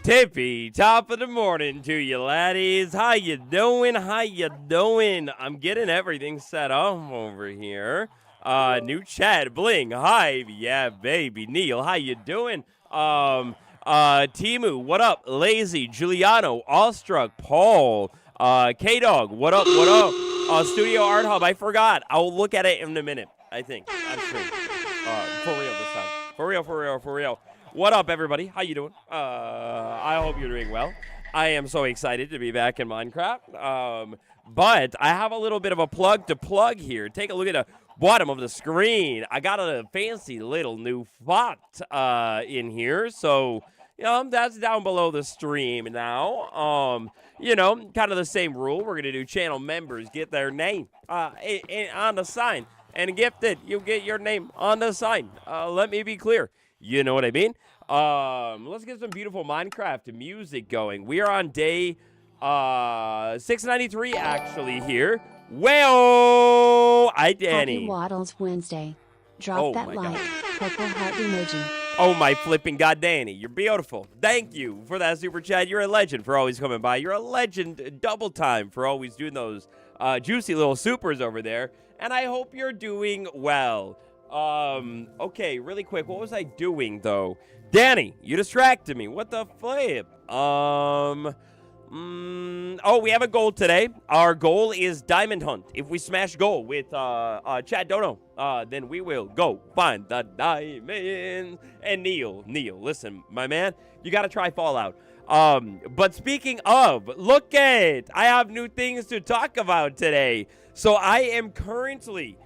Tippy, top of the morning to you, laddies. How you doing? How you doing? I'm getting everything set up over here. New chat, Bling, Hive, yeah, baby. Neil, how you doing? Timu, what up? Lazy, Giuliano, Awestruck, Paul, K-Dog, what up, what up? Studio Art Hub, I forgot. I'll look at it in a minute, I think. I'm sure. For real this time. For real. What up, everybody? How you doing? I hope you're doing well. I am so excited to be back in Minecraft. But I have a little bit of a plug to plug here. Take a look at the bottom of the screen. I got a fancy little new font in here. So, that's down below the stream now. Kind of the same rule. We're going to do channel members get their name on the sign. And gifted, you get your name on the sign. Let me be clear. You know what I mean? Let's get some beautiful Minecraft music going. We are on day 693 actually here. Well, Danny. Happy Waddles Wednesday. Drop that like, purple heart emoji. Oh my flipping god, Danny, you're beautiful. Thank you for that super chat. You're a legend for always coming by. You're a legend double time for always doing those juicy little supers over there. And I hope you're doing well. Okay, really quick. What was I doing, though? Danny, you distracted me. What the flip? Oh, we have a goal today. Our goal is Diamond Hunt. If we smash goal with Chad Dono, then we will go find the diamond. And Neil, listen, my man, you got to try Fallout. But speaking of, look at, I have new things to talk about today. So I am currently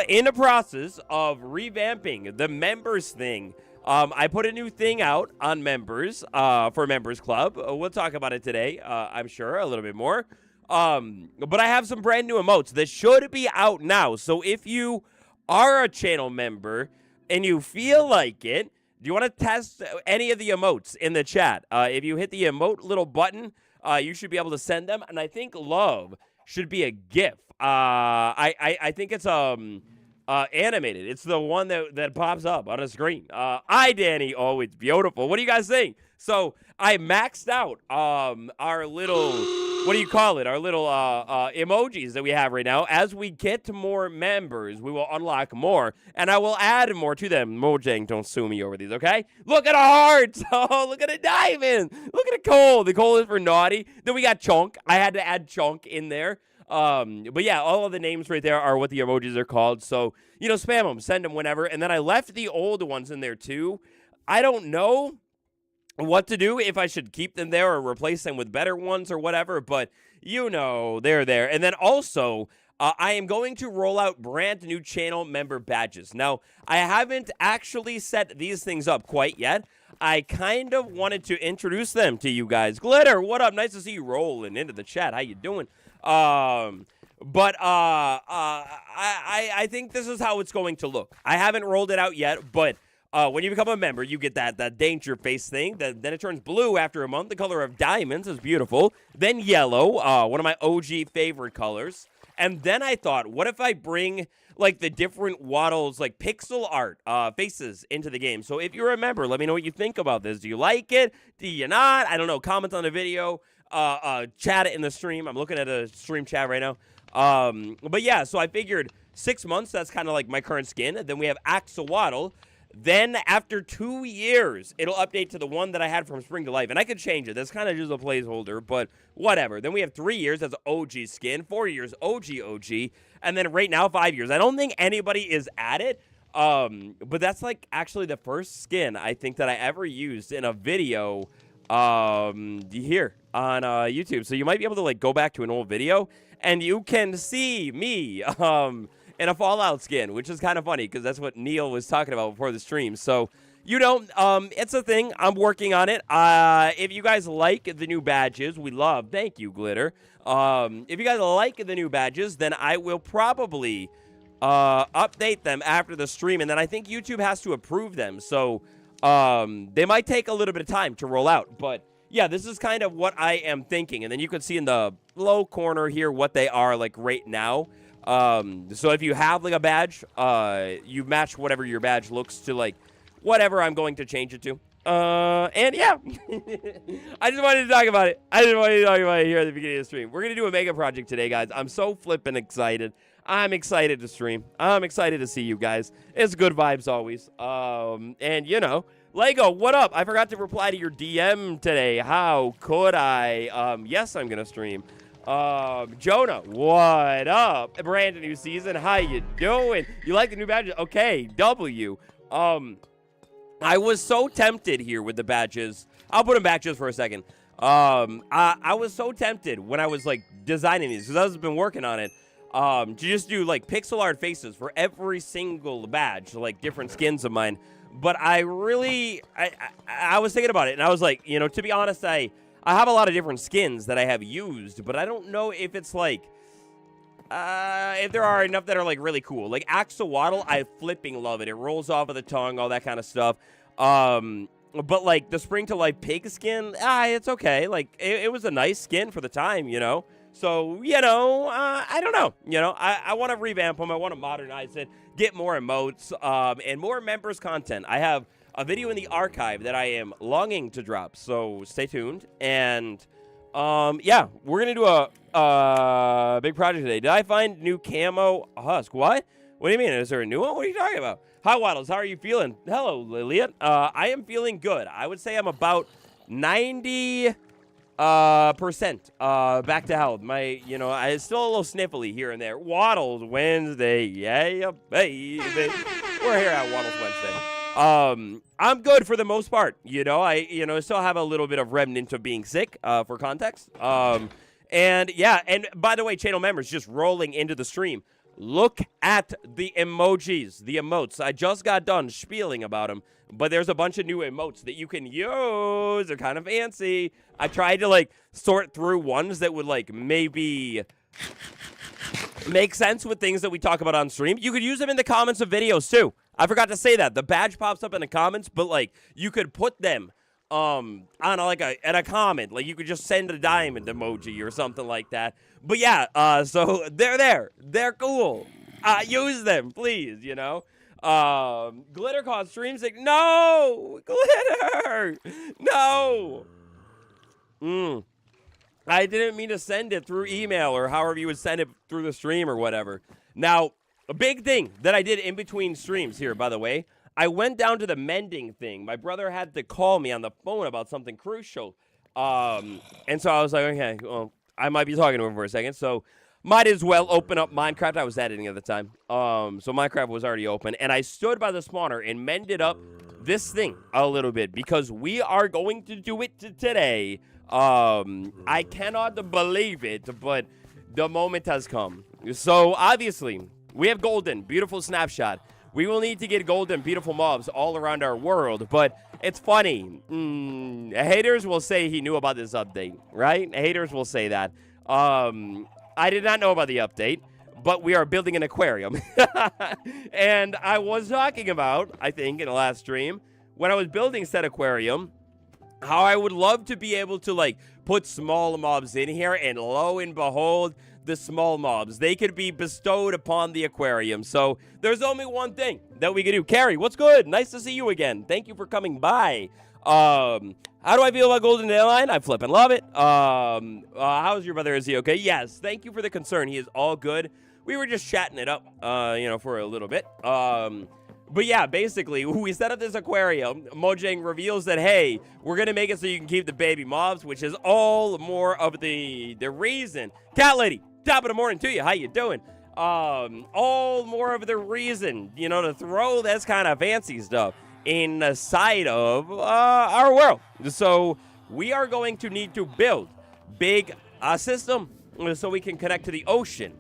in the process of revamping the members thing. I put a new thing out on members for Members Club. We'll talk about it today, I'm sure, a little bit more. But I have some brand new emotes that should be out now. So if you are a channel member and you feel like it, do you want to test any of the emotes in the chat? If you hit the emote little button, you should be able to send them. And I think love should be a GIF. I think it's animated. It's the one that pops up on a screen. Danny. Oh, it's beautiful. What do you guys think? So I maxed out our little, what do you call it? Our little emojis that we have right now. As we get to more members, we will unlock more, and I will add more to them. Mojang, don't sue me over these, okay? Look at a heart. Oh, look at a diamond. Look at a coal. The coal is for naughty. Then we got chunk. I had to add chunk in there. But yeah, all of the names right there are what the emojis are called. So, spam them, send them whenever. And then I left the old ones in there too. I don't know what to do, if I should keep them there or replace them with better ones or whatever, but they're there. And then also, I am going to roll out brand new channel member badges. Now, I haven't actually set these things up quite yet. I kind of wanted to introduce them to you guys. Glitter, what up? Nice to see you rolling into the chat. How you doing? I think this is how it's going to look. I haven't rolled it out yet, but when you become a member, you get that danger face thing. Then it turns blue after a month. The color of diamonds is beautiful. Then yellow, one of my OG favorite colors. And then I thought, what if I bring like the different Waddles, like pixel art faces into the game? So if you remember, let me know what you think about this. Do you like it? Do you not? I don't know. Comment on the video. Chat it in the stream. I'm looking at a stream chat right now. But yeah, so I figured 6 months, that's kind of like my current skin. Then we have Axolotl. Then after 2 years, it'll update to the one that I had from Spring to Life. And I could change it. That's kind of just a placeholder, but whatever. Then we have 3 years, that's OG skin. 4 years, OG. And then right now, 5 years. I don't think anybody is at it. But that's like actually the first skin I think that I ever used in a video here on YouTube. So you might be able to like go back to an old video and you can see me in a Fallout skin, which is kind of funny because that's what Neil was talking about before the stream. So it's a thing. I'm working on it. If you guys like the new badges, we love. Thank you, Glitter. If you guys like the new badges, then I will probably update them after the stream, and then I think YouTube has to approve them. So they might take a little bit of time to roll out, but yeah, this is kind of what I am thinking. And then you can see in the low corner here what they are like right now. So if you have like a badge, you match whatever your badge looks to, like whatever I'm going to change it to. And yeah, I just wanted to talk about it. Here at the beginning of the stream. We're going to do a mega project today, guys. I'm so flippin' excited. I'm excited to stream. I'm excited to see you guys. It's good vibes always. And you know, Lego, what up? I forgot to reply to your DM today. How could I? Yes, I'm going to stream. Jonah, what up? Brand new season. How you doing? You like the new badges? Okay, W. I was so tempted here with the badges. I'll put them back just for a second. I was so tempted when I was like designing these because I've been working on it. To just do like pixel art faces for every single badge, like different skins of mine. But I really, I was thinking about it and I was like, you know, to be honest, I have a lot of different skins that I have used, but I don't know if it's like, if there are enough that are like really cool. Like Axolotl, I flipping love it. It rolls off of the tongue, all that kind of stuff. But like the Spring to Life pig skin, it's okay. Like it was a nice skin for the time, you know. So, you know, I don't know. You know, I want to revamp them. I want to modernize it, get more emotes, and more members content. I have a video in the archive that I am longing to drop, so stay tuned. And, yeah, we're going to do a big project today. Did I find new camo husk? What? What do you mean? Is there a new one? What are you talking about? Hi, Waddles. How are you feeling? Hello, Lillian. I am feeling good. I would say I'm about 90% back to health. My, you know, I still a little sniffly here and there. Waddles Wednesday. Yeah, baby. We're here at Waddles Wednesday. I'm good for the most part. You know, I still have a little bit of remnant of being sick, for context. And yeah, and by the way, channel members just rolling into the stream. Look at the emojis, the emotes. I just got done spieling about them, but there's a bunch of new emotes that you can use. They're kind of fancy. I tried to like sort through ones that would like maybe make sense with things that we talk about on stream. You could use them in the comments of videos too. I forgot to say that. The badge pops up in the comments, but like you could put them on a comment. Like you could just send a diamond emoji or something like that. But yeah, so they're there. They're cool. Use them, please, you know. Glitter cause streams like, no! Glitter! No! I didn't mean to send it through email or however you would send it through the stream or whatever. Now, a big thing that I did in between streams here, by the way, I went down to the mending thing. My brother had to call me on the phone about something crucial. And so I was like, okay, well, I might be talking to him for a second, so might as well open up Minecraft. I was editing at the time. So Minecraft was already open, and I stood by the spawner and mended up this thing a little bit because we are going to do it today. I cannot believe it, but the moment has come. So obviously, we have golden, beautiful snapshot. We will need to get golden, beautiful mobs all around our world, but it's funny. Haters will say he knew about this update, right? Haters will say that. I did not know about the update, but we are building an aquarium. And I was talking about, I think, in the last stream, when I was building said aquarium, how I would love to be able to, like, put small mobs in here, and lo and behold, the small mobs, they could be bestowed upon the aquarium. So there's only one thing that we can do. Carrie, what's good? Nice to see you again. Thank you for coming by. How do I feel about Golden Airline? I flippin' love it. How's your brother? Is he okay? Yes, thank you for the concern. He is all good. We were just chatting it up, you know, for a little bit. But yeah, basically, we set up this aquarium. Mojang reveals that, hey, we're going to make it so you can keep the baby mobs, which is all more of the reason. Cat lady, top of the morning to you. How you doing? All more of the reason, you know, to throw this kind of fancy stuff inside of our world. So we are going to need to build big system so we can connect to the ocean.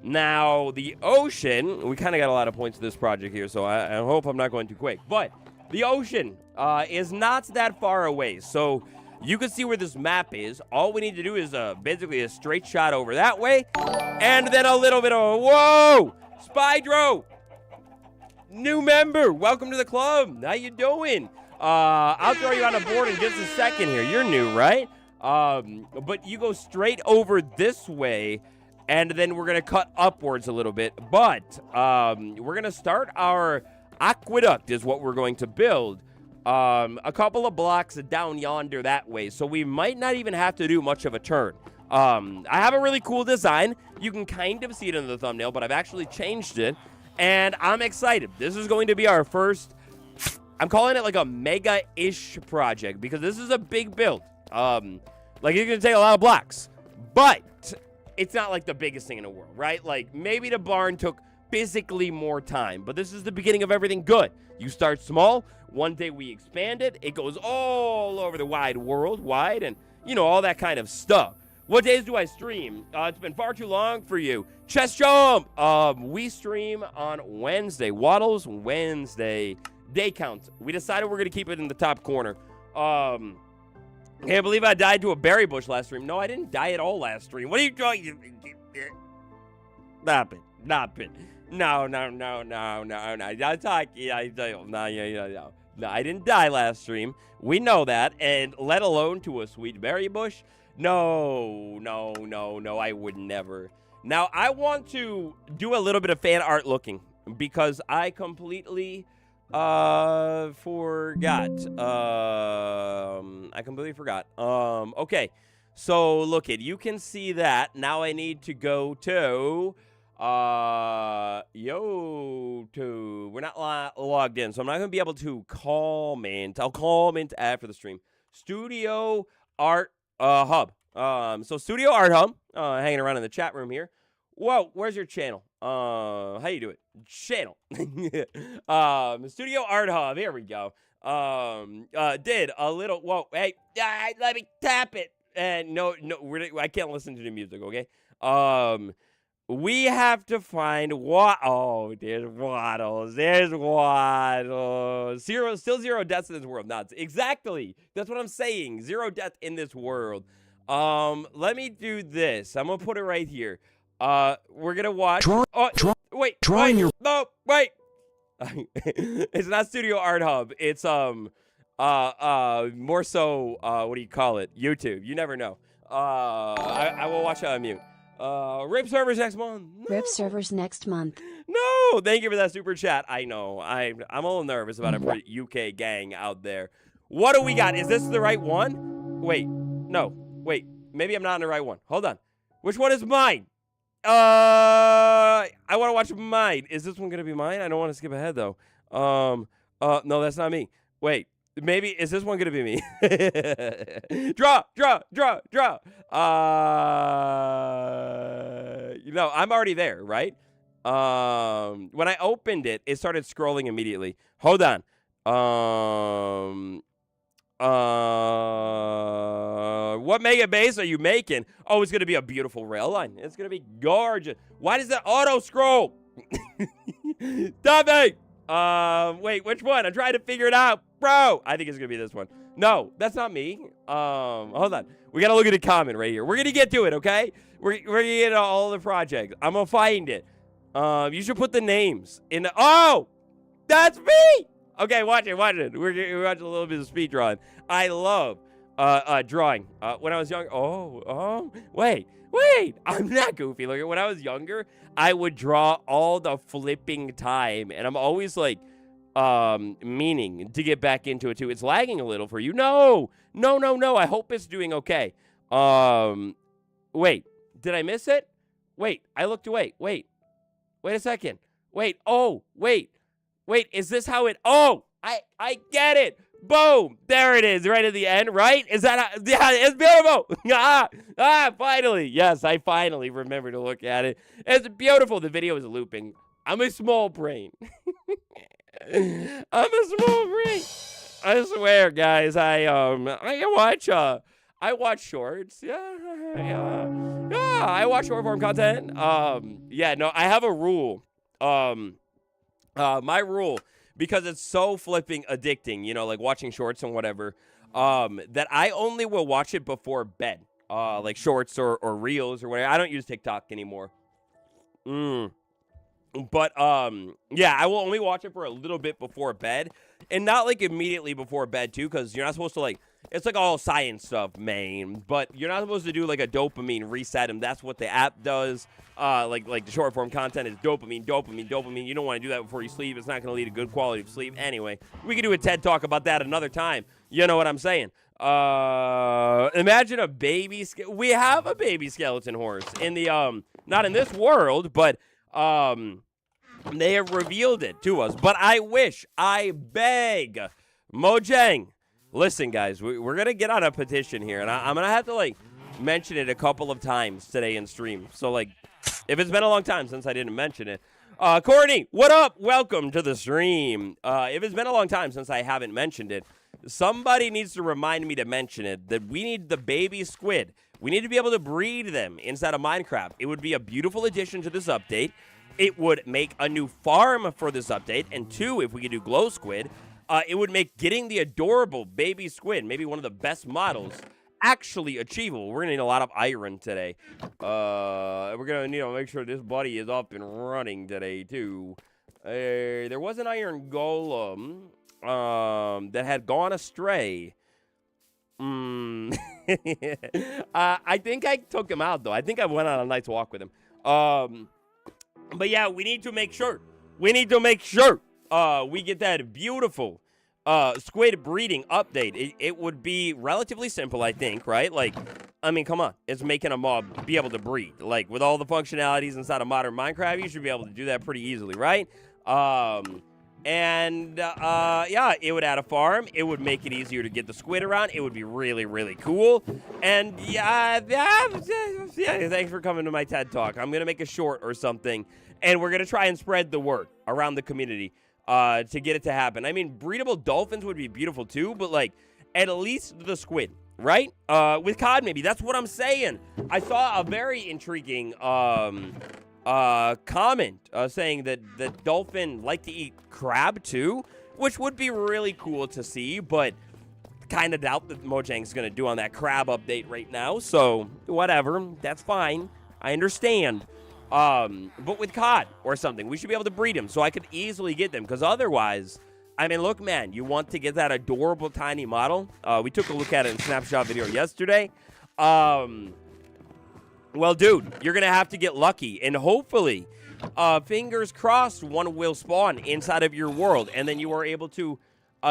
Now, the ocean, we kind of got a lot of points to this project here, so I hope I'm not going too quick. But the ocean is not that far away, so you can see where this map is. All we need to do is basically a straight shot over that way, and then a little bit of, whoa, Spydro, new member, welcome to the club. How you doing? I'll throw you on a board in just a second here. You're new, right? But you go straight over this way, and then we're going to cut upwards a little bit. But we're going to start our aqueduct is what we're going to build a couple of blocks down yonder that way, so we might not even have to do much of a turn. I have a really cool design. You can kind of see it in the thumbnail, but I've actually changed it, and I'm excited. This is going to be our first, I'm calling it like a mega-ish project, because this is a big build. Like, it's going to take a lot of blocks, but it's not like the biggest thing in the world, right? Like, maybe the barn took physically more time, but this is the beginning of everything good. You start small. One day we expand it. It goes all over the wide world, and, you know, all that kind of stuff. What days do I stream? It's been far too long for you. Chest jump. We stream on Wednesday. Waddles Wednesday. Day counts. We decided we're going to keep it in the top corner. Can't believe I died to a berry bush last stream. No, I didn't die at all last stream. What are you doing? Stop it. Stop it. No. That's talking. No, I didn't die last stream. We know that. And let alone to a sweet berry bush. No, I would never. Now, I want to do a little bit of fan art looking because I completely forgot. Okay, so look it. You can see that. Now I need to go to YouTube. We're not logged in, so I'm not going to be able to comment. I'll comment after the stream. Studio Art Hub. So Studio Art Hub, hanging around in the chat room here. Whoa, where's your channel? How you do it? Channel. Studio Art Hub. Here we go. Did a little. Whoa, hey, let me tap it. And no, I can't listen to the music. Okay. We have to find what? Oh, there's Waddles. There's Waddles. Still zero deaths in this world. Not exactly. That's what I'm saying. Zero death in this world. Let me do this. I'm gonna put it right here. We're gonna watch. Wait. It's not Studio Art Hub. It's more so. What do you call it? YouTube. You never know. I will watch it on mute. RIP servers next month. No. RIP servers next month. No, thank you for that super chat. I know. I'm a little nervous about it for UK gang out there. What do we got? Is this the right one? Wait. No. Wait. Maybe I'm not on the right one. Hold on. Which one is mine? I want to watch mine. Is this one going to be mine? I don't want to skip ahead, though. No, that's not me. Wait. Maybe, is this one going to be me? Draw. I'm already there, right? When I opened it, it started scrolling immediately. Hold on. What mega base are you making? Oh, it's going to be a beautiful rail line. It's going to be gorgeous. Why does that auto scroll? Stop it. Wait, which one? I'm trying to figure it out. Bro, I think it's going to be this one. No, that's not me. Hold on. We got to look at the comment right here. We're going to get to it, okay? We're going to get all the projects. I'm going to find it. You should put the names in the... Oh! That's me! Okay, watch it. We're watching a little bit of speed drawing. I love drawing. When I was young... Wait. I'm not goofy. Look, when I was younger, I would draw all the flipping time. And I'm always like... meaning to get back into it too. It's lagging a little for you. No. I hope it's doing okay. Wait, did I miss it? Wait, I looked away. Wait a second. Wait, is this how it, I get it. Boom, there it is, right at the end, right? Is that, yeah, it's beautiful. Finally. Yes, I finally remember to look at it. It's beautiful. The video is looping. I'm a small brain. I'm a small brain. I swear, guys. I watch shorts. Yeah. I watch short form content. No, I have a rule. My rule, because it's so flipping addicting, you know, like watching shorts and whatever, that I only will watch it before bed. Like shorts or reels or whatever. I don't use TikTok anymore. But, I will only watch it for a little bit before bed, and not, like, immediately before bed, too, because you're not supposed to, like, it's like all science stuff, man. But you're not supposed to do like a dopamine reset, and that's what the app does. Like the short form content is dopamine. You don't want to do that before you sleep. It's not going to lead to good quality of sleep. Anyway, we could do a TED Talk about that another time. You know what I'm saying? Imagine a baby. We have a baby skeleton horse in the not in this world, but they have revealed it to us. But I beg, Mojang. Listen, guys, we're going to get on a petition here, and I'm going to have to, like, mention it a couple of times today in stream. So, like, if it's been a long time since I didn't mention it. Courtney, what up? Welcome to the stream. If it's been a long time since I haven't mentioned it, somebody needs to remind me to mention it, that we need the baby squid. We need to be able to breed them inside of Minecraft. It would be a beautiful addition to this update. It would make a new farm for this update. And 2, if we could do glow squid, it would make getting the adorable baby squid, maybe one of the best models, actually achievable. We're going to need a lot of iron today. We're going to need to make sure this buddy is up and running today, too. There was an iron golem that had gone astray. I think I took him out, though. I think I went on a nice walk with him. But, yeah, we need to make sure. We get that beautiful squid breeding update. It would be relatively simple, I think, right? Like, I mean, come on. It's making a mob be able to breed. Like, with all the functionalities inside of modern Minecraft, you should be able to do that pretty easily, right? Yeah, it would add a farm. It would make it easier to get the squid around. It would be really, really cool. And, yeah, thanks for coming to my TED Talk. I'm going to make a short or something, and we're going to try and spread the word around the community to get it to happen. I mean, breedable dolphins would be beautiful too, but, like, at least the squid, right? With cod, maybe. That's what I'm saying. I saw a very intriguing comment saying that the dolphin like to eat crab too, which would be really cool to see, but kind of doubt that Mojang's going to do on that crab update right now, so whatever. That's fine. I understand. But with cod or something, we should be able to breed them so I could easily get them, because otherwise, I mean, look, man, you want to get that adorable tiny model? We took a look at it in a snapshot video yesterday. Well, dude, you're going to have to get lucky, and hopefully, fingers crossed, one will spawn inside of your world, and then you are able to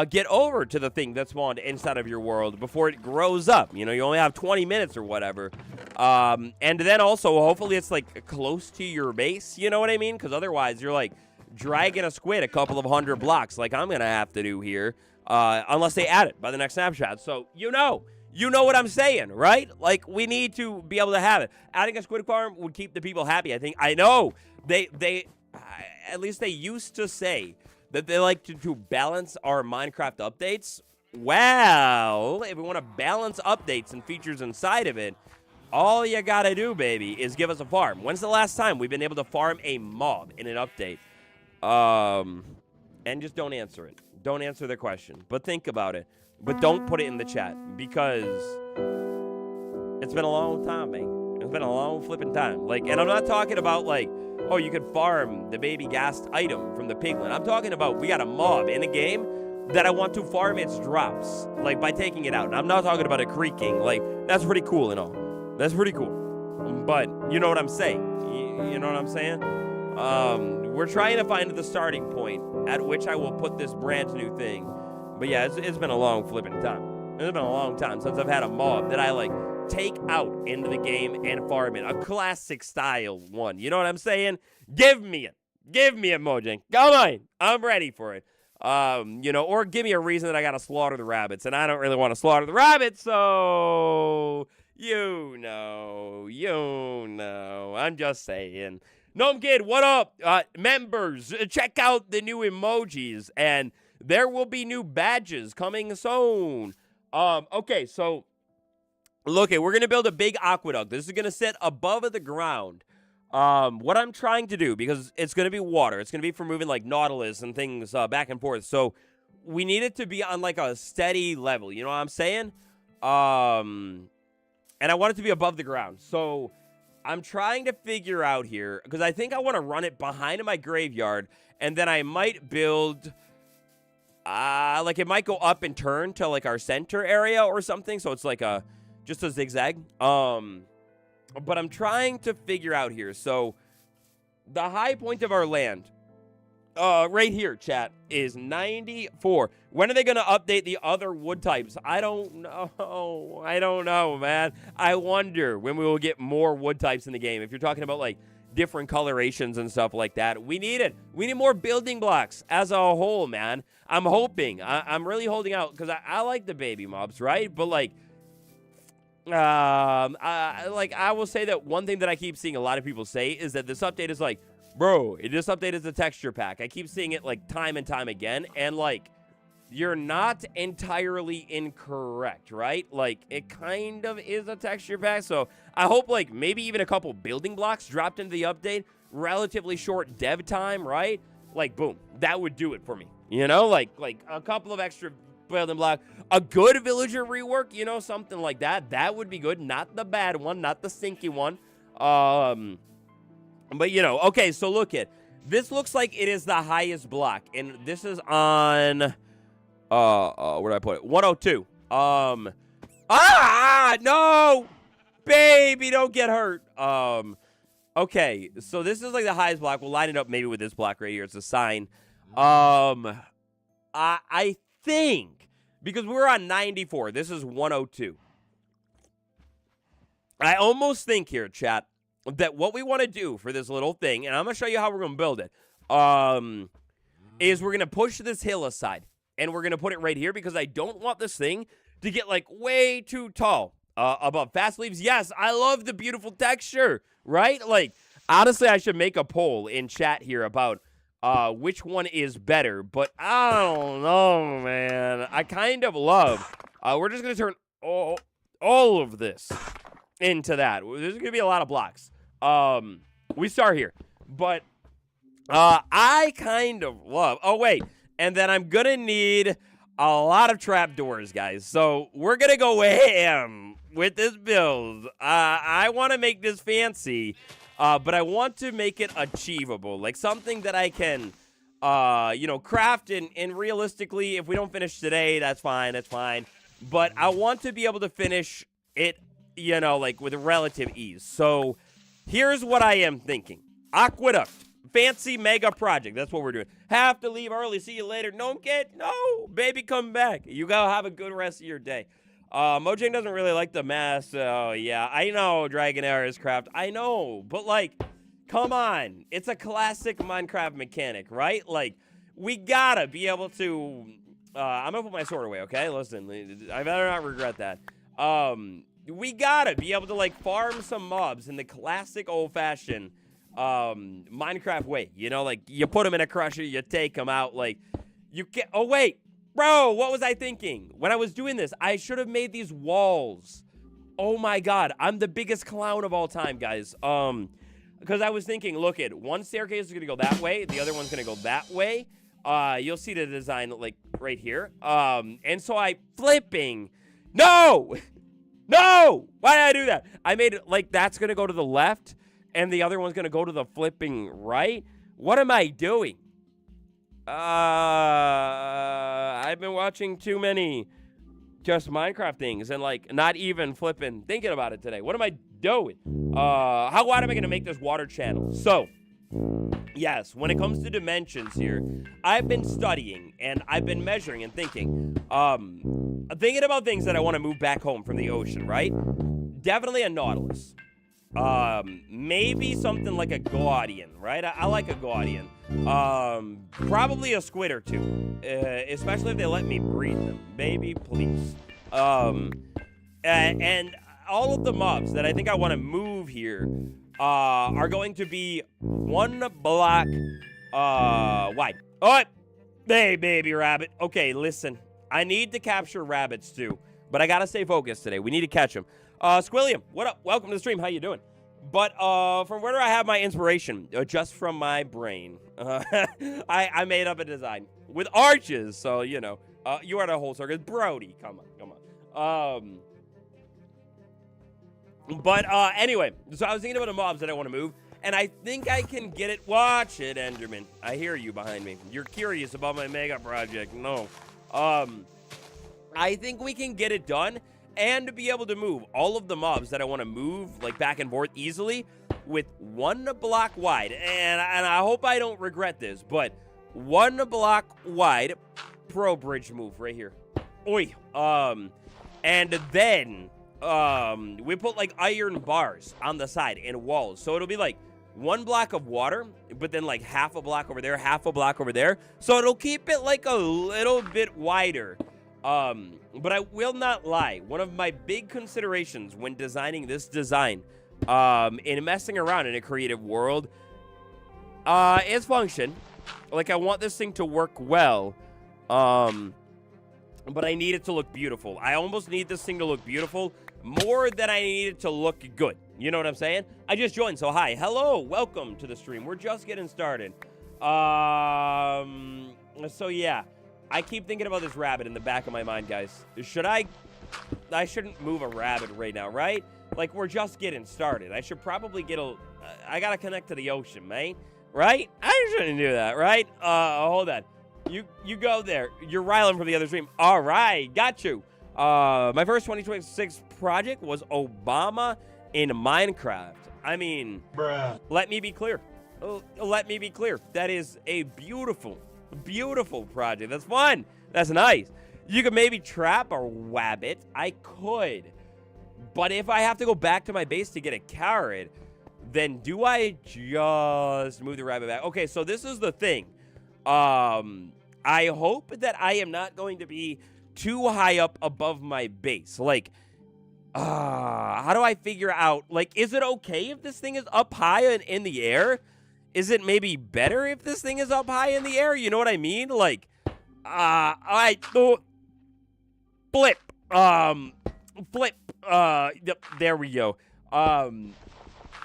get over to the thing that spawned inside of your world before it grows up. You know, you only have 20 minutes or whatever. And then also, hopefully, it's, like, close to your base, you know what I mean? Because otherwise, you're, like, dragging a squid a couple of 100 blocks like I'm going to have to do here, unless they add it by the next snapshot. So, you know what I'm saying, right? Like, we need to be able to have it. Adding a squid farm would keep the people happy, I think. I know. They at least they used to say that they like to balance our Minecraft updates. Well, if we want to balance updates and features inside of it, all you gotta do, baby, is give us a farm. When's the last time we've been able to farm a mob in an update? And just don't answer it. Don't answer the question. But think about it. But don't put it in the chat, because it's been a long time, man. It's been a long flipping time. Like, and I'm not talking about, like, oh, you could farm the baby ghast item from the piglin. I'm talking about we got a mob in the game that I want to farm its drops, like, by taking it out. And I'm not talking about it creaking. Like, that's pretty cool and all. That's pretty cool. But you know what I'm saying. You know what I'm saying? We're trying to find the starting point at which I will put this brand new thing. But yeah, it's been a long flipping time. It's been a long time since I've had a mob that I, like, take out into the game and farm it. A classic style one. You know what I'm saying? Give me it. Give me it, Mojang. Come on. I'm ready for it. You know, or give me a reason that I got to slaughter the rabbits. And I don't really want to slaughter the rabbits, so you know. I'm just saying. Gnome Kid, what up? Members, check out the new emojis, and there will be new badges coming soon. Okay, so look, we're going to build a big aqueduct. This is going to sit above the ground. What I'm trying to do, because it's going to be water. It's going to be for moving, like, Nautilus and things back and forth. So we need it to be on, like, a steady level. You know what I'm saying? And I want it to be above the ground. So I'm trying to figure out here, because I think I want to run it behind my graveyard, and then I might build Like it might go up and turn to like our center area or something. So it's like just a zigzag. But I'm trying to figure out here. So the high point of our land, right here, chat, is 94. When are they going to update the other wood types? I don't know. I don't know, man. I wonder when we will get more wood types in the game. If you're talking about like different colorations and stuff like that, we need it. We need more building blocks as a whole, man. I'm hoping. I'm really holding out because I like the baby mobs, right? But like, I will say that one thing that I keep seeing a lot of people say is that this update is like, bro, this update is a texture pack. I keep seeing it like time and time again, and like, you're not entirely incorrect, right? Like, it kind of is a texture pack, so I hope like maybe even a couple building blocks dropped into the update, relatively short dev time, right? Like, boom, that would do it for me. You know, like a couple of extra building block, a good villager rework, you know, something like that. That would be good. Not the bad one, not the stinky one. But you know, okay, so look at this. Looks like it is the highest block, and this is on where did I put it? 102. No, baby, don't get hurt. Okay, so this is like the highest block. We'll line it up maybe with this block right here. It's a sign. I think, because we're on 94, this is 102. I almost think here, chat, that what we want to do for this little thing, and I'm going to show you how we're going to build it, is we're going to push this hill aside, and we're going to put it right here, because I don't want this thing to get, like, way too tall above fast leaves. Yes, I love the beautiful texture, right? Like, honestly, I should make a poll in chat here about which one is better, but I don't know, man. I kind of love, we're just going to turn all of this into that. There's going to be a lot of blocks. We start here, but I kind of love, and then I'm going to need a lot of trapdoors, guys. So we're going to go ham with this build. I want to make this fancy. But I want to make it achievable, like something that I can, you know, craft and realistically, if we don't finish today, that's fine, But I want to be able to finish it, you know, like with relative ease. So here's what I am thinking. Aqueduct, fancy mega project. That's what we're doing. Have to leave early. See you later. No, kid. No, baby, come back. You gotta have a good rest of your day. Mojang doesn't really like the mess. Oh, yeah, I know Dragon Air Craft. I know, but, like, come on. It's a classic Minecraft mechanic, right? Like, we gotta be able to... I'm gonna put my sword away, okay? Listen, I better not regret that. We gotta be able to, like, farm some mobs in the classic old-fashioned Minecraft way. You know, like, you put them in a crusher, you take them out, like, you can't... Oh, wait! Bro, what was I thinking? When I was doing this, I should have made these walls. Oh my god, I'm the biggest clown of all time, guys. Because I was thinking, look at one staircase is gonna go that way, the other one's gonna go that way. You'll see the design like right here. And so I flipping. No! No! Why did I do that? I made it like that's gonna go to the left, and the other one's gonna go to the flipping right. What am I doing? I've been watching too many just Minecraft things and, like, not even flipping thinking about it today. What am I doing? How wide am I going to make this water channel? So, yes, when it comes to dimensions here, I've been studying and I've been measuring and thinking. Thinking about things that I want to move back home from the ocean, right? Definitely a Nautilus. Maybe something like a Guardian, right? I like a Guardian. Probably a squid or two, especially if they let me breed them. Baby, please. And all of the mobs that I think I want to move here, are going to be 1 block, wide. Oh, hey, baby rabbit. Okay, listen. I need to capture rabbits too, but I gotta stay focused today. We need to catch them. Squilliam, what up? Welcome to the stream. How you doing? But from where do I have my inspiration? Just from my brain. I made up a design with arches, so, you know. You are the whole circus. Brody, come on. But anyway, so I was thinking about the mobs that I want to move, and I think I can get it. Watch it, Enderman. I hear you behind me. You're curious about my mega project. No. I think we can get it done and be able to move all of the mobs that I want to move, like, back and forth easily with 1 block wide. And I hope I don't regret this, but 1 block wide pro bridge move right here. Oi. And then we put, like, iron bars on the side and walls. So it'll be, like, 1 block of water, but then, like, half a block over there, half a block over there. So it'll keep it, like, a little bit wider. But I will not lie. One of my big considerations when designing this design, in messing around in a creative world, is function. Like, I want this thing to work well, but I need it to look beautiful. I almost need this thing to look beautiful more than I need it to look good. You know what I'm saying? I just joined, so hi. Hello, welcome to the stream. We're just getting started. So yeah. I keep thinking about this rabbit in the back of my mind, guys. I shouldn't move a rabbit right now, right? Like, we're just getting started. I should probably I gotta connect to the ocean, mate. Right? I shouldn't do that, right? Hold on. You go there. You're riling from the other stream. All right, got you. My first 2026 project was Obama in Minecraft. I mean, bruh. Let me be clear. That is a beautiful project. That's fun. That's nice. You could maybe trap a rabbit. I could. But if I have to go back to my base to get a carrot, then do I just move the rabbit back? Okay, so this is the thing. I hope that I am not going to be too high up above my base. Like, how do I figure out, like, is it okay if this thing is up high and in the air? Is it maybe better if this thing is up high in the air? You know what I mean? Like, flip, there we go. I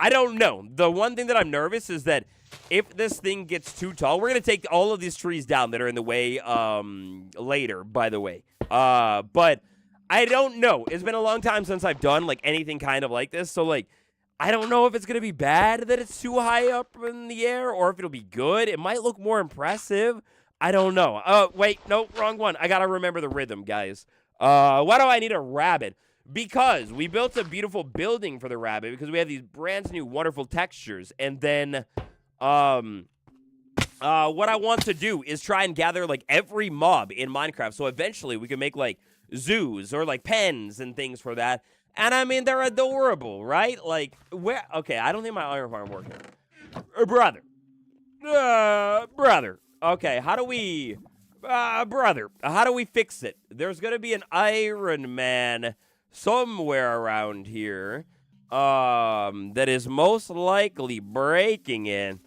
don't know. The one thing that I'm nervous is that if this thing gets too tall, we're going to take all of these trees down that are in the way, later, by the way. But I don't know. It's been a long time since I've done, like, anything kind of like this. So, like, I don't know if it's going to be bad that it's too high up in the air or if it'll be good. It might look more impressive. I don't know. Oh, wait. No, wrong one. I got to remember the rhythm, guys. Why do I need a rabbit? Because we built a beautiful building for the rabbit because we have these brand new wonderful textures. And then what I want to do is try and gather, like, every mob in Minecraft. So eventually we can make, like, zoos or, like, pens and things for that. And, I mean, they're adorable, right? Like, where? Okay, I don't think my iron farm working. Brother. Okay, how do we... brother, how do we fix it? There's going to be an Iron Man somewhere around here that is most likely breaking in.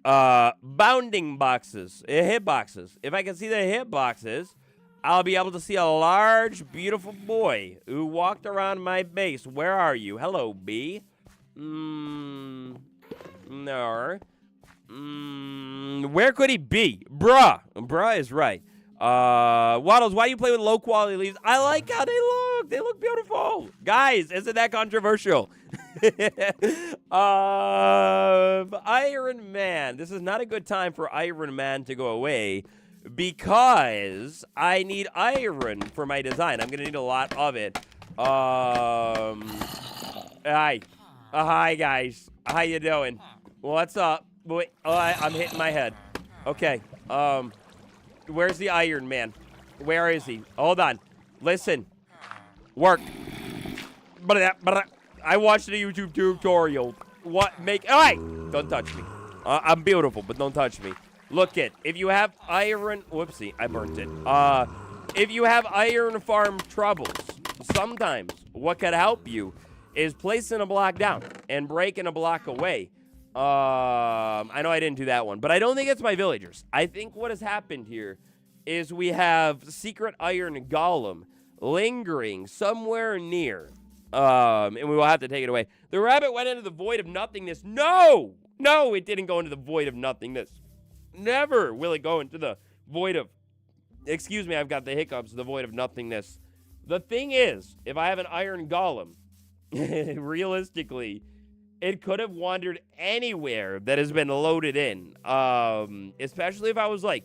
Bounding boxes. Hitboxes. If I can see the hitboxes, I'll be able to see a large, beautiful boy who walked around my base. Where are you? Hello, B. No. Where could he be? Bruh. Bruh is right. Waddles, why do you play with low-quality leaves? I like how they look. They look beautiful. Guys, isn't that controversial? Iron Man. This is not a good time for Iron Man to go away. Because I need iron for my design. I'm going to need a lot of it. Hi. Hi, guys. How you doing? What's up? Wait, I'm hitting my head. Okay. Where's the Iron Man? Where is he? Hold on. Listen. Work. I watched a YouTube tutorial. What make... All right. Don't touch me. I'm beautiful, but don't touch me. Look it. If you have iron... Whoopsie. I burnt it. If you have iron farm troubles, sometimes what could help you is placing a block down and breaking a block away. I know I didn't do that one, but I don't think it's my villagers. I think what has happened here is we have secret iron golem lingering somewhere near. And we will have to take it away. The rabbit went into the void of nothingness. No! No, it didn't go into the void of nothingness. Never will it go into the void of... Excuse me, I've got the hiccups. The void of nothingness. The thing is, if I have an iron golem, realistically, it could have wandered anywhere that has been loaded in. Especially if I was like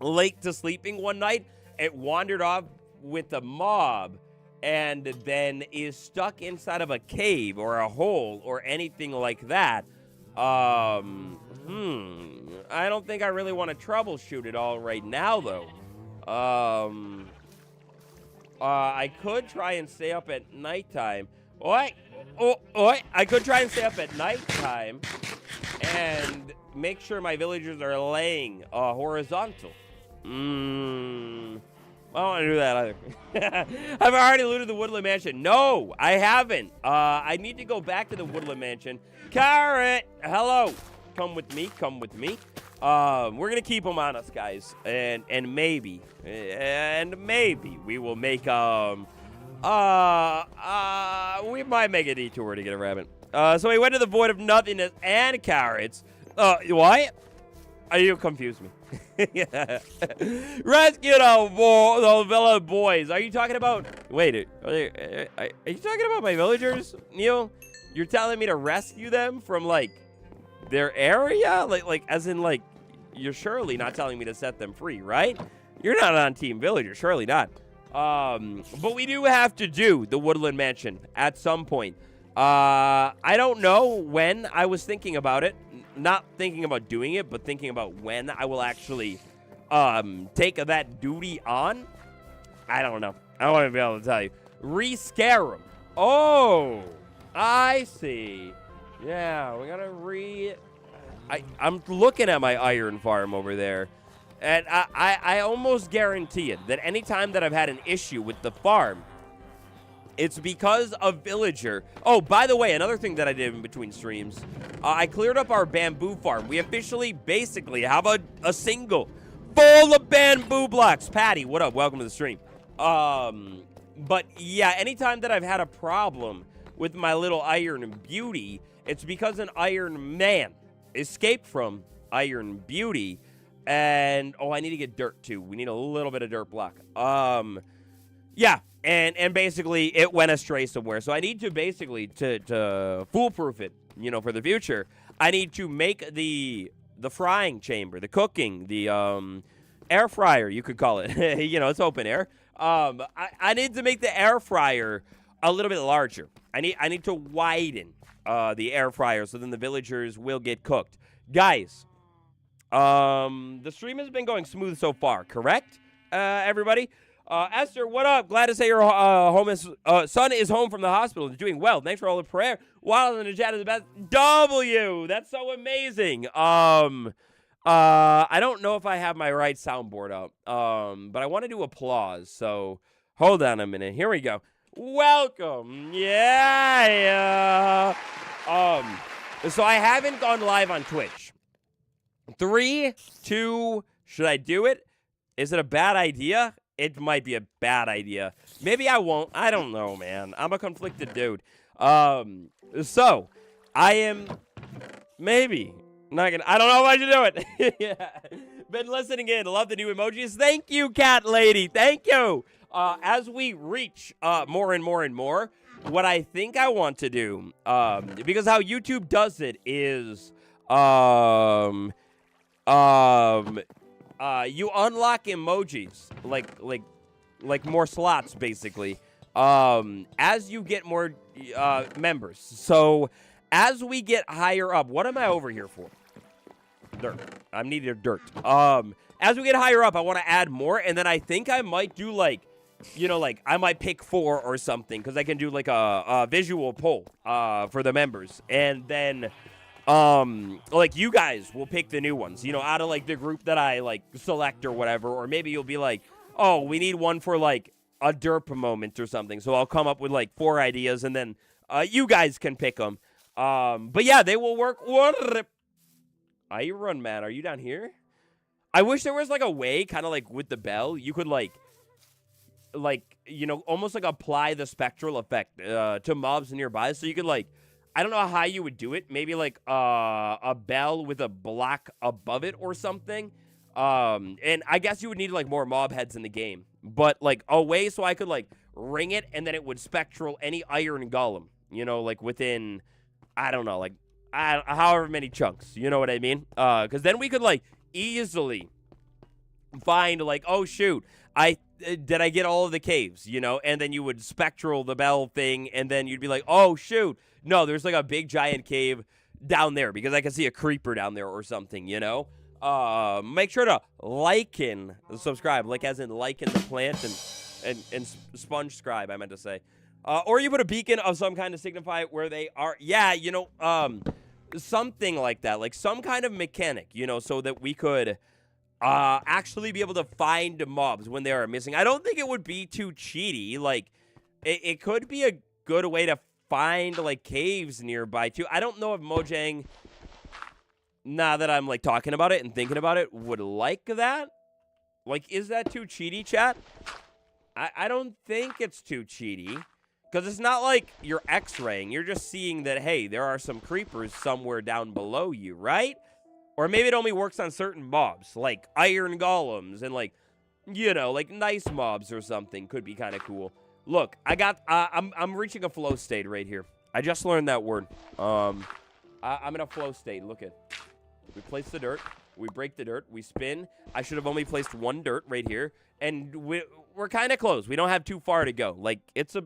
late to sleeping one night, it wandered off with a mob and then is stuck inside of a cave or a hole or anything like that. I don't think I really want to troubleshoot it all right now, though. I could try and stay up at nighttime. I could try and stay up at nighttime and make sure my villagers are laying horizontal. I don't want to do that either. Have I already looted the Woodland Mansion? No, I haven't. I need to go back to the Woodland Mansion. Carrot, hello. Come with me. Come with me. We're gonna keep them on us, guys, and maybe we will make we might make a detour to get a rabbit. So we went to the Void of Nothingness and carrots. What? You confused me. Rescue the village boys. Are you talking about? Wait, are you talking about my villagers, Neil? You're telling me to rescue them from like their area, like as in like you're surely not telling me to set them free, right? You're not on Team Villager, surely not. But we do have to do the Woodland Mansion at some point. I don't know when. I was thinking about it. Not thinking about doing it, but thinking about when I will actually take that duty on. I don't know. I don't want to be able to tell you. Re-scare them. Oh, I see. Yeah, we gotta I'm looking at my iron farm over there, and I almost guarantee it that anytime that I've had an issue with the farm, it's because a villager. Oh, by the way, another thing that I did in between streams, I cleared up our bamboo farm. We officially basically have a single full of bamboo blocks. Patty, what up? Welcome to the stream. But yeah, anytime that I've had a problem with my little iron beauty, it's because an iron man escaped from Iron Beauty. And oh, I need to get dirt too. We need a little bit of dirt block. Yeah, and basically it went astray somewhere. So I need to basically to foolproof it, you know, for the future. I need to make the frying chamber, the cooking, the air fryer, you could call it. You know, it's open air. I need to make the air fryer a little bit larger. I need to widen the air fryer so then the villagers will get cooked. Guys, the stream has been going smooth so far, correct? Everybody? Esther, what up? Glad to say your son is home from the hospital and doing well. Thanks for all the prayer. Wild in the chat is the best. W! That's so amazing. I don't know if I have my right soundboard up, but I want to do applause, so hold on a minute. Here we go. Welcome. Yeah. So I haven't gone live on Twitch. 3, 2, should I do it? Is it a bad idea? It might be a bad idea. Maybe I won't. I don't know, man. I'm a conflicted dude. So I am maybe not gonna. I don't know if I should do it. Yeah. Been listening in. Love the new emojis. Thank you, cat lady. Thank you. As we reach more and more and more, what I think I want to do, because how YouTube does it is, you unlock emojis, like more slots, basically, as you get more members. So as we get higher up, what am I over here for? Dirt. I'm needing dirt. As we get higher up, I want to add more, and then I think I might do like, you know, like I might pick 4 or something, because I can do like a visual poll for the members, and then like you guys will pick the new ones, you know, out of like the group that I like select or whatever, or maybe you'll be like, oh, we need one for like a derp moment or something, so I'll come up with like 4 ideas, and then you guys can pick them. But yeah, they will work. Iron Man, are you down here? I wish there was like a way, kind of like with the bell, you could like, you know, almost like apply the spectral effect to mobs nearby, so you could like, I don't know how you would do it, maybe like a bell with a block above it or something, and I guess you would need like more mob heads in the game, but like a way so I could like ring it and then it would spectral any iron golem, you know, like within I don't know, like, however many chunks. You know what I mean? Because then we could, like, easily find, like, oh, shoot, did I get all of the caves, you know? And then you would spectral the bell thing, and then you'd be like, oh, shoot, no, there's, like, a big giant cave down there because I can see a creeper down there or something, you know? Make sure to like and subscribe, like as in like in the plant and sponge scribe, I meant to say. Or you put a beacon of some kind to signify where they are. Yeah, you know, something like that, like some kind of mechanic, you know, so that we could actually be able to find mobs when they are missing. I don't think it would be too cheaty. Like, it could be a good way to find, like, caves nearby, too. I don't know if Mojang, now that I'm, like, talking about it and thinking about it, would like that. Like, is that too cheaty, chat? I don't think it's too cheaty. Because it's not like you're X-raying. You're just seeing that, hey, there are some creepers somewhere down below you, right? Or maybe it only works on certain mobs, like iron golems and, like, you know, like nice mobs or something. Could be kind of cool. Look, I'm reaching a flow state right here. I just learned that word. I'm in a flow state. Look at, we place the dirt, we break the dirt, we spin. I should have only placed one dirt right here, and we're kind of close. We don't have too far to go. Like, it's a,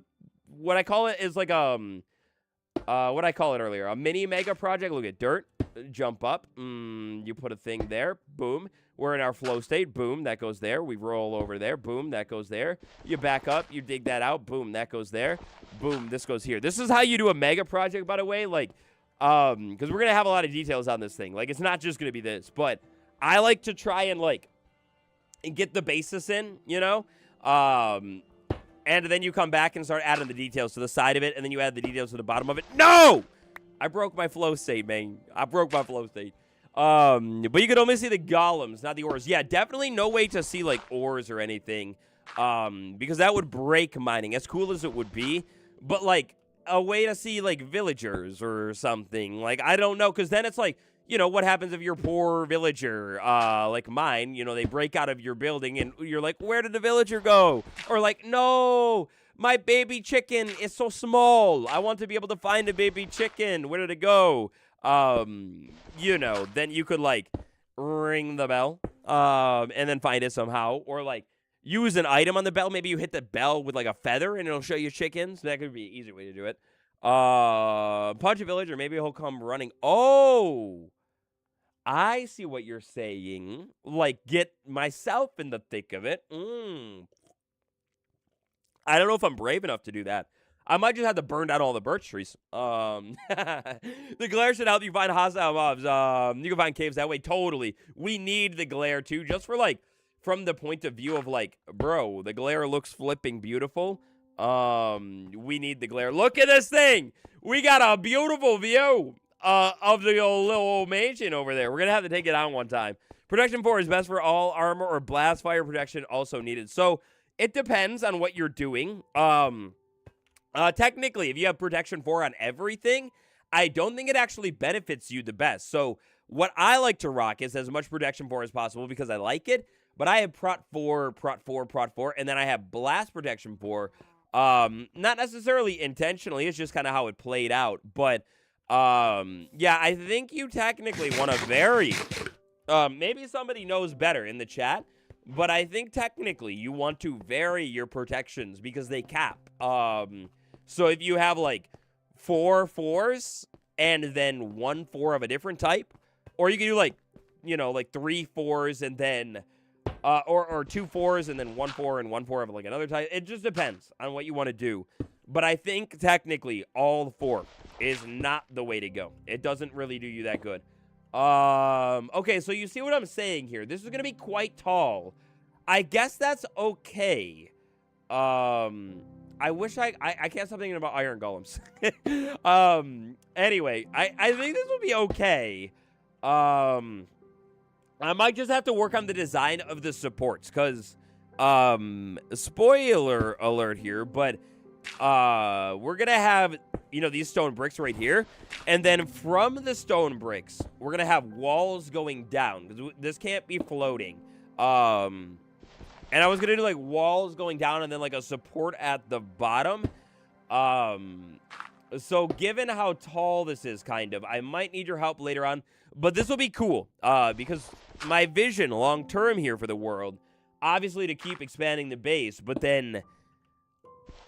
what I call it is like what I call it earlier, a mini mega project. Look at dirt, jump up, you put a thing there, boom. We're in our flow state, boom, that goes there. We roll over there, boom, that goes there. You back up, you dig that out, boom, that goes there. Boom, this goes here. This is how you do a mega project, by the way, like, because we're going to have a lot of details on this thing. Like, it's not just going to be this, but I like to try and, like, get the basis in, you know? And then you come back and start adding the details to the side of it, and then you add the details to the bottom of it. No! I broke my flow state, man. I broke my flow state. But you could only see the golems, not the ores. Yeah, definitely no way to see, like, ores or anything, because that would break mining, as cool as it would be. But, like, a way to see, like, villagers or something. Like, I don't know, because then it's like, you know, what happens if you're a poor villager, like mine, you know, they break out of your building, and you're like, where did the villager go? Or like, no, my baby chicken is so small. I want to be able to find a baby chicken. Where did it go? You know, then you could, like, ring the bell, and then find it somehow. Or, like, use an item on the bell. Maybe you hit the bell with, like, a feather, and it'll show you chickens. That could be an easy way to do it. Punch a villager. Maybe he'll come running. Oh, I see what you're saying. Like, get myself in the thick of it. I don't know if I'm brave enough to do that. I might just have to burn down all the birch trees. The glare should help you find hostile mobs. You can find caves that way. Totally. We need the glare, too, just for, like, from the point of view of, like, bro, the glare looks flipping beautiful. We need the glare. Look at this thing. We got a beautiful view of the little mansion over there. We're gonna have to take it on one time. Protection 4 is best for all armor or blast fire protection also needed. So it depends on what you're doing. Technically, if you have protection 4 on everything, I don't think it actually benefits you the best. So what I like to rock is as much protection 4 as possible because I like it. But I have prot 4, prot 4, prot 4, and then I have blast protection 4. Not necessarily intentionally, it's just kind of how it played out. But, yeah, I think you technically want to vary. Maybe somebody knows better in the chat, but I think technically you want to vary your protections because they cap. So if you have, like, 4 4s and then 1 4 of a different type, or you can do, like, you know, like 3 4s and then... or 2 4s and then 1 4 and 1 4 of, like, another type. It just depends on what you want to do. But I think technically all 4 is not the way to go. It doesn't really do you that good. Okay, so you see what I'm saying here. This is going to be quite tall. I guess that's okay. I wish I can't stop thinking about iron golems. Anyway, I think this will be okay. I might just have to work on the design of the supports, because, spoiler alert here, but, we're gonna have, you know, these stone bricks right here, and then from the stone bricks, we're gonna have walls going down, because this can't be floating, and I was gonna do, like, walls going down, and then, like, a support at the bottom, So given how tall this is, kind of, I might need your help later on. But this will be cool because my vision long-term here for the world, obviously to keep expanding the base, but then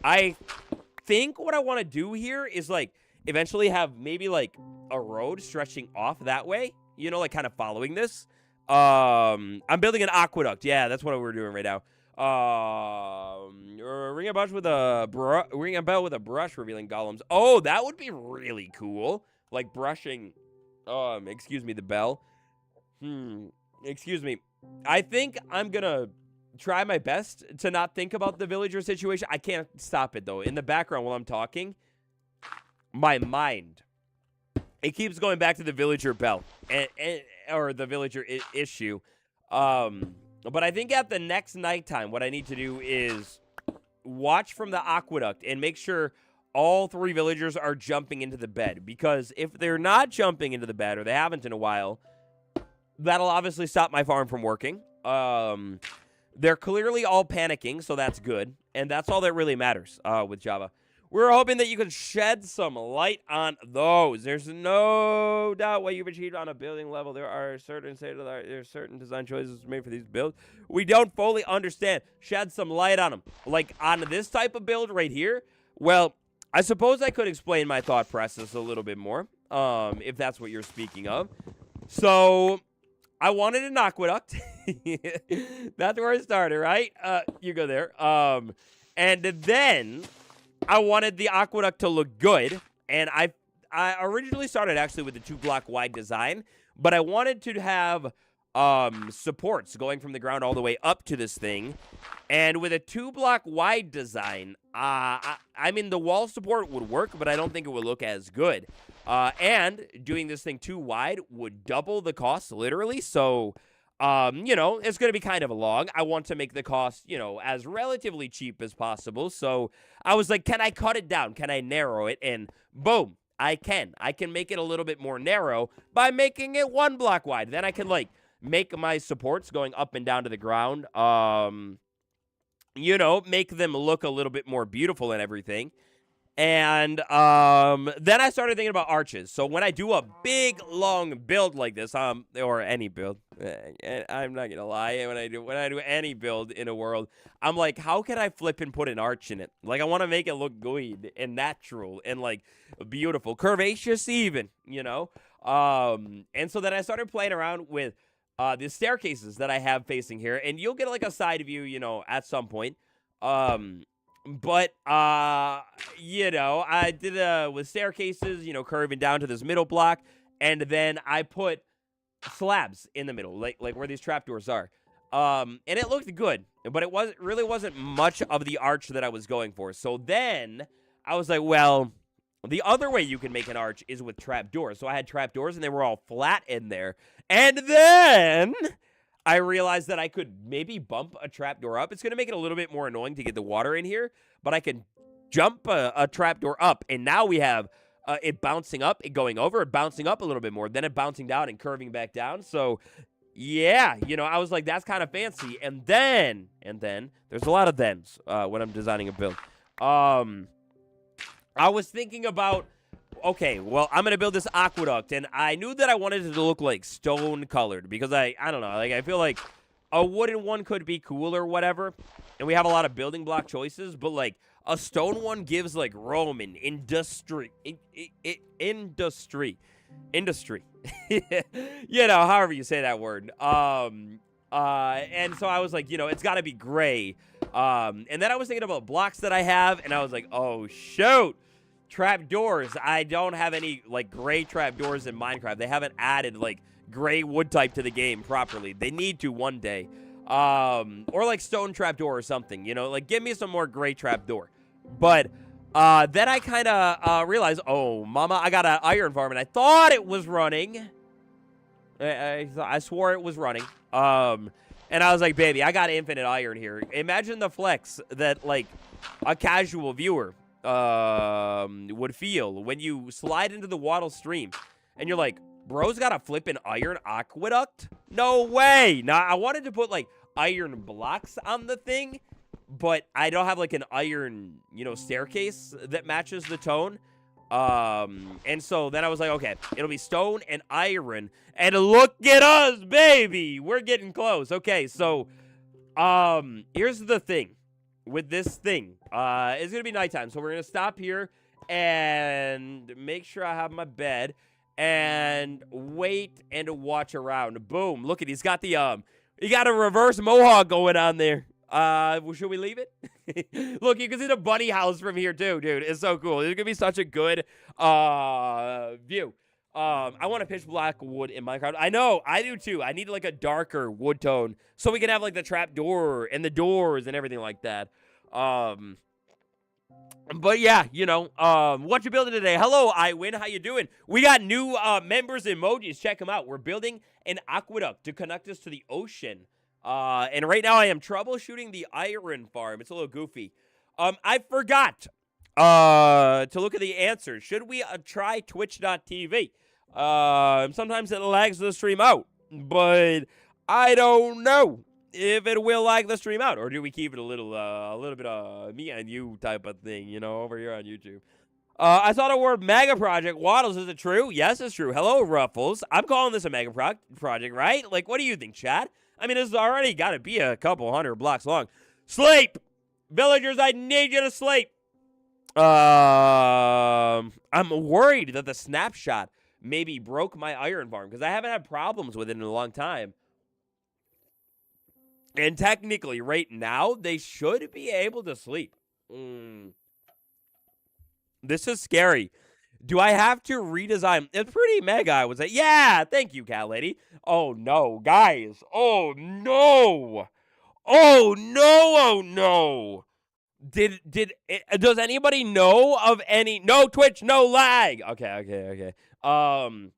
I think what I want to do here is, like, eventually have maybe, like, a road stretching off that way, you know, like, kind of following this. I'm building an aqueduct. Yeah, that's what we're doing right now. Ring a bell with a brush, revealing golems. Oh, that would be really cool. Like brushing, excuse me, the bell. Excuse me. I think I'm gonna try my best to not think about the villager situation. I can't stop it, though. In the background while I'm talking, my mind, it keeps going back to the villager bell or the villager issue. But I think at the next nighttime, what I need to do is watch from the aqueduct and make sure all 3 villagers are jumping into the bed. Because if they're not jumping into the bed, or they haven't in a while, that'll obviously stop my farm from working. They're clearly all panicking, so that's good. And that's all that really matters with Java. We're hoping that you can shed some light on those. There's no doubt what you've achieved on a building level. There are certain design choices made for these builds we don't fully understand. Shed some light on them. Like on this type of build right here. Well, I suppose I could explain my thought process a little bit more, if that's what you're speaking of. So I wanted an aqueduct. That's where I started, right? You go there. And then I wanted the aqueduct to look good, and I originally started actually with the 2-block wide design, but I wanted to have supports going from the ground all the way up to this thing, and with a 2-block wide design, I mean, the wall support would work, but I don't think it would look as good, and doing this thing too wide would double the cost, literally, so you know, it's going to be kind of long. I want to make the cost, you know, as relatively cheap as possible. So I was like, can I cut it down? Can I narrow it? And boom, I can. I can make it a little bit more narrow by making it 1 block wide. Then I can, like, make my supports going up and down to the ground, you know, make them look a little bit more beautiful and everything. And then I started thinking about arches. So when I do a big, long build like this, or any build, I'm not gonna lie, when I do any build in a world, I'm like, how can I flip and put an arch in it? Like, I want to make it look good and natural and, like, beautiful, curvaceous even, you know. And so then I started playing around with the staircases that I have facing here, and you'll get, like, a side view, you know, at some point. But, you know, I did, with staircases, you know, curving down to this middle block, and then I put slabs in the middle, like where these trapdoors are. And it looked good, but it really wasn't much of the arch that I was going for. So then I was like, well, the other way you can make an arch is with trapdoors. So I had trapdoors, and they were all flat in there. And then I realized that I could maybe bump a trapdoor up. It's going to make it a little bit more annoying to get the water in here, but I can jump a trapdoor up, and now we have it bouncing up, it going over, it bouncing up a little bit more, then it bouncing down and curving back down. So, yeah, you know, I was like, that's kind of fancy. And then, there's a lot of thens when I'm designing a build. I was thinking about, okay, well, I'm going to build this aqueduct, and I knew that I wanted it to look, like, stone-colored, because I don't know, like, I feel like a wooden one could be cool or whatever, and we have a lot of building block choices, but, like, a stone one gives, like, Roman industry, you know, however you say that word, and so I was like, you know, it's got to be gray, and then I was thinking about blocks that I have, and I was like, oh, shoot. Trapdoors. I don't have any, like, gray trapdoors in Minecraft. They haven't added, like, gray wood type to the game properly. They need to one day. Or, like, stone trapdoor or something, you know? Like, give me some more gray trapdoor. But then I kind of realized, oh, mama, I got an iron farm, and I thought it was running. I swore it was running. And I was like, baby, I got infinite iron here. Imagine the flex that, like, a casual viewer would feel when you slide into the Wattle stream and you're like, bro's got a flippin' iron aqueduct? No way! Now, I wanted to put, like, iron blocks on the thing, but I don't have, like, an iron, you know, staircase that matches the tone. And so then I was like, okay, it'll be stone and iron. And look at us, baby. We're getting close. Okay, so here's the thing with this thing. It's going to be nighttime, so we're going to stop here and make sure I have my bed and wait and watch around. Boom. Look at, he's got the he got a reverse mohawk going on there. Should we leave it? Look, you can see the bunny house from here too, dude. It's so cool. It's gonna be such a good view. I want a pitch black wood in Minecraft. I know, I do too. I need like a darker wood tone so we can have like the trap door and the doors and everything like that. But yeah, you know, what you building today? Hello, Iwin. How you doing? We got new members emojis. Check them out. We're building an aqueduct to connect us to the ocean. And right now I am troubleshooting the iron farm. It's a little goofy. I forgot to look at the answers. Should we try twitch.tv? Sometimes it lags the stream out, but I don't know if it will lag the stream out, or do we keep it a little bit me and you type of thing, you know, over here on YouTube. I saw the word Megaproject. Waddles, is it true? Yes, it's true. Hello, Ruffles. I'm calling this a Megaproject, right? Like, what do you think, chat? I mean, this has already got to be a couple hundred blocks long. Sleep! Villagers, I need you to sleep! I'm worried that the snapshot maybe broke my iron farm, because I haven't had problems with it in a long time. And technically, right now, they should be able to sleep. This is scary. Do I have to redesign? It's pretty mega, I would say. Yeah, thank you, cat lady. Oh, no, guys. Oh, no. Oh, no, oh, no. Does anybody know of any? No Twitch, no lag. Okay. Oh,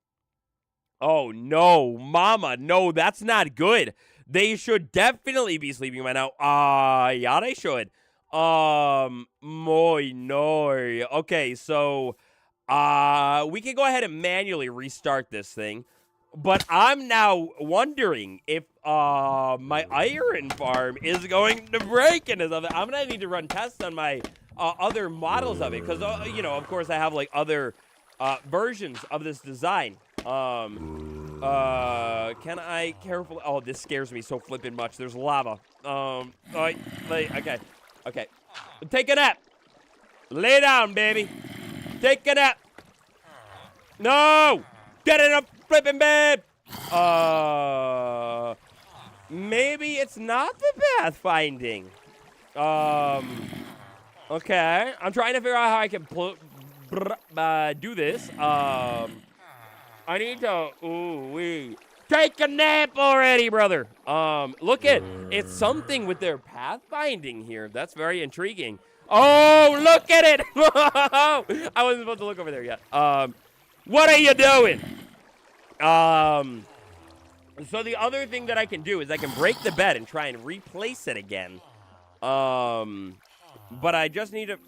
no, mama. No, that's not good. They should definitely be sleeping right now. Yeah, they should. Moi no. Okay, so we can go ahead and manually restart this thing. But I'm now wondering if my iron farm is going to break into something. I'm gonna need to run tests on my other models of it, because you know, of course, I have like other versions of this design. Can I carefully? Oh, this scares me so flippin' much. There's lava. Okay. Take a nap. Lay down, baby. Take a nap. No! Get in a flippin' bed! Maybe it's not the pathfinding. Okay. I'm trying to figure out how I can do this. I need to, take a nap already, brother. Look at, it's something with their pathfinding here. That's very intriguing. Oh, look at it. I wasn't supposed to look over there yet. What are you doing? So the other thing that I can do is I can break the bed and try and replace it again. But I just need to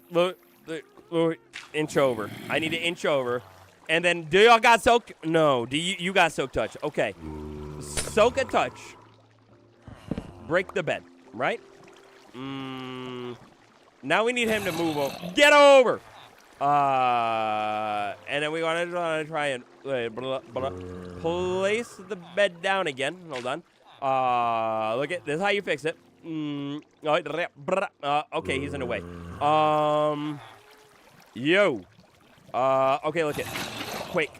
inch over. I need to inch over. And then, do y'all got soak? No, you got soak touch. Okay. Soak a touch. Break the bed, right? Now we need him to move over. Get over! And then we want to try and place the bed down again. Hold on. Look at this is how you fix it. Okay, he's in the way. Yo. Okay, look at quick.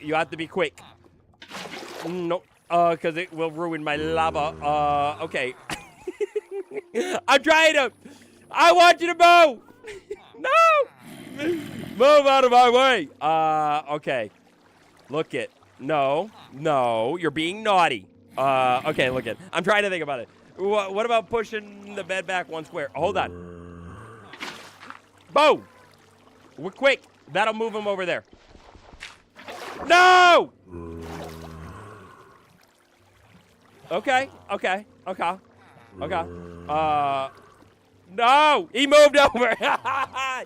You have to be quick. No, because it will ruin my lava. Okay. I'm trying to. I want you to move. No. Move out of my way. Okay. Look it. No. You're being naughty. Okay, look it. I'm trying to think about it. What about pushing the bed back one square? Hold on. Boom. We're quick. That'll move him over there. No! Okay. No! He moved over.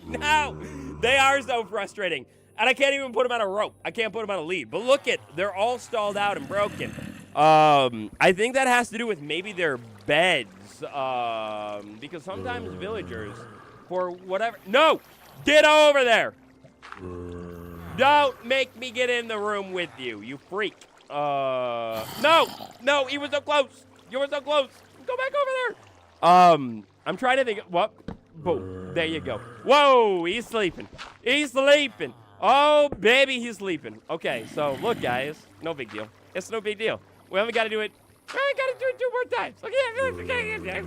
No! They are so frustrating. And I can't even put him on a rope. I can't put him on a lead. But look they're all stalled out and broken. I think that has to do with maybe their beds. Because sometimes villagers, for whatever... No! Get over there! Don't make me get in the room with you, you freak. No, he was so close. You were so close. Go back over there. I'm trying to think. What? Boom. There you go. Whoa, he's sleeping. Oh, baby, he's sleeping. Okay, so look, guys. No big deal. It's no big deal. We haven't got to do it. We haven't got to do it 2 more times. Okay,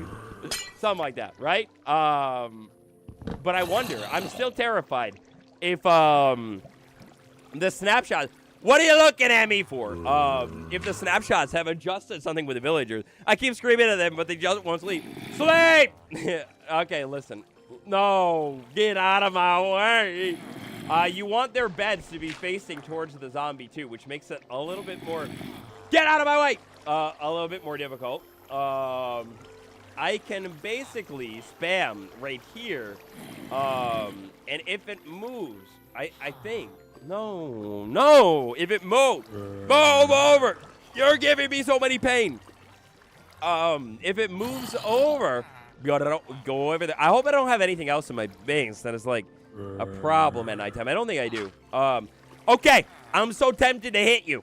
something like that, right? But I wonder. I'm still terrified if the snapshots. What are you looking at me for? If the snapshots have adjusted something with the villagers. I keep screaming at them, but they just won't sleep. Sleep! Okay, listen. No, get out of my way. You want their beds to be facing towards the zombie, too, which makes it a little bit more... Get out of my way! A little bit more difficult. I can basically spam right here. And if it moves, I think... No. If it moves, move over. You're giving me so many pain. If it moves over, go over there. I hope I don't have anything else in my veins that is like a problem at nighttime. I don't think I do. Okay. I'm so tempted to hit you.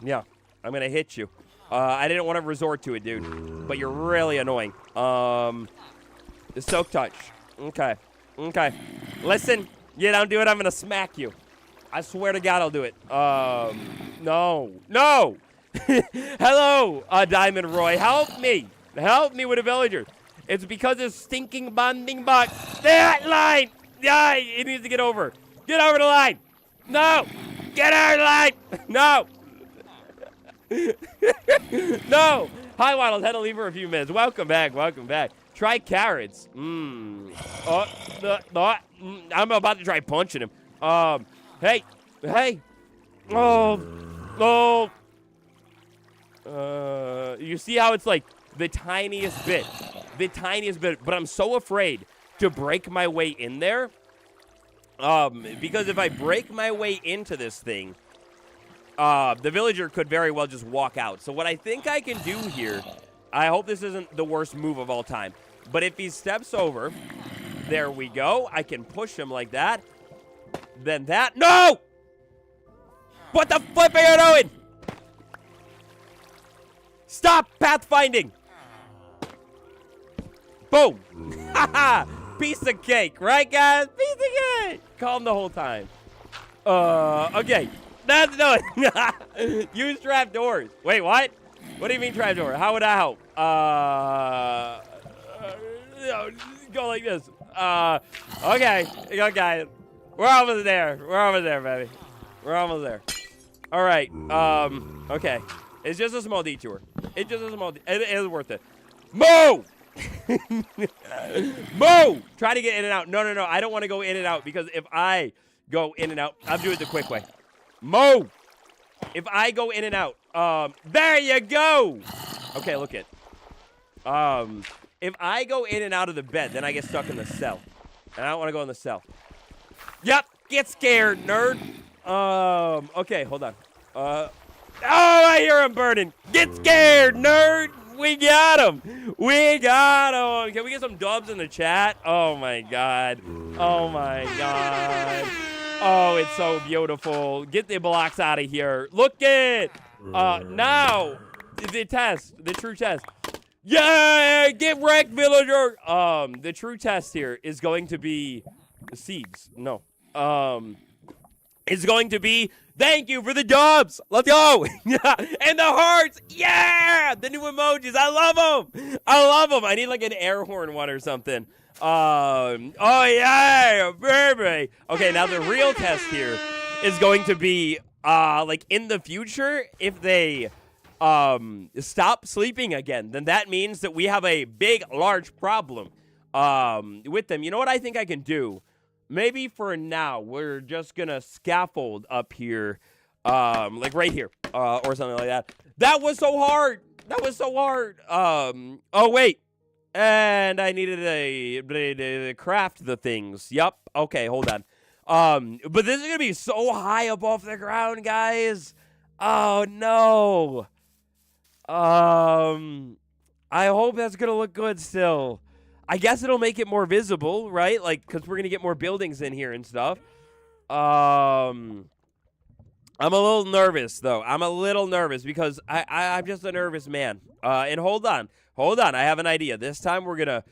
Yeah, I'm gonna hit you. I didn't want to resort to it, dude, but you're really annoying. The soak touch. Okay. Listen. You don't do it, I'm going to smack you. I swear to God I'll do it. No. Hello, Diamond Roy. Help me with a villager. It's because of stinking bonding bot. That line. Yeah, it needs to get over. Get over the line. No. Get over the line. No. No. Hi, Waddles. Had to leave for a few minutes. Welcome back. Try carrots. I'm about to try punching him. Hey. Oh. You see how it's like the tiniest bit, but I'm so afraid to break my way in there. Because if I break my way into this thing, the villager could very well just walk out. So what I think I can do here, I hope this isn't the worst move of all time, but if he steps over, there we go. I can push him like that. Then that. No! What the flip are you doing? Stop pathfinding. Boom. Piece of cake, right, guys? Piece of cake. Calm the whole time. Okay. That's no. Use trap doors. Wait, what? What do you mean trap door? How would I help? Go like this. Okay. We're almost there. Baby. We're almost there. All right. Okay. It's just a small detour. It is worth it. Move! Move! Try to get in and out. No. I don't want to go in and out because if I go in and out, I'm doing it the quick way. Move! If I go in and out, there you go! Okay, look it. If I go in and out of the bed, then I get stuck in the cell. And I don't want to go in the cell. Yep, get scared, nerd. Okay, hold on. Oh, I hear him burning. Get scared, nerd. We got him. Can we get some dubs in the chat? Oh, my God. Oh, it's so beautiful. Get the blocks out of here. Look it. Now, the true test. Yeah, get wrecked, villager. The true test here is going to be the seeds. No. It's going to be thank you for the dubs. Let's go. And the hearts. Yeah, the new emojis. I love them. I need like an air horn one or something. Oh yeah, baby. Okay, now the real test here is going to be like in the future if they stop sleeping again, then that means that we have a large problem with them. You know what I think I can do? Maybe for now, we're just going to scaffold up here, like right here, or something like that. That was so hard. Oh, wait. And I needed to craft the things. Yup. Okay, hold on. But this is going to be so high up off the ground, guys. Oh, no. I hope that's going to look good still. I guess it'll make it more visible, right? Like, because we're going to get more buildings in here and stuff. I'm a little nervous, though. I'm a little nervous because I'm just a nervous man. And hold on. I have an idea. This time we're gonna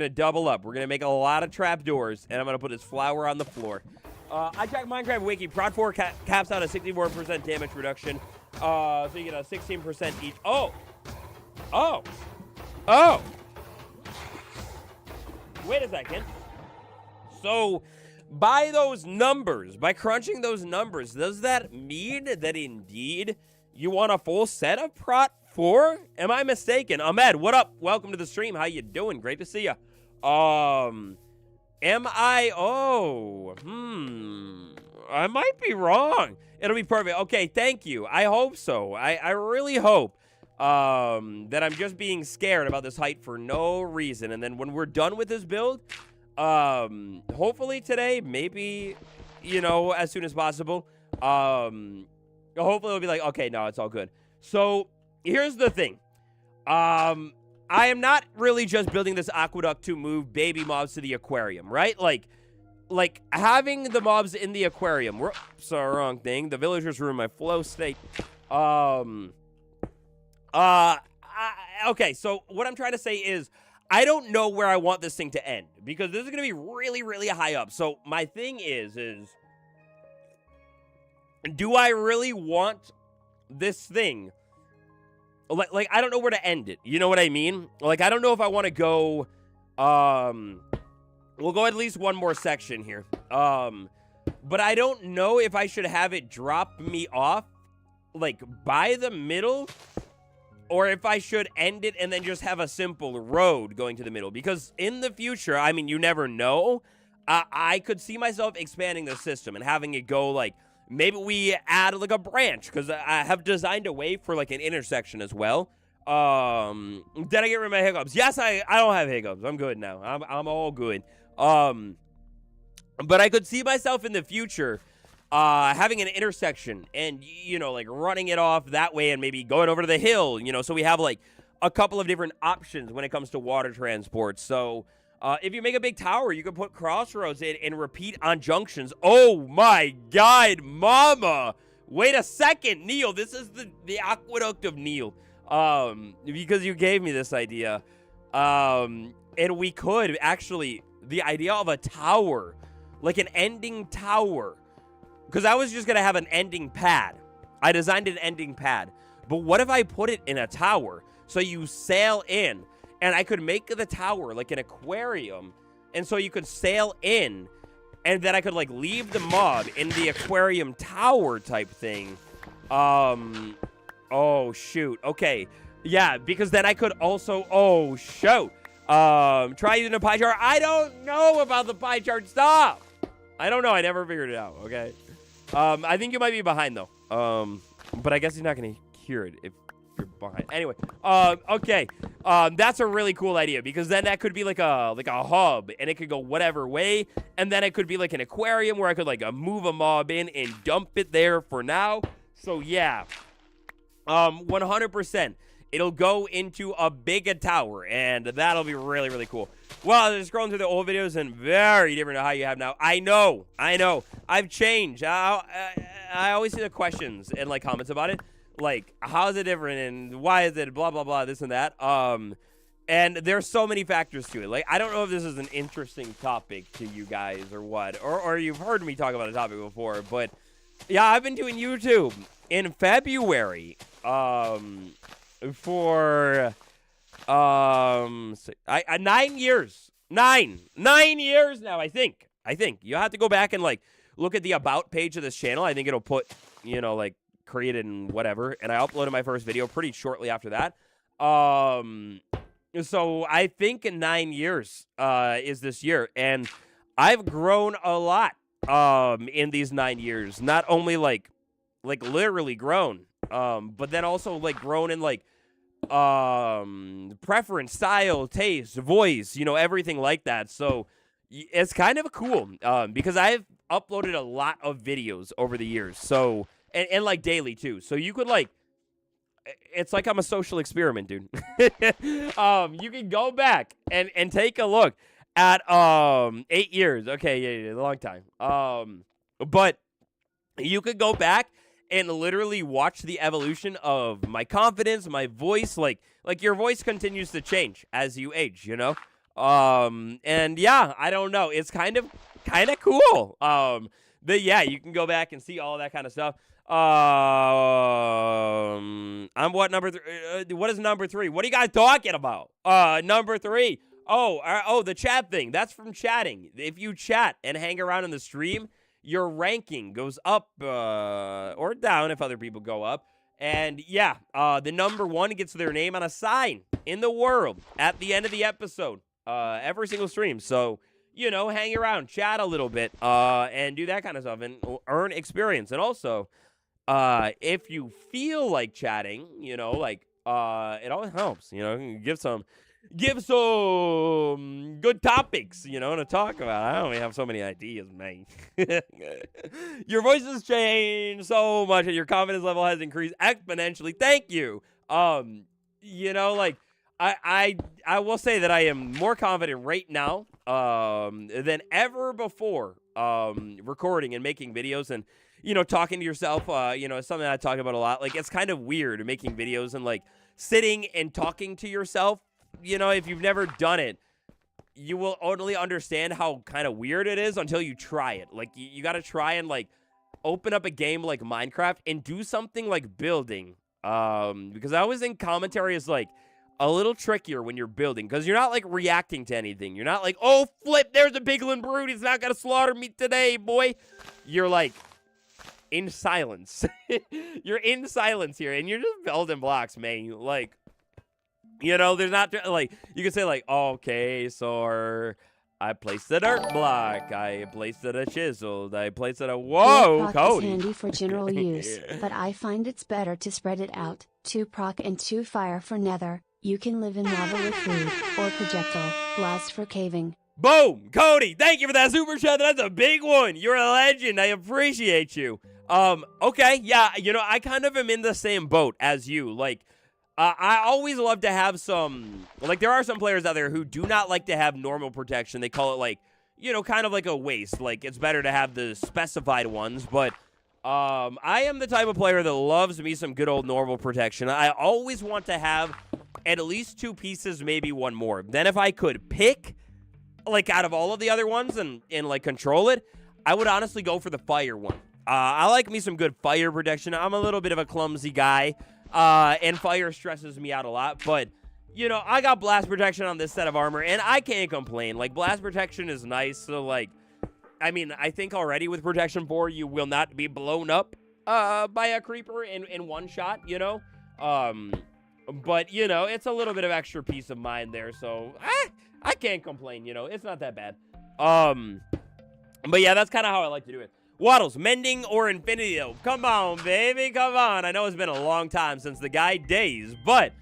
double up. We're gonna make a lot of trapdoors, and I'm gonna put this flower on the floor. I checked Minecraft Wiki. Prod 4 caps out a 64% damage reduction. So you get a 16% each. Oh. Wait a second. So, by those numbers, by crunching those numbers, does that mean that indeed you want a full set of Prot 4? Am I mistaken? Ahmed, what up? Welcome to the stream. How you doing? Great to see you. Am I? Oh, I might be wrong. It'll be perfect. Okay, thank you. I hope so. I really hope that I'm just being scared about this height for no reason. And then when we're done with this build, hopefully today, maybe, you know, as soon as possible, hopefully it'll be like, okay, no, it's all good. So here's the thing. I am not really just building this aqueduct to move baby mobs to the aquarium, right? Like having the mobs in the aquarium. Sorry, wrong thing. The villagers ruined my flow state. Okay, so what I'm trying to say is I don't know where I want this thing to end because this is going to be really, really high up. So my thing is do I really want this thing? Like, I don't know where to end it. You know what I mean? Like, I don't know if I want to go, we'll go at least one more section here. But I don't know if I should have it drop me off, like, by the middle, or if I should end it and then just have a simple road going to the middle. Because in the future, I mean, you never know. I could see myself expanding the system and having it go, like, maybe we add, like, a branch. Because I have designed a way for, like, an intersection as well. Did I get rid of my hiccups? Yes, I don't have hiccups. I'm good now. I'm all good. But I could see myself in the future having an intersection and, you know, like running it off that way and maybe going over to the hill, you know, so we have like a couple of different options when it comes to water transport. So if you make a big tower, you can put crossroads in and repeat on junctions. Oh my God, mama. Wait a second, Neil. This is the Aqueduct of Neil. Because you gave me this idea. And we could actually, the idea of a tower, like an ending tower. Because I was just going to have an ending pad. I designed an ending pad. But what if I put it in a tower? So you sail in. And I could make the tower like an aquarium. And so you could sail in. And then I could like leave the mob in the aquarium tower type thing. Oh, shoot. Okay. Yeah, because then I could also... Oh, shoot. Try using a pie chart. I don't know about the pie chart stuff. I don't know. I never figured it out. Okay. I think you might be behind, though. But I guess he's not going to hear it if you're behind. Anyway, okay. That's a really cool idea because then that could be like a hub and it could go whatever way. And then it could be like an aquarium where I could like move a mob in and dump it there for now. So, yeah. 100%. It'll go into a big tower, and that'll be really, really cool. Well, just scrolling through the old videos and very different to how you have now. I know. I've changed. I always see the questions and, like, comments about it. Like, how is it different, and why is it blah, blah, blah, this and that. And there's so many factors to it. Like, I don't know if this is an interesting topic to you guys or what, or you've heard me talk about a topic before, but, yeah, I've been doing YouTube in February, for 9 years. 9 years now, I think you have to go back and like look at the about page of this channel. I think it'll put, you know, like created and whatever, and I uploaded my first video pretty shortly after that. So I think 9 years is this year, and I've grown a lot in these 9 years. Not only like literally grown, but then also like grown in like preference, style, taste, voice, you know, everything like that. So it's kind of cool because I've uploaded a lot of videos over the years. So and like daily too. So you could like it's like I'm a social experiment, dude. You can go back and take a look at 8 years. Okay, yeah, a long time. But you could go back and literally watch the evolution of my confidence, my voice. Like your voice continues to change as you age, you know? And yeah, I don't know. It's kind of cool. Yeah, you can go back and see all that kind of stuff. I'm what, number 3? What is number 3? What are you guys talking about? Number 3. Oh, the chat thing. That's from chatting. If you chat and hang around in the stream, your ranking goes up or down if other people go up. And yeah, the number 1 gets their name on a sign in the world at the end of the episode. Every single stream. So, you know, hang around, chat a little bit, and do that kind of stuff and earn experience. And also, if you feel like chatting, you know, like, it always helps, you know, give some good topics, you know, to talk about. I only have so many ideas, man. Your voice has changed so much and your confidence level has increased exponentially. Thank you. You know, like, I will say that I am more confident right now than ever before recording and making videos and, you know, talking to yourself. You know, it's something I talk about a lot. Like, it's kind of weird making videos and, like, sitting and talking to yourself. You know, if you've never done it, you will only understand how kind of weird it is until you try it. Like, you got to try and, like, open up a game like Minecraft and do something like building. Because I always think commentary is, like, a little trickier when you're building because you're not, like, reacting to anything. You're not like, oh, flip, there's a piglin brood. He's not going to slaughter me today, boy. You're, like, in silence. You're in silence here, and you're just building blocks, man. Like, you know, there's not, like, you can say, like, okay, so I placed a dirt block. I placed it a chisel. I placed it a, whoa, Cody. Is handy for general use, but I find it's better to spread it out. 2 proc and 2 fire for nether. You can live in lava with food, or projectile, blast for caving. Boom! Cody, thank you for that super chat. That's a big one. You're a legend. I appreciate you. Okay, yeah, you know, I kind of am in the same boat as you. Like, I always love to have some, like, there are some players out there who do not like to have normal protection. They call it, like, you know, kind of like a waste. Like, it's better to have the specified ones, but I am the type of player that loves me some good old normal protection. I always want to have at least 2 pieces, maybe 1 more. Then if I could pick, like, out of all of the other ones and like, control it, I would honestly go for the fire one. I like me some good fire protection. I'm a little bit of a clumsy guy, and fire stresses me out a lot, but, you know, I got blast protection on this set of armor, and I can't complain. Like, blast protection is nice, so, like, I mean, I think already with protection 4, you will not be blown up by a creeper in one shot, you know? But, you know, it's a little bit of extra peace of mind there, so I can't complain, you know? It's not that bad. But, yeah, that's kind of how I like to do it. Waddles, mending or infinity, though? Come on, baby, come on. I know it's been a long time since the guy days, but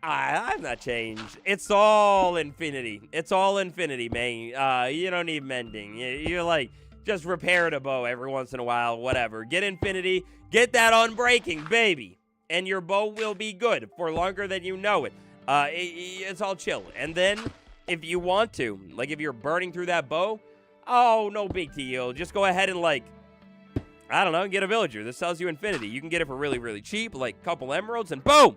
I've not changed. It's all infinity. It's all infinity, man. You don't need mending. You're like, just repair the bow every once in a while, whatever. Get infinity, get that unbreaking, baby, and your bow will be good for longer than you know it. It's all chill. And then, if you want to, like, if you're burning through that bow, oh, no big deal. Just go ahead and, like, I don't know, get a villager. This sells you infinity. You can get it for really, really cheap, like a couple emeralds, and boom!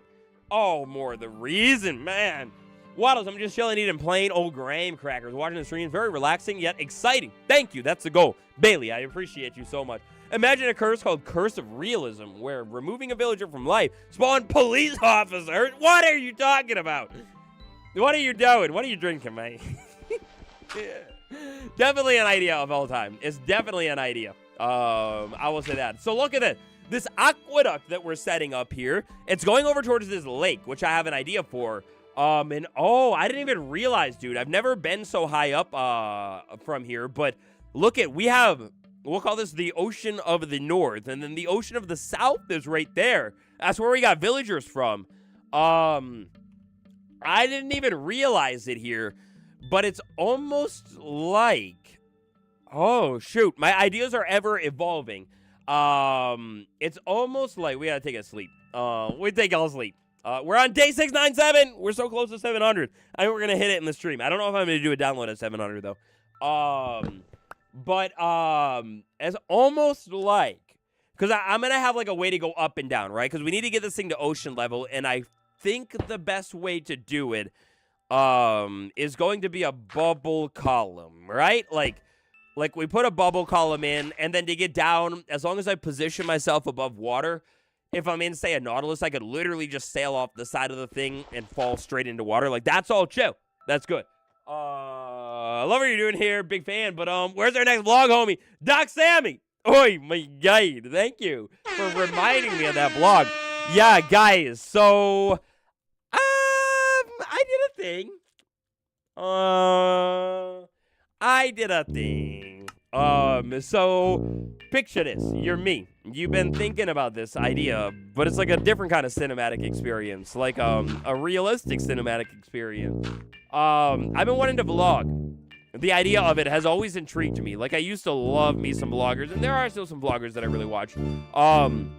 Oh, more the reason, man. Waddles, I'm just chilling, eating plain old graham crackers. Watching the stream, very relaxing, yet exciting. Thank you, that's the goal. Bailey, I appreciate you so much. Imagine a curse called Curse of Realism, where removing a villager from life spawned police officers. What are you talking about? What are you doing? What are you drinking, man? Definitely an idea of all time. It's definitely an idea. I will say that. So look at it. This aqueduct that we're setting up here, it's going over towards this lake, which I have an idea for. And oh, I didn't even realize, dude. I've never been so high up from here. But look at, we have, we'll call this the Ocean of the North, and then the Ocean of the South is right there. That's where we got villagers from. I didn't even realize it here, but it's almost like, oh shoot, my ideas are ever evolving. It's almost like we gotta take a sleep. We take all sleep. We're on day 697. We're so close to 700. I think we're gonna hit it in the stream. I don't know if I'm gonna do a download at 700 though. But it's almost like, because I'm gonna have like a way to go up and down, right? Because we need to get this thing to ocean level, and I think the best way to do it, is going to be a bubble column, right? Like we put a bubble column in, and then to get down, as long as I position myself above water, if I'm in, say, a Nautilus, I could literally just sail off the side of the thing and fall straight into water. Like, that's all chill. That's good. I love what you're doing here. Big fan. But where's our next vlog, homie? Doc Sammy. Oi, my guide. Thank you for reminding me of that vlog. Yeah, guys. So, I did a thing. So picture this. You're me. You've been thinking about this idea, but it's like a different kind of cinematic experience, like a realistic cinematic experience. I've been wanting to vlog. The idea of it has always intrigued me. Like, I used to love me some vloggers, and there are still some vloggers that I really watch. And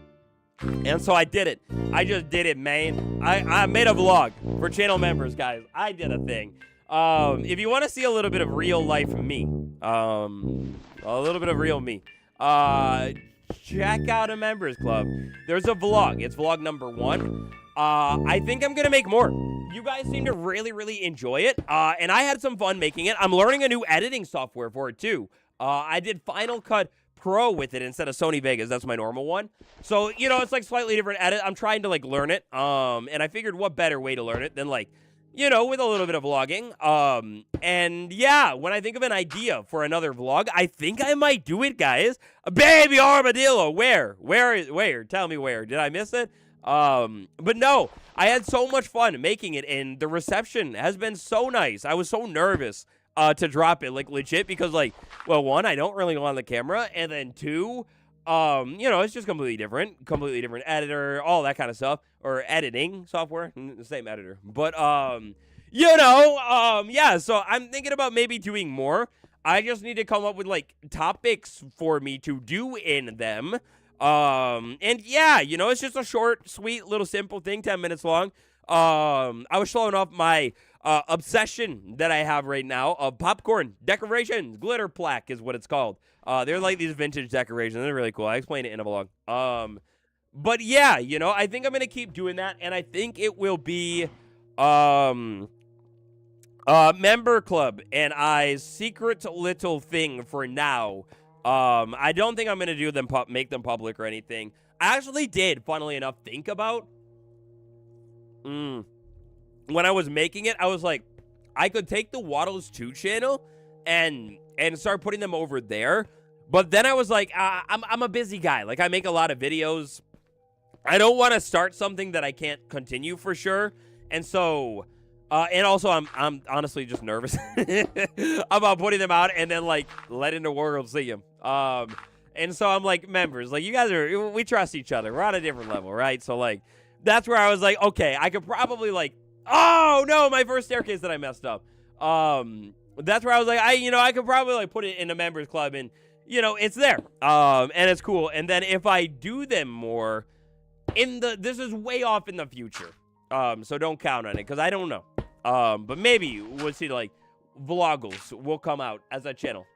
so I did it. I just did it, man. I made a vlog for channel members, guys. I did a thing. If you want to see a little bit of real life me, a little bit of real me, check out a members club. There's a vlog. It's vlog number 1. I think I'm going to make more. You guys seem to really, really enjoy it. And I had some fun making it. I'm learning a new editing software for it too. I did Final Cut Pro with it instead of Sony Vegas. That's my normal one. So, you know, it's like slightly different edit. I'm trying to like learn it. And I figured what better way to learn it than like, you know, with a little bit of vlogging. And yeah, when I think of an idea for another vlog, I think I might do it, guys. Baby armadillo, where? Tell me where. Did I miss it? But no, I had so much fun making it, and the reception has been so nice. I was so nervous, to drop it, like, legit, because, like, well, 1, I don't really go on the camera, and then 2, you know, it's just completely different editor, all that kind of stuff, or editing software, same editor, but, you know, yeah, so I'm thinking about maybe doing more. I just need to come up with, like, topics for me to do in them. And yeah, you know, it's just a short, sweet, little simple thing, 10 minutes long. I was showing off my, obsession that I have right now of popcorn decorations. Glitter plaque is what it's called. They're like these vintage decorations. They're really cool. I explain it in a vlog. But yeah, you know, I think I'm going to keep doing that. And I think it will be, member club and I's secret little thing for now. I don't think I'm going to do them, make them public or anything. I actually did, funnily enough, think about, when I was making it, I was like, I could take the Waddles 2 channel and start putting them over there. But then I was like, I'm a busy guy. Like, I make a lot of videos. I don't want to start something that I can't continue for sure. And so, and also I'm honestly just nervous about putting them out and then like letting the world see them. And so I'm like, members, like, you guys we trust each other. We're on a different level, right? So like, that's where I was like, okay, I could probably like, oh no, my first staircase that I messed up. That's where I was like, I could probably like put it in a members club and, you know, it's there. And it's cool. And then if I do them more this is way off in the future. So don't count on it because I don't know. But maybe we'll see like vloggles will come out as a channel.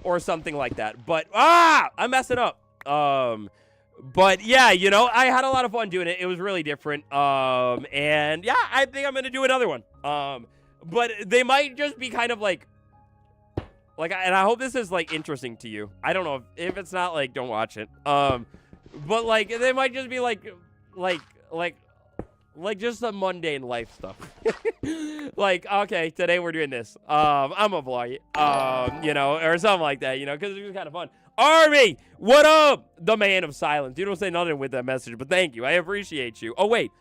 Or something like that. But I'm messing up. But yeah, you know, I had a lot of fun doing it. It was really different. And yeah, I think I'm gonna do another one. But they might just be kind of like, and I hope this is like interesting to you. I don't know if it's not, like, don't watch it. But like they might just be like just some mundane life stuff. Like, okay, today we're doing this. I'm gonna vlog it. You know, or something like that, you know, because it was kind of fun. Army, what up? The man of silence. You don't say nothing with that message, but thank you. I appreciate you. Oh, wait.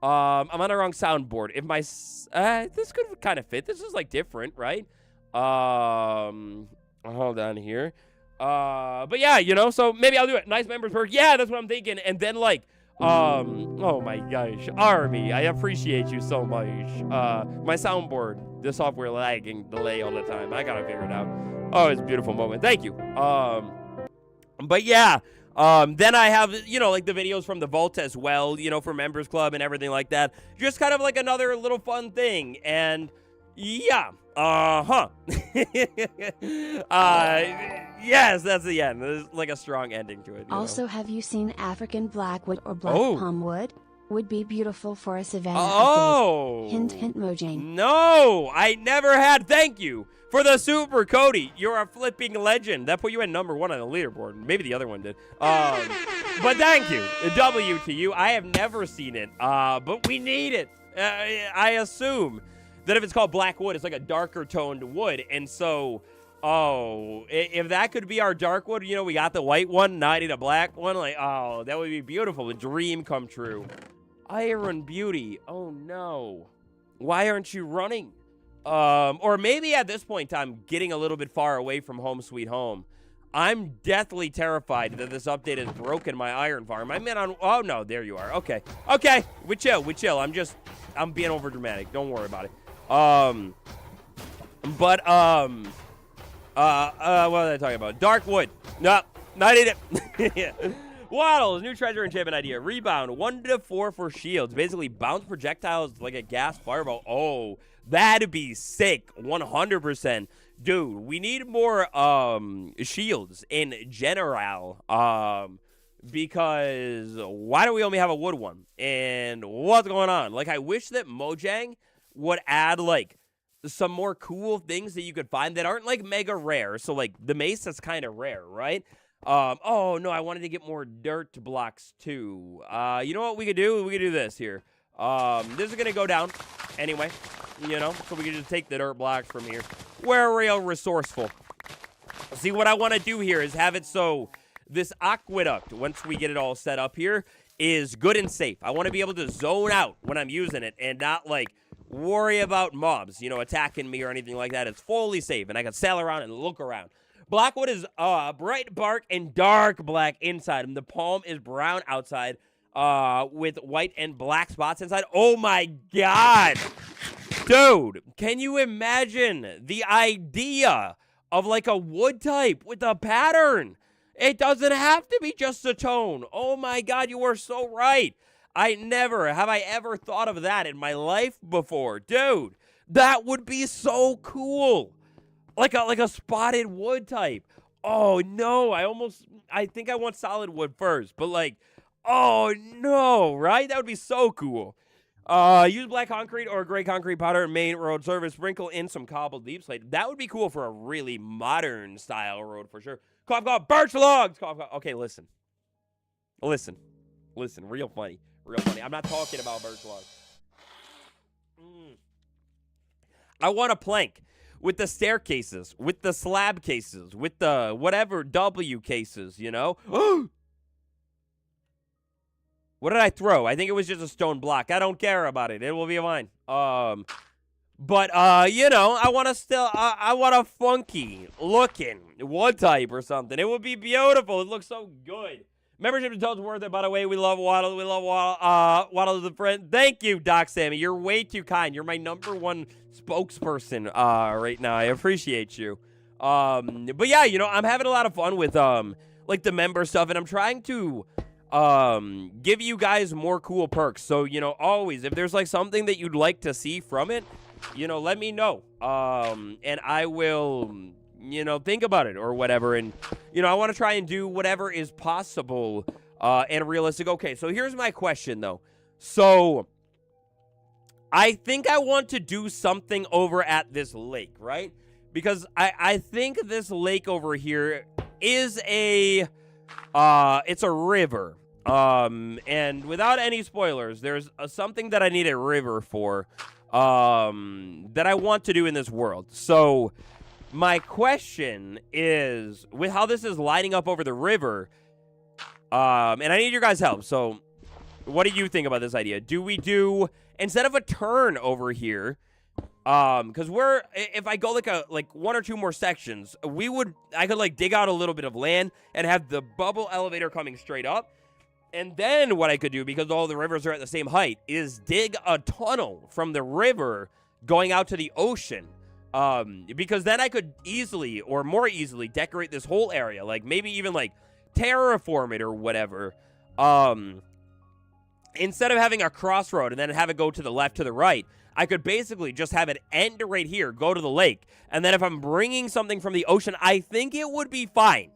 I'm on the wrong soundboard. If my... this could kind of fit. This is, like, different, right? Hold on here. But yeah, you know, so maybe I'll do it. Nice members perk. Yeah, that's what I'm thinking. And then, like... oh my gosh, Army, I appreciate you so much. My soundboard, the software lagging, delay all the time. I gotta figure it out. Oh, it's a beautiful moment. Thank you. But yeah, then I have, like the videos from the vault as well, for Members Club and everything like that. Just kind of like another little fun thing. And yeah, yes, that's the end. There's like a strong ending to it. Also, have you seen African blackwood or black palm wood? Would be beautiful for a savanna update. Hint, hint, Mojang. No, I never had. Thank you for the super, Cody. You're a flipping legend. That put you at number 1 on the leaderboard. Maybe the other one did. But thank you. A W to you. I have never seen it, but we need it. I assume that if it's called black wood, it's like a darker toned wood. And so, if that could be our dark wood, we got the white one, now I need a black one. Like, that would be beautiful. A dream come true. Iron Beauty. Oh, no. Why aren't you running? Or maybe at this point in time, getting a little bit far away from Home Sweet Home. I'm deathly terrified that this update has broken my iron farm. I meant on... Oh, no, there you are. Okay. Okay, we chill. I'm being over dramatic. Don't worry about it. What was I talking about? Dark wood. No, not it. Waddles, new treasure enchantment idea. Rebound, 1 to 4 for shields. Basically, bounce projectiles like a gas fireball. Oh, that'd be sick. 100%. Dude, we need more shields in general. Because why do we only have a wood one? And what's going on? Like, I wish that Mojang would add, like, some more cool things that you could find that aren't, like, mega rare. So, like, the mace is kind of rare, right? Oh, no, I wanted to get more dirt blocks, too. You know what we could do? We could do this here. This is going to go down anyway, so we can just take the dirt blocks from here. We're real resourceful. See, what I want to do here is have it so this aqueduct, once we get it all set up here, is good and safe. I want to be able to zone out when I'm using it and not, like, worry about mobs, attacking me or anything like that. It's fully safe, and I can sail around and look around. Blackwood is bright bark and dark black inside, and the palm is brown outside with white and black spots inside. Oh, my God. Dude, can you imagine the idea of, like, a wood type with a pattern? It doesn't have to be just a tone. Oh, my God, you are so right. I never have I ever thought of that in my life before. Dude, that would be so cool. Like a spotted wood type. Oh, no, I think I want solid wood first. But, like, oh, no, right? That would be so cool. Use black concrete or gray concrete powder in main road surface. Sprinkle in some cobbled deep slate. That would be cool for a really modern style road for sure. Cough, cough, birch logs. Cough, cough. Okay, listen, real funny. I'm not talking about birch logs. I want a plank with the staircases, with the slab cases, with the whatever W cases, What did I throw? I think it was just a stone block. I don't care about it. It will be fine. But I want a funky looking wood type or something. It would be beautiful. It looks so good. Membership to Toad's worth it, by the way. We love Waddle. Waddle is a friend. Thank you, Doc Sammy. You're way too kind. You're my number 1 spokesperson right now. I appreciate you. But yeah, I'm having a lot of fun with like the member stuff, and I'm trying to give you guys more cool perks. So, always, if there's like something that you'd like to see from it, let me know. And I will, think about it or whatever. And, I want to try and do whatever is possible and realistic. Okay, so here's my question, though. So I think I want to do something over at this lake, right? Because I think this lake over here is it's a river. And without any spoilers, there's something that I need a river for that I want to do in this world. So my question is, with how this is lining up over the river, and I need your guys' help. So what do you think about this idea? Do we do, instead of a turn over here, because if I go like 1 or 2 more sections, I could like dig out a little bit of land and have the bubble elevator coming straight up. And then what I could do, because all the rivers are at the same height, is dig a tunnel from the river going out to the ocean. Because then I could easily, or more easily, decorate this whole area. Like maybe even like terraform it or whatever, instead of having a crossroad and then have it go to the left, to the right, I could basically just have it end right here, go to the lake. And then if I'm bringing something from the ocean, I think it would be fine.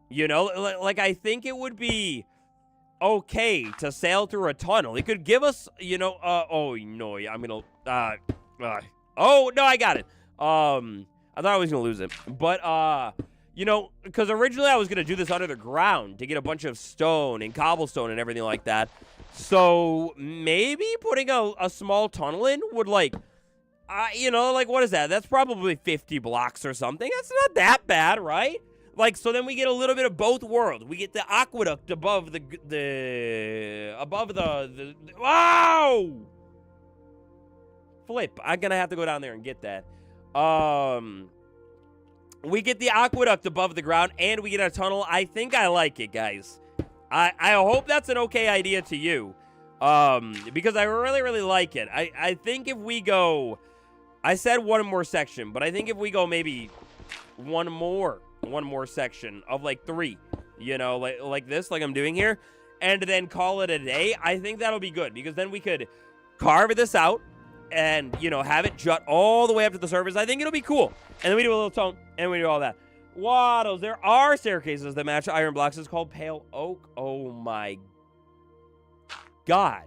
You know, like I think it would be okay to sail through a tunnel. It could give us, you know, oh, no, I'm going to, oh, no, I got it. I thought I was going to lose it. But, you know, because originally I was going to do this under the ground to get a bunch of stone and cobblestone and everything like that. So maybe putting a small tunnel in would, like, you know, like, what is that? That's probably 50 blocks or something. That's not that bad, right? Like, so then we get a little bit of both worlds. We get the aqueduct above wow! Flip. I'm going to have to go down there and get that. We get the aqueduct above the ground, and we get a tunnel. I think I like it, guys. I hope that's an okay idea to you, because I really, really like it. I think if we go, I said one more section, but I think if we go maybe one more section of like 3, you know, like this, like I'm doing here, and then call it a day, I think that'll be good, because then we could carve this out and, you know, have it jut all the way up to the surface. I think it'll be cool. And then we do a little tone, and we do all that. Waddles, there are staircases that match iron blocks. It's called pale oak. Oh my god.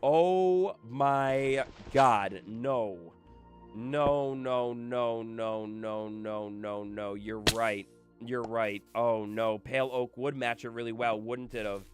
Oh my god. No. No, no, no, no, no, no, no, no. You're right. You're right. Oh no. Pale oak would match it really well, wouldn't it have?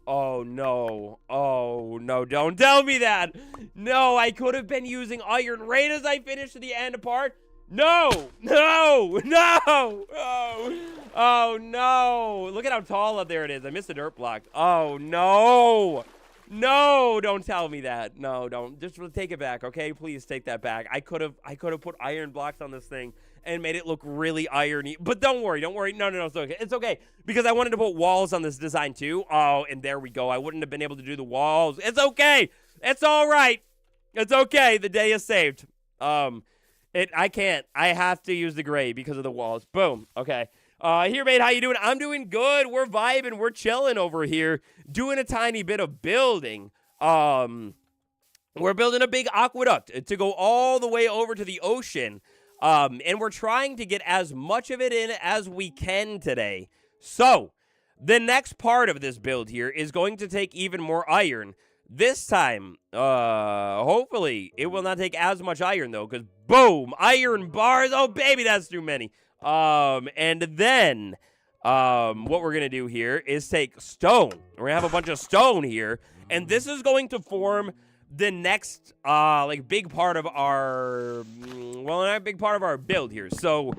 Oh no. Oh no. Don't tell me that. No, I could have been using iron right as I finished the end part. No! No! No! Oh! Oh, no! Look at how tall up there it is. I missed the dirt block. Oh, no! No! Don't tell me that. No, don't. Just take it back, okay? Please take that back. I could have put iron blocks on this thing and made it look really irony. But don't worry. Don't worry. No, no, no. It's okay. It's okay. Because I wanted to put walls on this design, too. Oh, and there we go. I wouldn't have been able to do the walls. It's okay. It's all right. It's okay. The day is saved. I can't. I have to use the gray because of the walls. Boom. Okay. Here, mate, how you doing? I'm doing good. We're vibing. We're chilling over here, doing a tiny bit of building. We're building a big aqueduct to go all the way over to the ocean. And we're trying to get as much of it in as we can today. So, the next part of this build here is going to take even more iron. This time, hopefully, it will not take as much iron, though, because, boom, iron bars. Oh, baby, that's too many. And then, what we're going to do here is take stone. We're going to have a bunch of stone here, and this is going to form the next, like, big part of our, well, not a big part of our build here. So,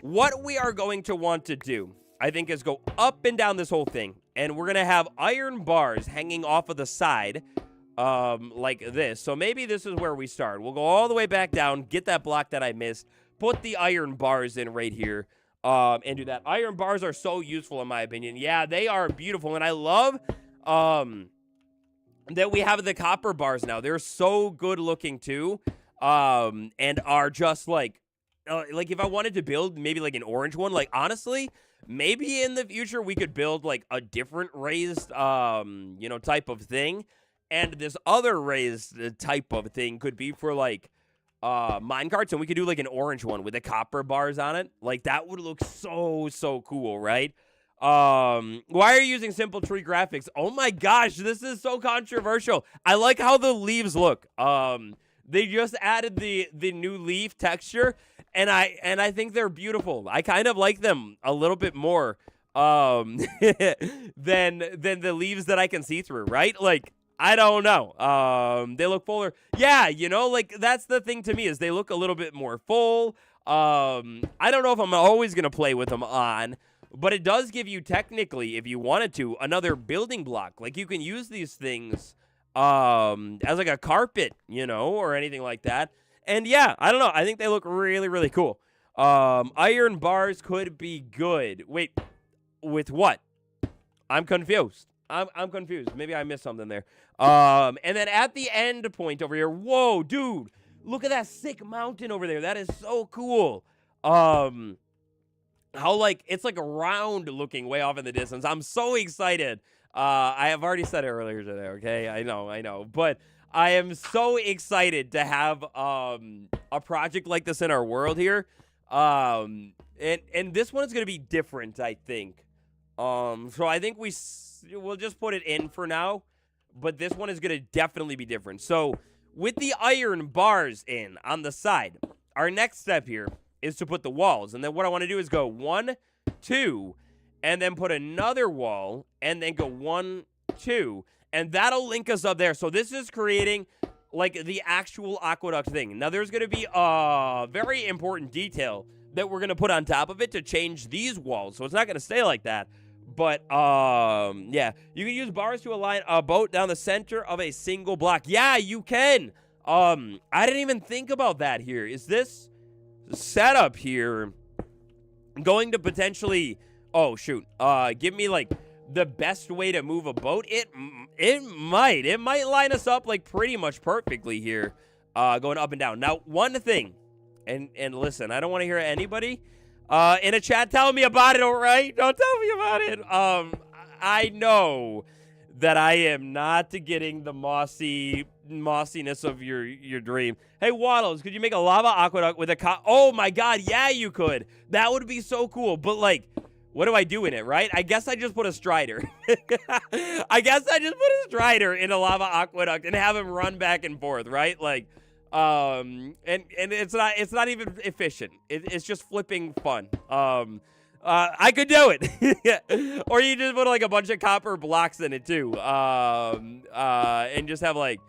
what we are going to want to do, I think, is go up and down this whole thing. And we're going to have iron bars hanging off of the side, like this. So maybe this is where we start. We'll go all the way back down, get that block that I missed, put the iron bars in right here, and do that. Iron bars are so useful, in my opinion. Yeah, they are beautiful. And I love that we have the copper bars now. They're so good looking, too, and are just like if I wanted to build maybe like an orange one, like, honestly, maybe in the future we could build like a different raised, you know, type of thing. And this other raised type of thing could be for like minecarts, and we could do like an orange one with the copper bars on it. Like, that would look so, so cool, right? Why are you using simple tree graphics? Oh my gosh, this is so controversial. I like how the leaves look. They just added the new leaf texture, and I think they're beautiful. I kind of like them a little bit more than the leaves that I can see through, right? Like, I don't know. They look fuller. Yeah, you know, like, that's the thing to me, is they look a little bit more full. I don't know if I'm always going to play with them on, but it does give you, technically, if you wanted to, another building block. Like, you can use these things as like a carpet, you know, or anything like that. And yeah, I don't know. I think they look really, really cool. Iron bars could be good. Wait, with what? I'm confused. I'm confused. Maybe I missed something there. And then at the end point over here, whoa, dude, look at that sick mountain over there. That is so cool. how like it's like a round looking way off in the distance. I'm so excited. I have already said it earlier today, okay? I know. But I am so excited to have a project like this in our world here. And this one is going to be different, I think. So I think we'll just put it in for now, but this one is going to definitely be different. So with the iron bars in on the side, our next step here is to put the walls. And then what I want to do is go 1, 2, and then put another wall, and then go 1, 2, and that'll link us up there. So this is creating like the actual aqueduct thing. Now there's going to be a very important detail that we're going to put on top of it to change these walls. So it's not going to stay like that. But, yeah, you can use bars to align a boat down the center of a single block. Yeah, you can. I didn't even think about that here. Is this setup here going to potentially, oh, shoot, give me, like, the best way to move a boat? It might line us up, like, pretty much perfectly here, going up and down. Now, one thing, and listen, I don't want to hear anybody in a chat telling me about it, all right? Don't tell me about it. I know that I am not getting the mossiness of your dream. Hey, Waddles, could you make a lava aqueduct with a oh my god, yeah, you could. That would be so cool. But like, what do I do in it, right? I guess I just put a strider. I guess I just put a strider in a lava aqueduct and have him run back and forth, right? Like, and it's not even efficient. It's just flipping fun. I could do it. Or you just put like a bunch of copper blocks in it too. And just have like,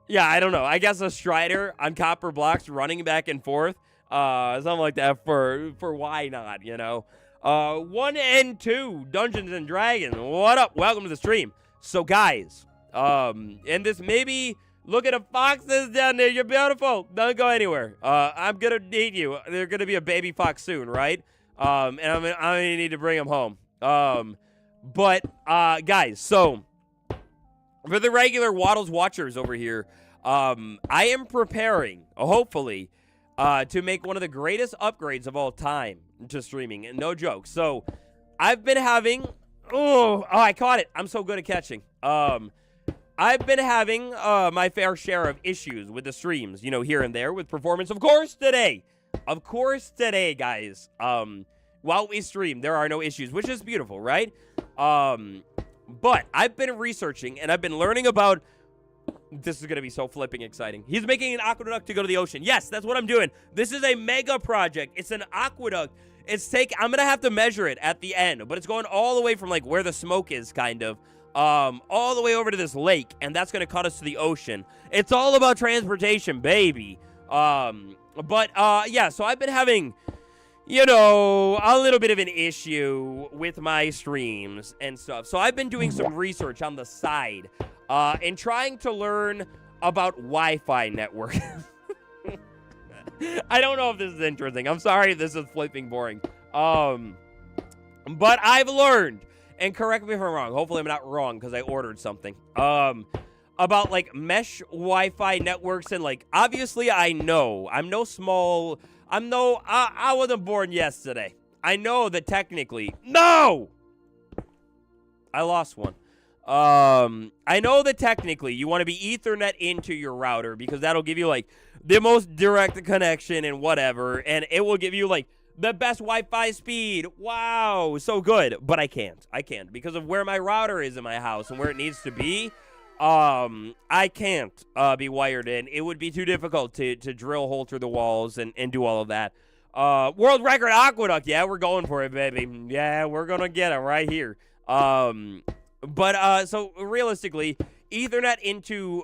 yeah, I don't know. I guess a strider on copper blocks running back and forth. Something like that for why not, you know? 1 and 2, Dungeons and Dragons. What up? Welcome to the stream. So guys, and this maybe, look at the foxes down there. You're beautiful. Don't go anywhere. I'm gonna need you. There's gonna be a baby fox soon, right? And I'm gonna need to bring him home. But guys, so for the regular Waddles watchers over here, I am preparing, hopefully, to make one of the greatest upgrades of all time to streaming. And no joke. So I've been having, oh, I caught it. I'm so good at catching. I've been having my fair share of issues with the streams, you know, here and there with performance. Of course today, guys, while we stream, there are no issues, which is beautiful, right? But I've been researching and I've been learning about, this is going to be so flipping exciting. He's making an aqueduct to go to the ocean. Yes, that's what I'm doing. This is a mega project. It's an aqueduct. I'm going to have to measure it at the end, but it's going all the way from like where the smoke is kind of, all the way over to this lake, and that's going to cut us to the ocean. It's all about transportation, baby. Yeah, so I've been having, you know, a little bit of an issue with my streams and stuff. So I've been doing some research on the side, and trying to learn about Wi-Fi network. I don't know if this is interesting. I'm sorry if this is flipping boring. But I've learned, and correct me if I'm wrong. Hopefully I'm not wrong because I ordered something. About like mesh Wi-Fi networks, and like obviously I know I wasn't born yesterday. I know that technically, no, I lost one. I know that technically you want to be Ethernet into your router because that'll give you like the most direct connection and whatever, and it will give you like the best Wi-Fi speed. Wow, so good. But I can't because of where my router is in my house and where it needs to be. I can't be wired in. It would be too difficult to drill a hole through the walls and do all of that. World record aqueduct. Yeah, we're going for it, baby. Yeah, we're gonna get it right here. So realistically, Ethernet into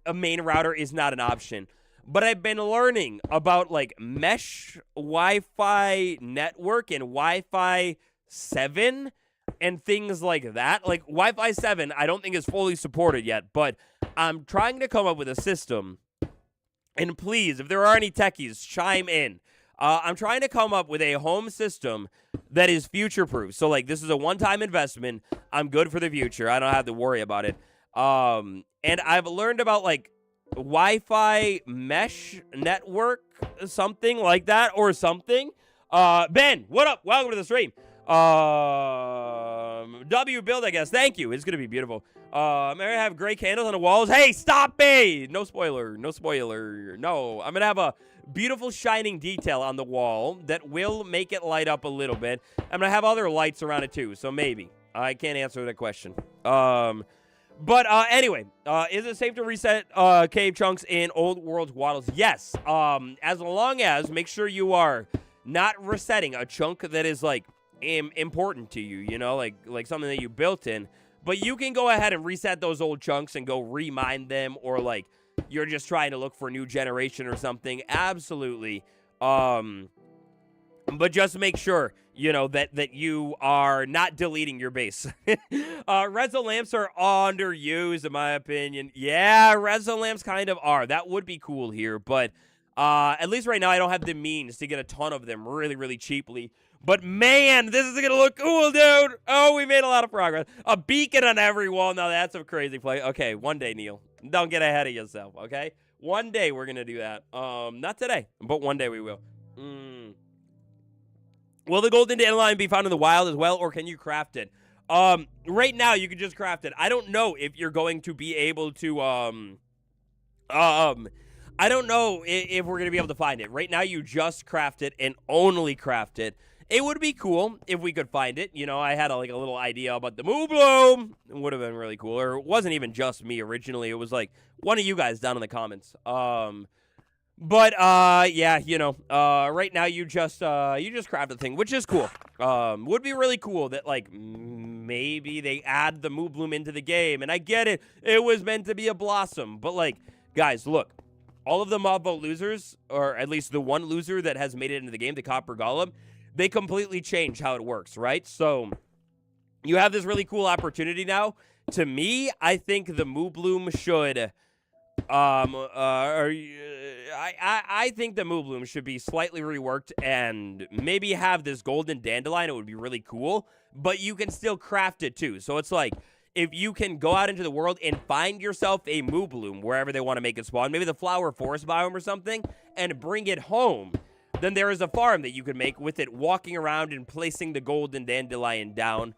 a main router is not an option. But I've been learning about like mesh Wi-Fi network and Wi-Fi 7 and things like that. Like Wi-Fi 7, I don't think is fully supported yet, but I'm trying to come up with a system. And please, if there are any techies, chime in. I'm trying to come up with a home system that is future-proof. So, like, this is a one-time investment. I'm good for the future. I don't have to worry about it. And I've learned about, like, Wi-Fi mesh network, something like that, or something. Ben, what up? Welcome to the stream. W build, I guess. Thank you. It's gonna be beautiful. I'm gonna have gray candles on the walls. Hey, stop me! No spoiler. No spoiler. No, I'm gonna have a beautiful shining detail on the wall that will make it light up a little bit. I'm gonna have other lights around it too. So maybe I can't answer that question. But anyway, is it safe to reset cave chunks in old world waddles? Yes. As long as make sure you are not resetting a chunk that is like important to you, you know, like something that you built in. But you can go ahead and reset those old chunks and go remine them, or like you're just trying to look for a new generation or something. Absolutely. But just make sure, you know, that you are not deleting your base. Resin lamps are underused, in my opinion. Yeah, resin lamps kind of are. That would be cool here, but at least right now I don't have the means to get a ton of them really, really cheaply. But man, this is going to look cool, dude. Oh, we made a lot of progress. A beacon on every wall. Now that's a crazy play. Okay, one day, Neil. Don't get ahead of yourself, okay? One day we're going to do that. Not today, but one day we will. Will the golden dandelion be found in the wild as well, or can you craft it? Right now you can just craft it. I don't know if you're going to be able to, I don't know if we're going to be able to find it. Right now you just craft it and only craft it. It would be cool if we could find it. You know, I had a little idea about the moo bloom. It would have been really cool. Or it wasn't even just me originally. It was like one of you guys down in the comments. But yeah, you know, right now you just craft the thing, which is cool. Would be really cool that like maybe they add the moo bloom into the game. And I get it. It was meant to be a blossom. But like, guys, look. All of the mob vote losers, or at least the one loser that has made it into the game, the Copper Golem, they completely changed how it works, right? So you have this really cool opportunity now. To me, I think the Moo Bloom should, I think the Moo Bloom should be slightly reworked and maybe have this golden dandelion. It would be really cool, but you can still craft it too. So it's like, if you can go out into the world and find yourself a Moo Bloom wherever they want to make it spawn, maybe the flower forest biome or something, and bring it home, then there is a farm that you can make with it, walking around and placing the golden dandelion down,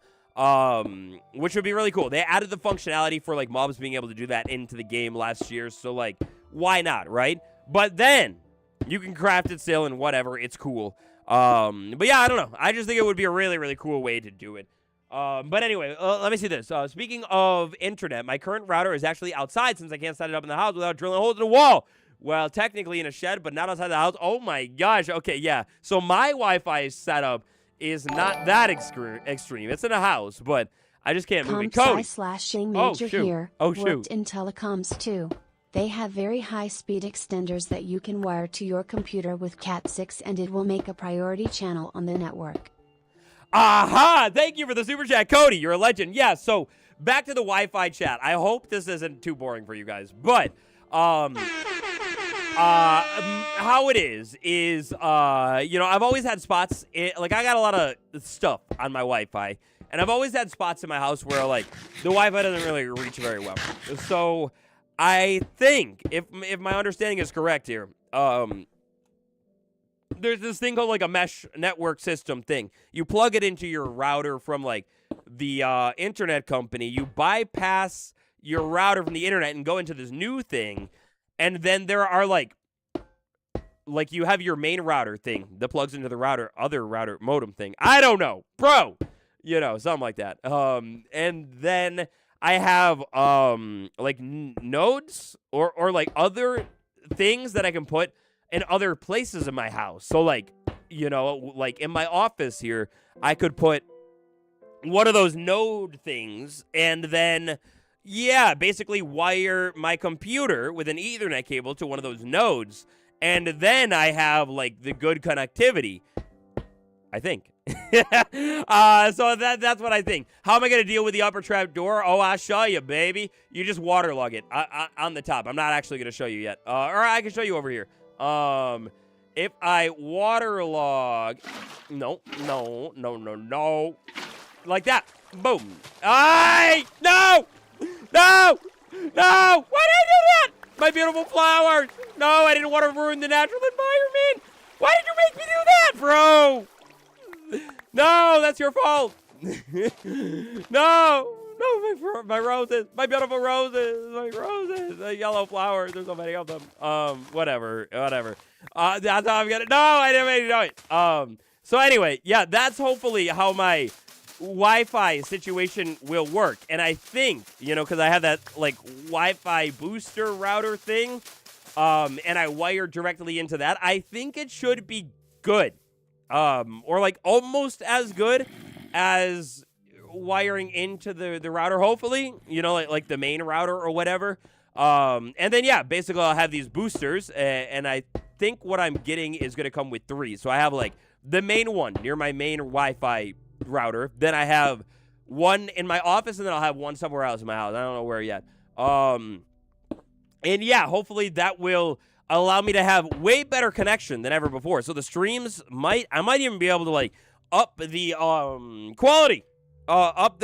which would be really cool. They added the functionality for, like, mobs being able to do that into the game last year, so, like, why not, right? But then, you can craft it still and whatever, it's cool. But yeah, I don't know. I just think it would be a really, really cool way to do it. But anyway, let me see this. Speaking of internet, my current router is actually outside since I can't set it up in the house without drilling holes in the wall. Well, technically in a shed, but not outside the house. Oh my gosh. Okay, yeah. So my Wi-Fi setup is not that extreme. It's in a house, but I just can't move it. Cody. Major here. Oh, shoot. Worked in telecoms too. They have very high-speed extenders that you can wire to your computer with Cat6, and it will make a priority channel on the network. Aha! Thank you for the super chat, Cody. You're a legend. Yeah, so back to the Wi-Fi chat. I hope this isn't too boring for you guys, but how it is, you know, I've always had spots, like I got a lot of stuff on my Wi-Fi, and I've always had spots in my house where, like, the Wi-Fi doesn't really reach very well. So I think, if my understanding is correct here, there's this thing called, like, a mesh network system thing. You plug it into your router from, like, the internet company. You bypass your router from the internet and go into this new thing. And then there are, like you have your main router thing that plugs into the other router modem thing. I don't know, bro. You know, something like that. And then I have, like, nodes or, like, other things that I can put in other places in my house. So, like, you know, like in my office here, I could put one of those node things and then, yeah, basically wire my computer with an Ethernet cable to one of those nodes. And then I have, like, the good connectivity, I think. So that's what I think. How am I going to deal with the upper trap door? Oh, I'll show you, baby. You just waterlog it on the top. I'm not actually going to show you yet. Or I can show you over here. If I waterlog, no, like that, boom. No, why did I do that? My beautiful flowers. No, I didn't want to ruin the natural environment. Why did you make me do that, bro? No, that's your fault. No, my roses, my beautiful roses, my roses, the yellow flowers. There's so many of them. Whatever. That's how I'm gonna. No, I didn't mean to do it. So anyway, yeah, that's hopefully how my Wi-Fi situation will work. And I think, because I have that like Wi-Fi booster router thing, and I wire directly into that. I think it should be good, or like almost as good as wiring into the router, hopefully, like the main router or whatever. And then, yeah, basically I'll have these boosters, and I think what I'm getting is going to come with 3. So I have like the main one near my main Wi-Fi router. Then I have one in my office, and then I'll have one somewhere else in my house. I don't know where yet. And yeah, hopefully that will allow me to have way better connection than ever before. So the streams I might even be able to like up the quality. Of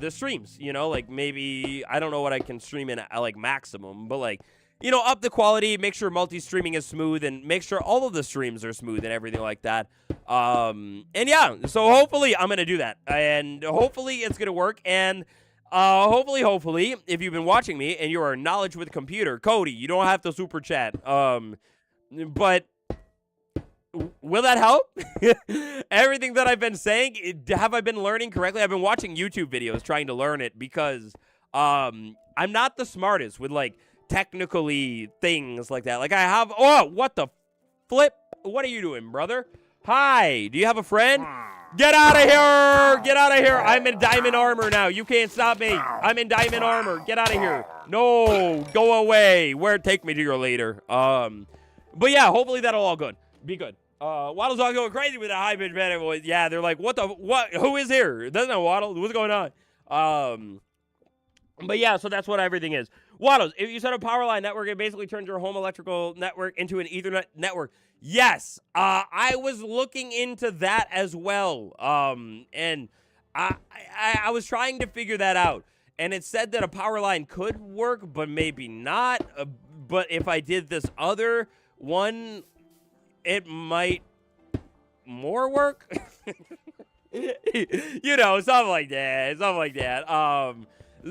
the streams, like maybe, I don't know what I can stream in at like maximum, but like, up the quality, make sure multi-streaming is smooth, and make sure all of the streams are smooth and everything like that. And yeah, so hopefully I'm going to do that, and hopefully it's going to work, and hopefully, if you've been watching me and you are knowledge with computer, Cody, you don't have to super chat, but will that help? Everything that I've been saying, have I been learning correctly? I've been watching YouTube videos trying to learn it because I'm not the smartest with like technically things like that. Like I have, what the flip? What are you doing, brother? Hi, do you have a friend? Get out of here! Get out of here! I'm in diamond armor now. You can't stop me. I'm in diamond armor. Get out of here. No, go away. Take me to your later. But yeah, hopefully that'll all be good. Waddle's all going crazy with a high pitch band voice. Yeah, they're like, what? Who is here? Doesn't know Waddle. What's going on? But yeah, so that's what everything is. Waddles, if you set up a power line network, it basically turns your home electrical network into an Ethernet network. Yes, I was looking into that as well. And I was trying to figure that out. And it said that a power line could work, but maybe not. But if I did this other one, it might more work. Something like that.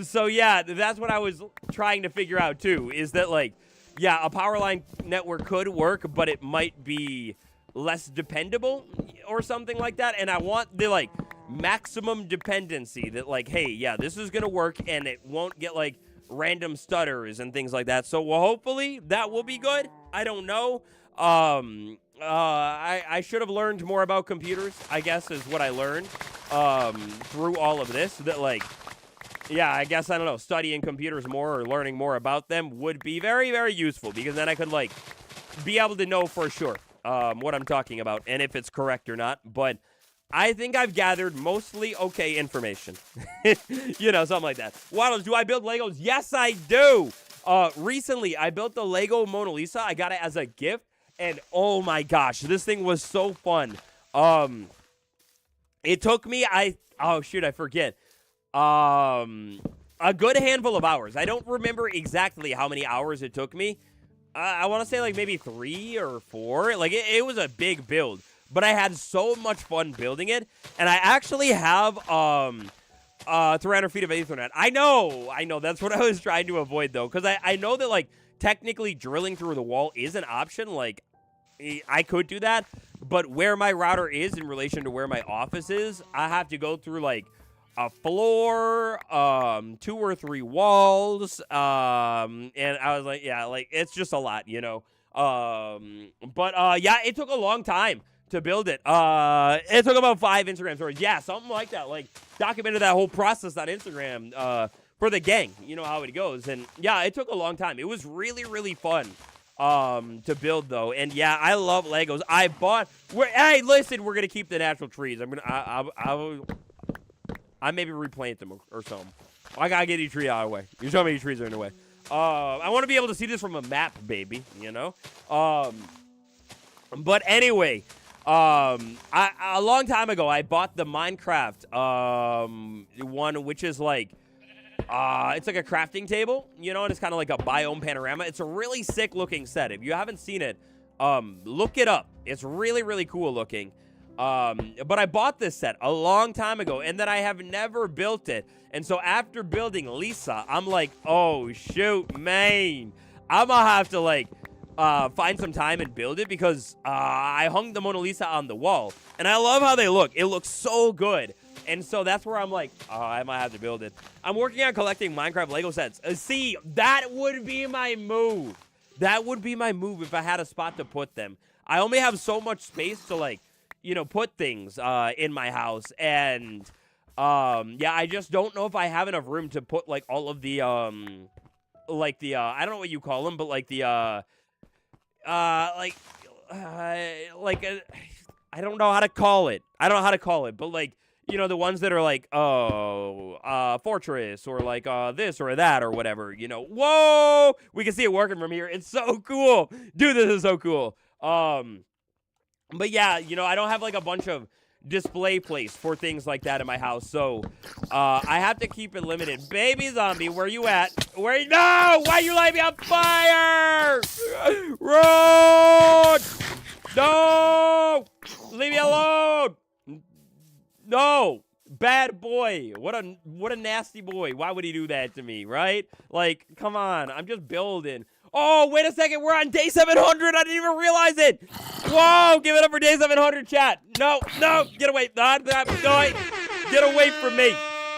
So yeah, that's what I was trying to figure out too, is that like, yeah, a power line network could work, but it might be less dependable or something like that. And I want the like maximum dependency that like, hey, yeah, this is going to work and it won't get like random stutters and things like that. So hopefully that will be good. I don't know. I should have learned more about computers, I guess, is what I learned through all of this. That, like, yeah, I guess, I don't know, studying computers more or learning more about them would be very, very useful, because then I could, like, be able to know for sure what I'm talking about and if it's correct or not. But I think I've gathered mostly okay information. Something like that. Waddles, do I build Legos? Yes, I do. Recently, I built the Lego Mona Lisa. I got it as a gift. And oh my gosh, this thing was so fun. It took me, I forget. A good handful of hours. I don't remember exactly how many hours it took me. I want to say like maybe 3 or 4. Like it was a big build, but I had so much fun building it. And I actually have 300 feet of Ethernet. I know. That's what I was trying to avoid though, because I know that like technically drilling through the wall is an option. Like I could do that, but where my router is in relation to where my office is, I have to go through like a floor, 2 or 3 walls, and I was like, yeah, like it's just a lot, But yeah, it took a long time to build it. It took about 5 Instagram stories. Yeah, something like that. Like documented that whole process on Instagram for the gang. You know how it goes. And yeah, it took a long time. It was really, really fun to build though. And yeah, I love Legos. Hey, listen, we're gonna keep the natural trees. I maybe replant them or something. I gotta get each tree out of the way. There's so many trees are in the way. I want to be able to see this from a map, baby. But anyway, a long time ago, I bought the Minecraft one, which is like It's like a crafting table, you know, and it's kind of like a biome panorama. It's a really sick looking set. If you haven't seen it, look it up. It's really, really cool looking. But I bought this set a long time ago, and then I have never built it. And so after building Lisa, I'm like, oh, shoot, man. I'm going to have to, like, find some time and build it because I hung the Mona Lisa on the wall. And I love how they look. It looks so good. And so that's where I'm like, oh, I might have to build it. I'm working on collecting Minecraft Lego sets. See, that would be my move. That would be my move if I had a spot to put them. I only have so much space to, like, you know, put things in my house. And, yeah, I just don't know if I have enough room to put, like, all of the, like, the, I don't know what you call them, but, like, the, I don't know how to call it. I don't know how to call it, but, like, you know, the ones that are like, fortress or like this or that or whatever, you know. Whoa! We can see it working from here. It's so cool. Dude, this is so cool. But yeah, you know, I don't have like a bunch of display place for things like that in my house. So I have to keep it limited. Baby zombie, where you at? No! Why you light me on fire? Run! No! Leave me alone! No, bad boy. What a nasty boy. Why would he do that to me, right? Like, come on. I'm just building. Oh, wait a second. We're on day 700. I didn't even realize it. Whoa, give it up for day 700, chat. No, get away. Get away from me.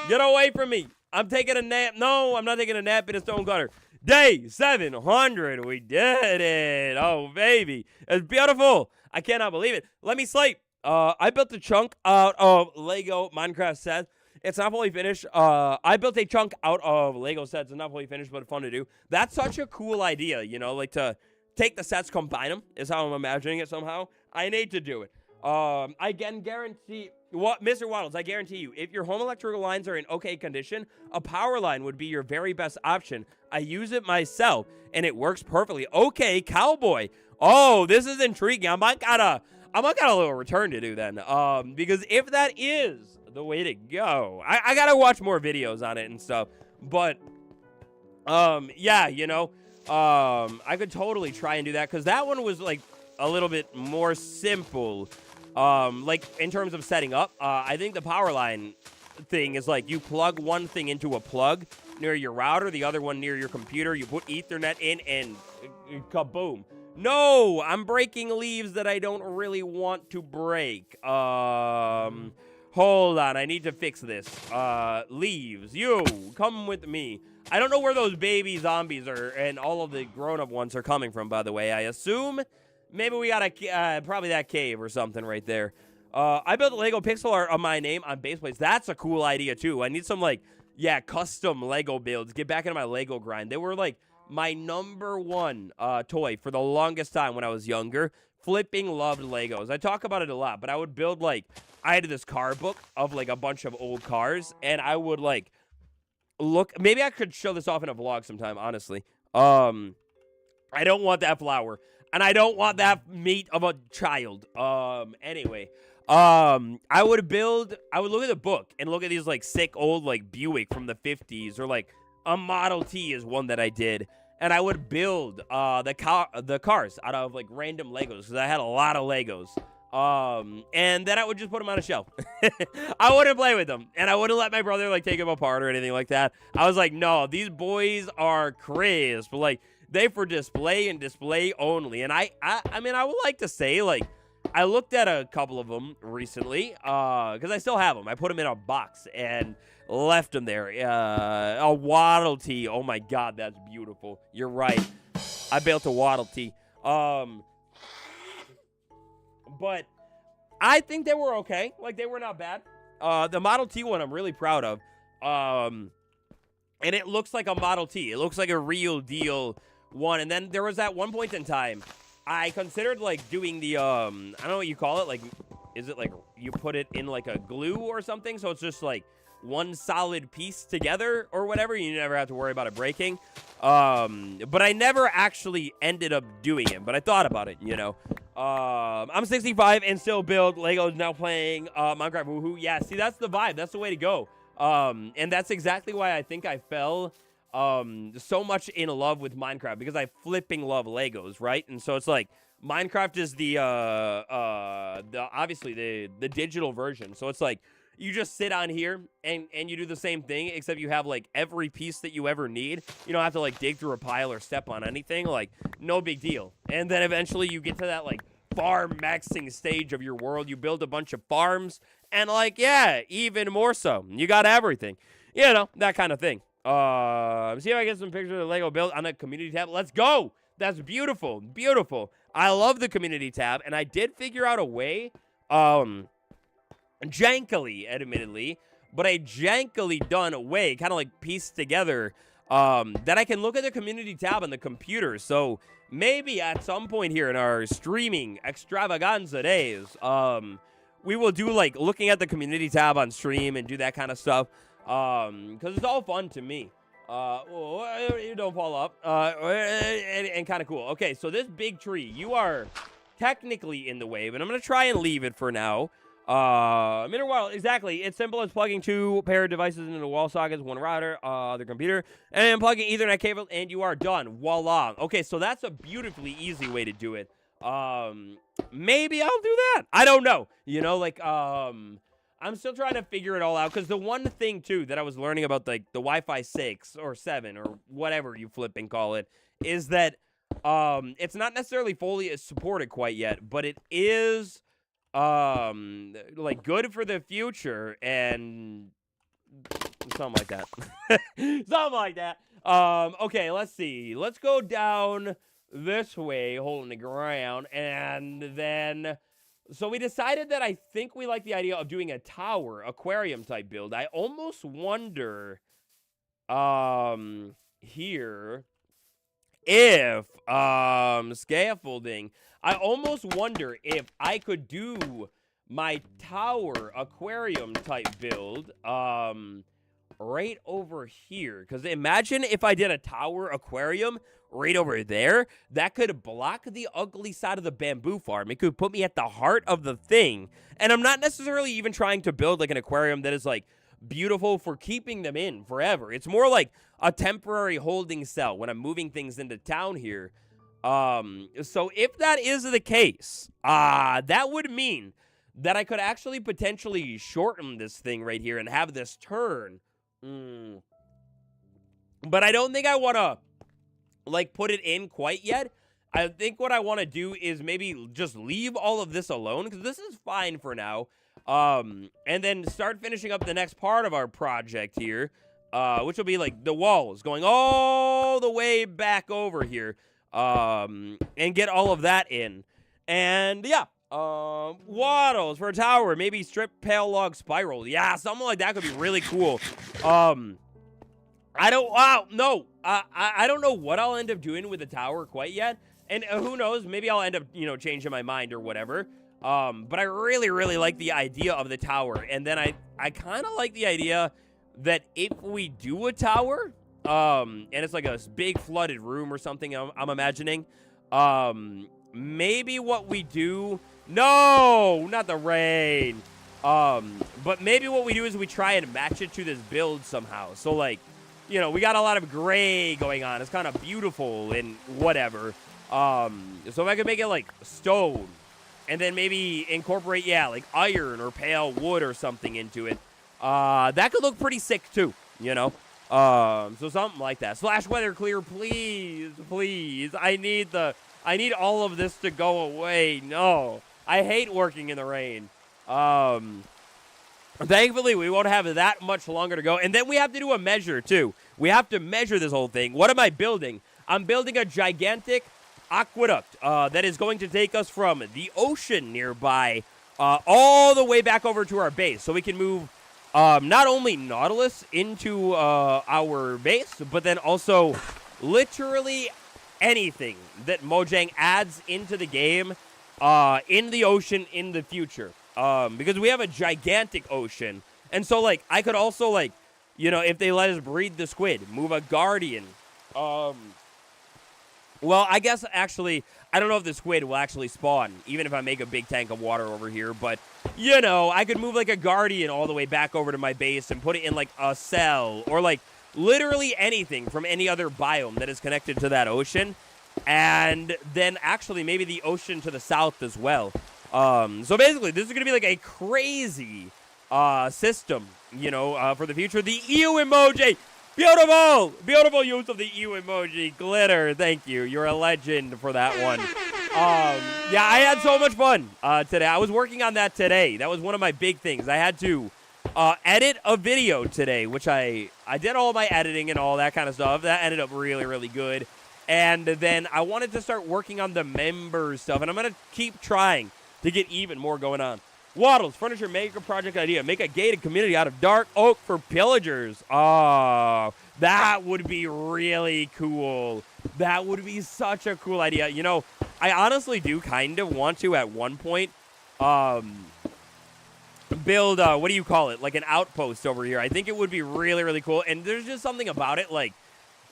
Get away from me. I'm taking a nap. No, I'm not taking a nap in a stone cutter. Day 700. We did it. Oh, baby. It's beautiful. I cannot believe it. Let me sleep. I built a chunk out of Lego Minecraft sets. It's not fully finished. I built a chunk out of Lego sets. It's not fully finished, but fun to do. That's such a cool idea, you know, like to take the sets, combine them, is how I'm imagining it somehow. I need to do it. I can guarantee, Mr. Waddles, I guarantee you, if your home electrical lines are in okay condition, a power line would be your very best option. I use it myself, and it works perfectly. Okay, cowboy. Oh, this is intriguing. I might got a little return to do then, because if that is the way to go, I gotta watch more videos on it and stuff, but, yeah, you know, I could totally try and do that, because that one was, like, a little bit more simple, like, in terms of setting up. I think the power line thing is, like, you plug one thing into a plug near your router, the other one near your computer, you put Ethernet in, and kaboom. No, I'm breaking leaves that I don't really want to break. Hold on, I need to fix this. Leaves, you, come with me. I don't know where those baby zombies are, and all of the grown-up ones are coming from, by the way. I assume maybe we got probably that cave or something right there. I built a Lego pixel art of my name on base plates. That's a cool idea, too. I need some, like, yeah, custom Lego builds. Get back into my Lego grind. They were, like, my number one toy for the longest time when I was younger. Flipping loved Legos. I talk about it a lot, but I would build, like, I had this car book of, like, a bunch of old cars, and I would, like, look. Maybe I could show this off in a vlog sometime, honestly. I don't want that flower, and I don't want that meat of a child. Anyway, I would look at the book and look at these, like, sick old, like, Buick from the 50s, or, like, a Model T is one that I did. And I would build the cars out of, like, random Legos, because I had a lot of Legos. And then I would just put them on a shelf. I wouldn't play with them, and I wouldn't let my brother, like, take them apart or anything like that. I was like, no, these boys are crisp. Like, they for display and display only. And I mean, I would like to say, like, I looked at a couple of them recently, because I still have them. I put them in a box and left them there. A Waddle Tee. Oh, my God, that's beautiful. You're right. I built a Waddle Tee. But I think they were okay. Like, they were not bad. The Model T one I'm really proud of. And it looks like a Model T. It looks like a real deal one. And then there was that one point in time, I considered, like, doing the, I don't know what you call it. Like, is it, like, you put it in, like, a glue or something? So it's just, like, one solid piece together or whatever. You never have to worry about it breaking. But I never actually ended up doing it. But I thought about it, you know. I'm 65 and still build Legos, now playing Minecraft. Woohoo. Yeah, see, that's the vibe. That's the way to go. And that's exactly why I think I fell so much in love with Minecraft, because I flipping love Legos, right? And so it's like Minecraft is the obviously the digital version. So it's like you just sit on here and you do the same thing, except you have like every piece that you ever need. You don't have to like dig through a pile or step on anything. Like, no big deal. And then eventually you get to that like farm maxing stage of your world. You build a bunch of farms, and like, yeah, even more so, you got everything. You know, that kind of thing. See if I get some pictures of the Lego build on the community tab. Let's go. That's beautiful. Beautiful. I love the community tab, and I did figure out a way, jankily, admittedly, but a jankily done way, kind of like pieced together, that I can look at the community tab on the computer. So maybe at some point here in our streaming extravaganza days, we will do like looking at the community tab on stream and do that kind of stuff, because it's all fun to me. You don't fall up, and kind of cool. Okay, so this big tree, you are technically in the way, but I'm going to try and leave it for now. Well, exactly. It's simple as plugging 2 pair of devices into wall sockets, one router, the computer, and then plugging Ethernet cable, and you are done. Voila. Okay, so that's a beautifully easy way to do it. Maybe I'll do that. I don't know. You know, like, I'm still trying to figure it all out, because the one thing, too, that I was learning about, like, the Wi-Fi 6 or 7 or whatever you flipping call it, is that, it's not necessarily fully supported quite yet, but it is like good for the future and something like that. Something like that. Okay, let's see. Let's go down this way, holding the ground, and then so we decided that I think we like the idea of doing a tower aquarium type build. I almost wonder here if scaffolding, I almost wonder if I could do my tower aquarium type build right over here. Because imagine if I did a tower aquarium right over there. That could block the ugly side of the bamboo farm. It could put me at the heart of the thing. And I'm not necessarily even trying to build like an aquarium that is like beautiful for keeping them in forever. It's more like a temporary holding cell when I'm moving things into town here. So if that is the case, that would mean that I could actually potentially shorten this thing right here and have this turn. But I don't think I want to, like, put it in quite yet. I think what I want to do is maybe just leave all of this alone, because this is fine for now. And then start finishing up the next part of our project here, which will be, like, the walls going all the way back over here. And get all of that in. And, yeah, wattles for a tower. Maybe strip pale log spiral. Yeah, something like that could be really cool. I don't know what I'll end up doing with the tower quite yet. And who knows, maybe I'll end up, changing my mind or whatever. But I really, really like the idea of the tower. And then I kind of like the idea that if we do a tower, and it's like a big flooded room or something, I'm imagining, maybe what we do, no, not the rain, but maybe what we do is we try and match it to this build somehow. So, like, we got a lot of gray going on. It's kind of beautiful and whatever. So if I could make it like stone and then maybe incorporate, like iron or pale wood or something into it, that could look pretty sick too, so something like that. Slash weather clear, please, please. I need all of this to go away. No, I hate working in the rain. Thankfully, we won't have that much longer to go. And then we have to do a measure, too. We have to measure this whole thing. What am I building? I'm building a gigantic aqueduct that is going to take us from the ocean nearby all the way back over to our base. So we can move not only Nautilus into our base, but then also literally anything that Mojang adds into the game in the ocean in the future. Because we have a gigantic ocean. And so, like, I could also, like, if they let us breed the squid, move a guardian, Well, I guess actually, I don't know if the squid will actually spawn, even if I make a big tank of water over here. But, you know, I could move like a guardian all the way back over to my base and put it in like a cell or like literally anything from any other biome that is connected to that ocean. And then actually maybe the ocean to the south as well. So basically, this is going to be like a crazy system, you know, for the future. The EU emoji. Beautiful! Beautiful use of the EU emoji. Glitter, thank you. You're a legend for that one. Yeah, I had so much fun today. I was working on that today. That was one of my big things. I had to edit a video today, which I did all my editing and all that kind of stuff. That ended up really, really good. And then I wanted to start working on the members stuff, and I'm going to keep trying to get even more going on. Waddles, furniture maker project idea. Make a gated community out of dark oak for pillagers. Oh, that would be really cool. That would be such a cool idea. You know, I honestly do kind of want to at one point build, what do you call it? Like an outpost over here. I think it would be really, really cool. And there's just something about it, like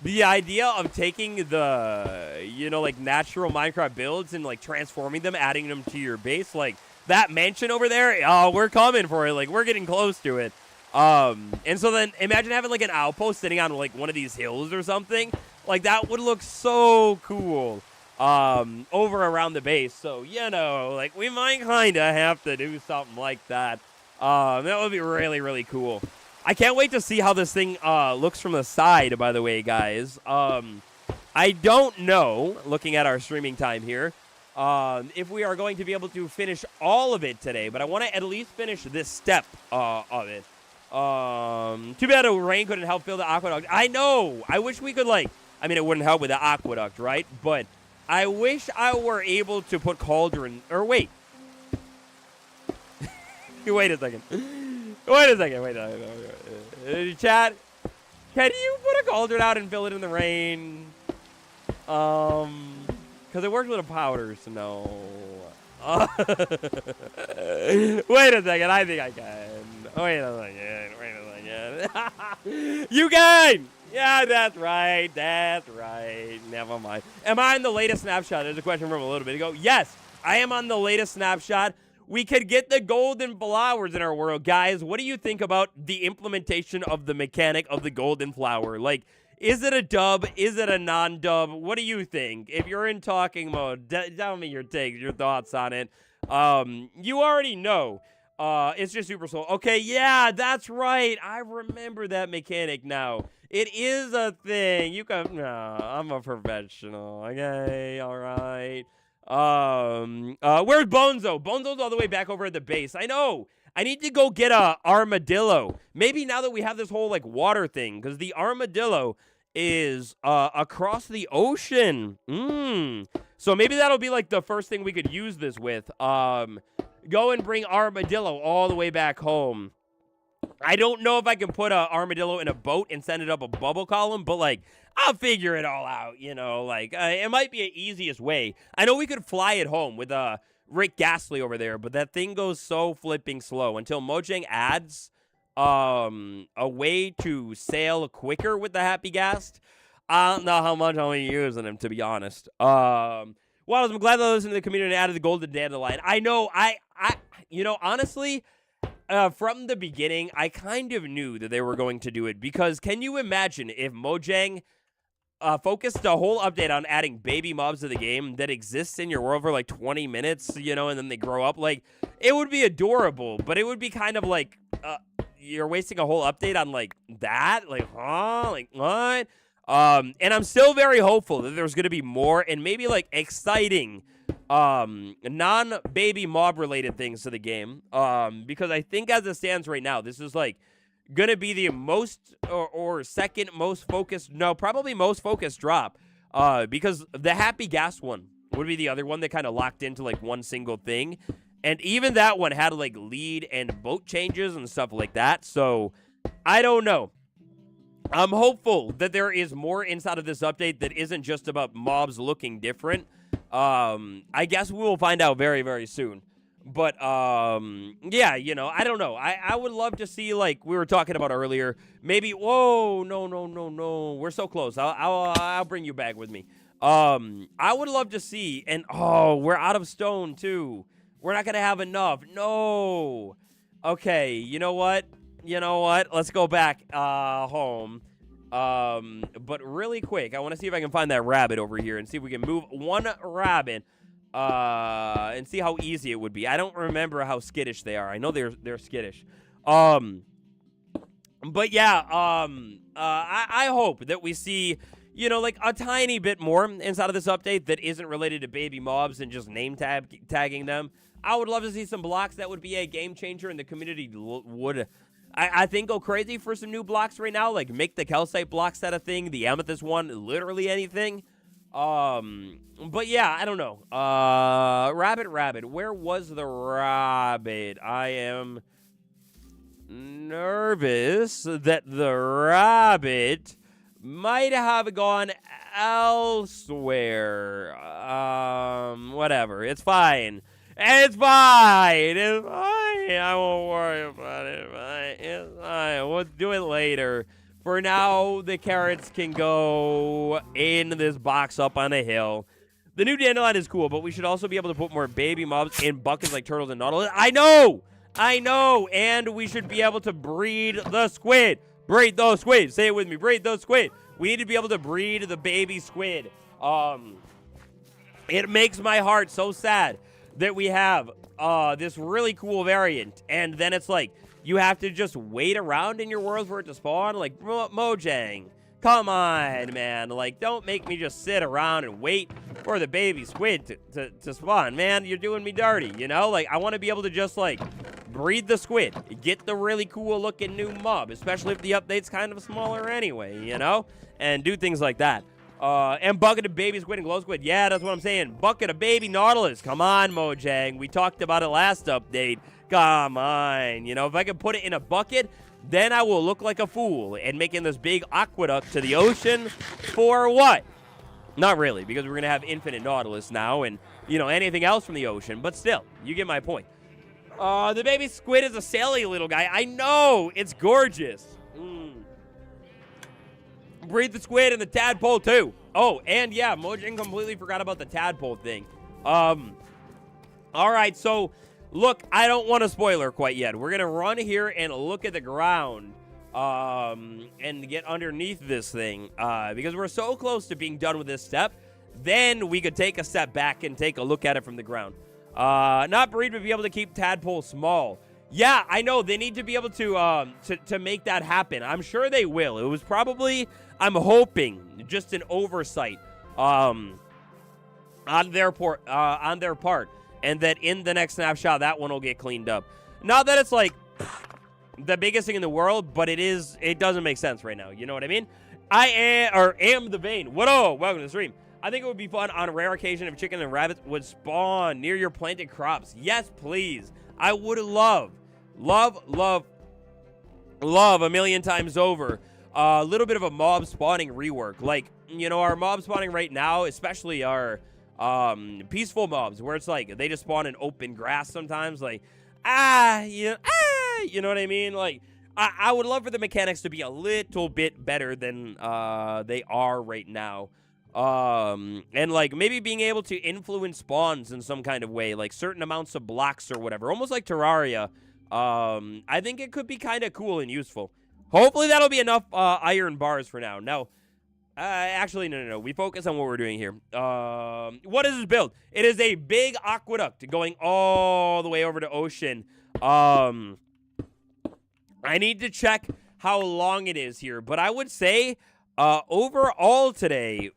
the idea of taking the, you know, like natural Minecraft builds and like transforming them, adding them to your base, like that mansion over there, oh, we're coming for it. Like, we're getting close to it. And so then imagine having, like, an outpost sitting on, like, one of these hills or something. Like, that would look so cool over around the base. So, you know, like, we might kind of have to do something like that. That would be really, really cool. I can't wait to see how this thing looks from the side, by the way, guys. I don't know, looking at our streaming time here, if we are going to be able to finish all of it today, but I want to at least finish this step of it. Too bad the rain couldn't help fill the aqueduct. I know. I wish we could, like, I mean, it wouldn't help with the aqueduct, right? But I wish I were able to put cauldron, or wait. Wait a second. Wait a second. Wait a second. Chat, can you put a cauldron out and fill it in the rain? Because it works with a powder, so no. Wait a second, I think I can. Wait a second. You can! Yeah, that's right. That's right. Never mind. Am I on the latest snapshot? There's a question from a little bit ago. Yes, I am on the latest snapshot. We could get the golden flowers in our world. Guys, what do you think about the implementation of the mechanic of the golden flower? Like, is it a dub? Is it a non-dub? What do you think? If you're in talking mode, tell me your takes, your thoughts on it. You already know. It's just super slow. Okay, yeah, that's right. I remember that mechanic now. It is a thing. You can. No, I'm a professional. Okay, all right. Where's Bonzo? Bonzo's all the way back over at the base. I know. I need to go get a armadillo. Maybe now that we have this whole like water thing, because the armadillo is across the ocean. So maybe that'll be like the first thing we could use this with. Go and bring armadillo all the way back home. I don't know if I can put a armadillo in a boat and send it up a bubble column, but like I'll figure it all out, you know, like it might be the easiest way. I know we could fly it home with Rick Ghastly over there, but that thing goes so flipping slow until Mojang adds a way to sail quicker with the Happy Ghast. I don't know how much I'll be using him, to be honest. Well, I'm glad that I listened to the community and added the golden dandelion. I know, you know, honestly, from the beginning, I kind of knew that they were going to do it, because can you imagine if Mojang focused the whole update on adding baby mobs to the game that exists in your world for like 20 minutes, you know, and then they grow up? Like, it would be adorable, but it would be kind of like, you're wasting a whole update on like that? Like, huh? Like, what? And I'm still very hopeful that there's going to be more and maybe like exciting non-baby mob related things to the game, because I think as it stands right now, this is like gonna be the most or second most focused, no, probably most focused drop, because the Happy Gas one would be the other one that kind of locked into like one single thing, and even that one had like lead and boat changes and stuff like that. So I don't know. I'm hopeful that there is more inside of this update that isn't just about mobs looking different. I guess we will find out very, very soon. But, yeah, you know, I don't know. I would love to see, like we were talking about earlier, maybe, whoa, no. We're so close. I'll bring you back with me. I would love to see, and oh, we're out of stone too. We're not gonna have enough. No. Okay, you know what? Let's go back home. But really quick, I want to see if I can find that rabbit over here and see if we can move one rabbit and see how easy it would be. I don't remember how skittish they are. I know they're skittish. But yeah, I hope that we see, like a tiny bit more inside of this update that isn't related to baby mobs and just name tagging them. I would love to see some blocks that would be a game changer, and the community would, I think, go crazy for some new blocks right now. Like, make the calcite block set a thing, the amethyst one, literally anything. But yeah, I don't know. Rabbit, where was the rabbit? I am nervous that the rabbit might have gone elsewhere. Whatever. It's fine. It's fine. It's fine. I won't worry about it. It's fine. We'll do it later. For now, the carrots can go in this box up on a hill. The new dandelion is cool, but we should also be able to put more baby mobs in buckets like turtles and nautilus. I know. And we should be able to breed the squid. Breed those squid. Say it with me. Breed those squid. We need to be able to breed the baby squid. It makes my heart so sad that we have this really cool variant, and then it's like you have to just wait around in your world for it to spawn. Like, Mojang, come on, man. Like, don't make me just sit around and wait for the baby squid to spawn. Man, you're doing me dirty, Like, I want to be able to just, like, breed the squid, get the really cool-looking new mob, especially if the update's kind of smaller anyway, And do things like that. And bucket of baby squid and glow squid. Yeah, that's what I'm saying. Bucket of baby nautilus. Come on, Mojang. We talked about it last update. Come on. If I can put it in a bucket, then I will look like a fool. And making this big aqueduct to the ocean for what? Not really, because we're going to have infinite nautilus now and, anything else from the ocean. But still, you get my point. The baby squid is a silly little guy. I know. It's gorgeous. Breed the squid and the tadpole too. Oh, and yeah, Mojang completely forgot about the tadpole thing. All right, so look, I don't want a spoiler quite yet. We're gonna run here and look at the ground, and get underneath this thing, because we're so close to being done with this step. Then we could take a step back and take a look at it from the ground. Not breed, but be able to keep tadpole small. Yeah, I know. They need to be able to make that happen. I'm sure they will. It was probably, I'm hoping, just an oversight on their part, and that in the next snapshot, that one will get cleaned up. Not that it's like the biggest thing in the world, but it doesn't make sense right now. You know what I mean? I am the vein. Whoa, welcome to the stream. I think it would be fun on a rare occasion if chicken and rabbits would spawn near your planted crops. Yes, please. I would love a million times over a little bit of a mob spawning rework. Like, our mob spawning right now, especially our peaceful mobs, where it's like they just spawn in open grass sometimes. Like, you know what I mean? Like, I would love for the mechanics to be a little bit better than they are right now. And like maybe being able to influence spawns in some kind of way, like certain amounts of blocks or whatever, almost like Terraria. I think it could be kind of cool and useful. Hopefully that'll be enough iron bars for now. No, actually, no. We focus on what we're doing here. What is this build? It is a big aqueduct going all the way over to ocean. I need to check how long it is here, but I would say overall today,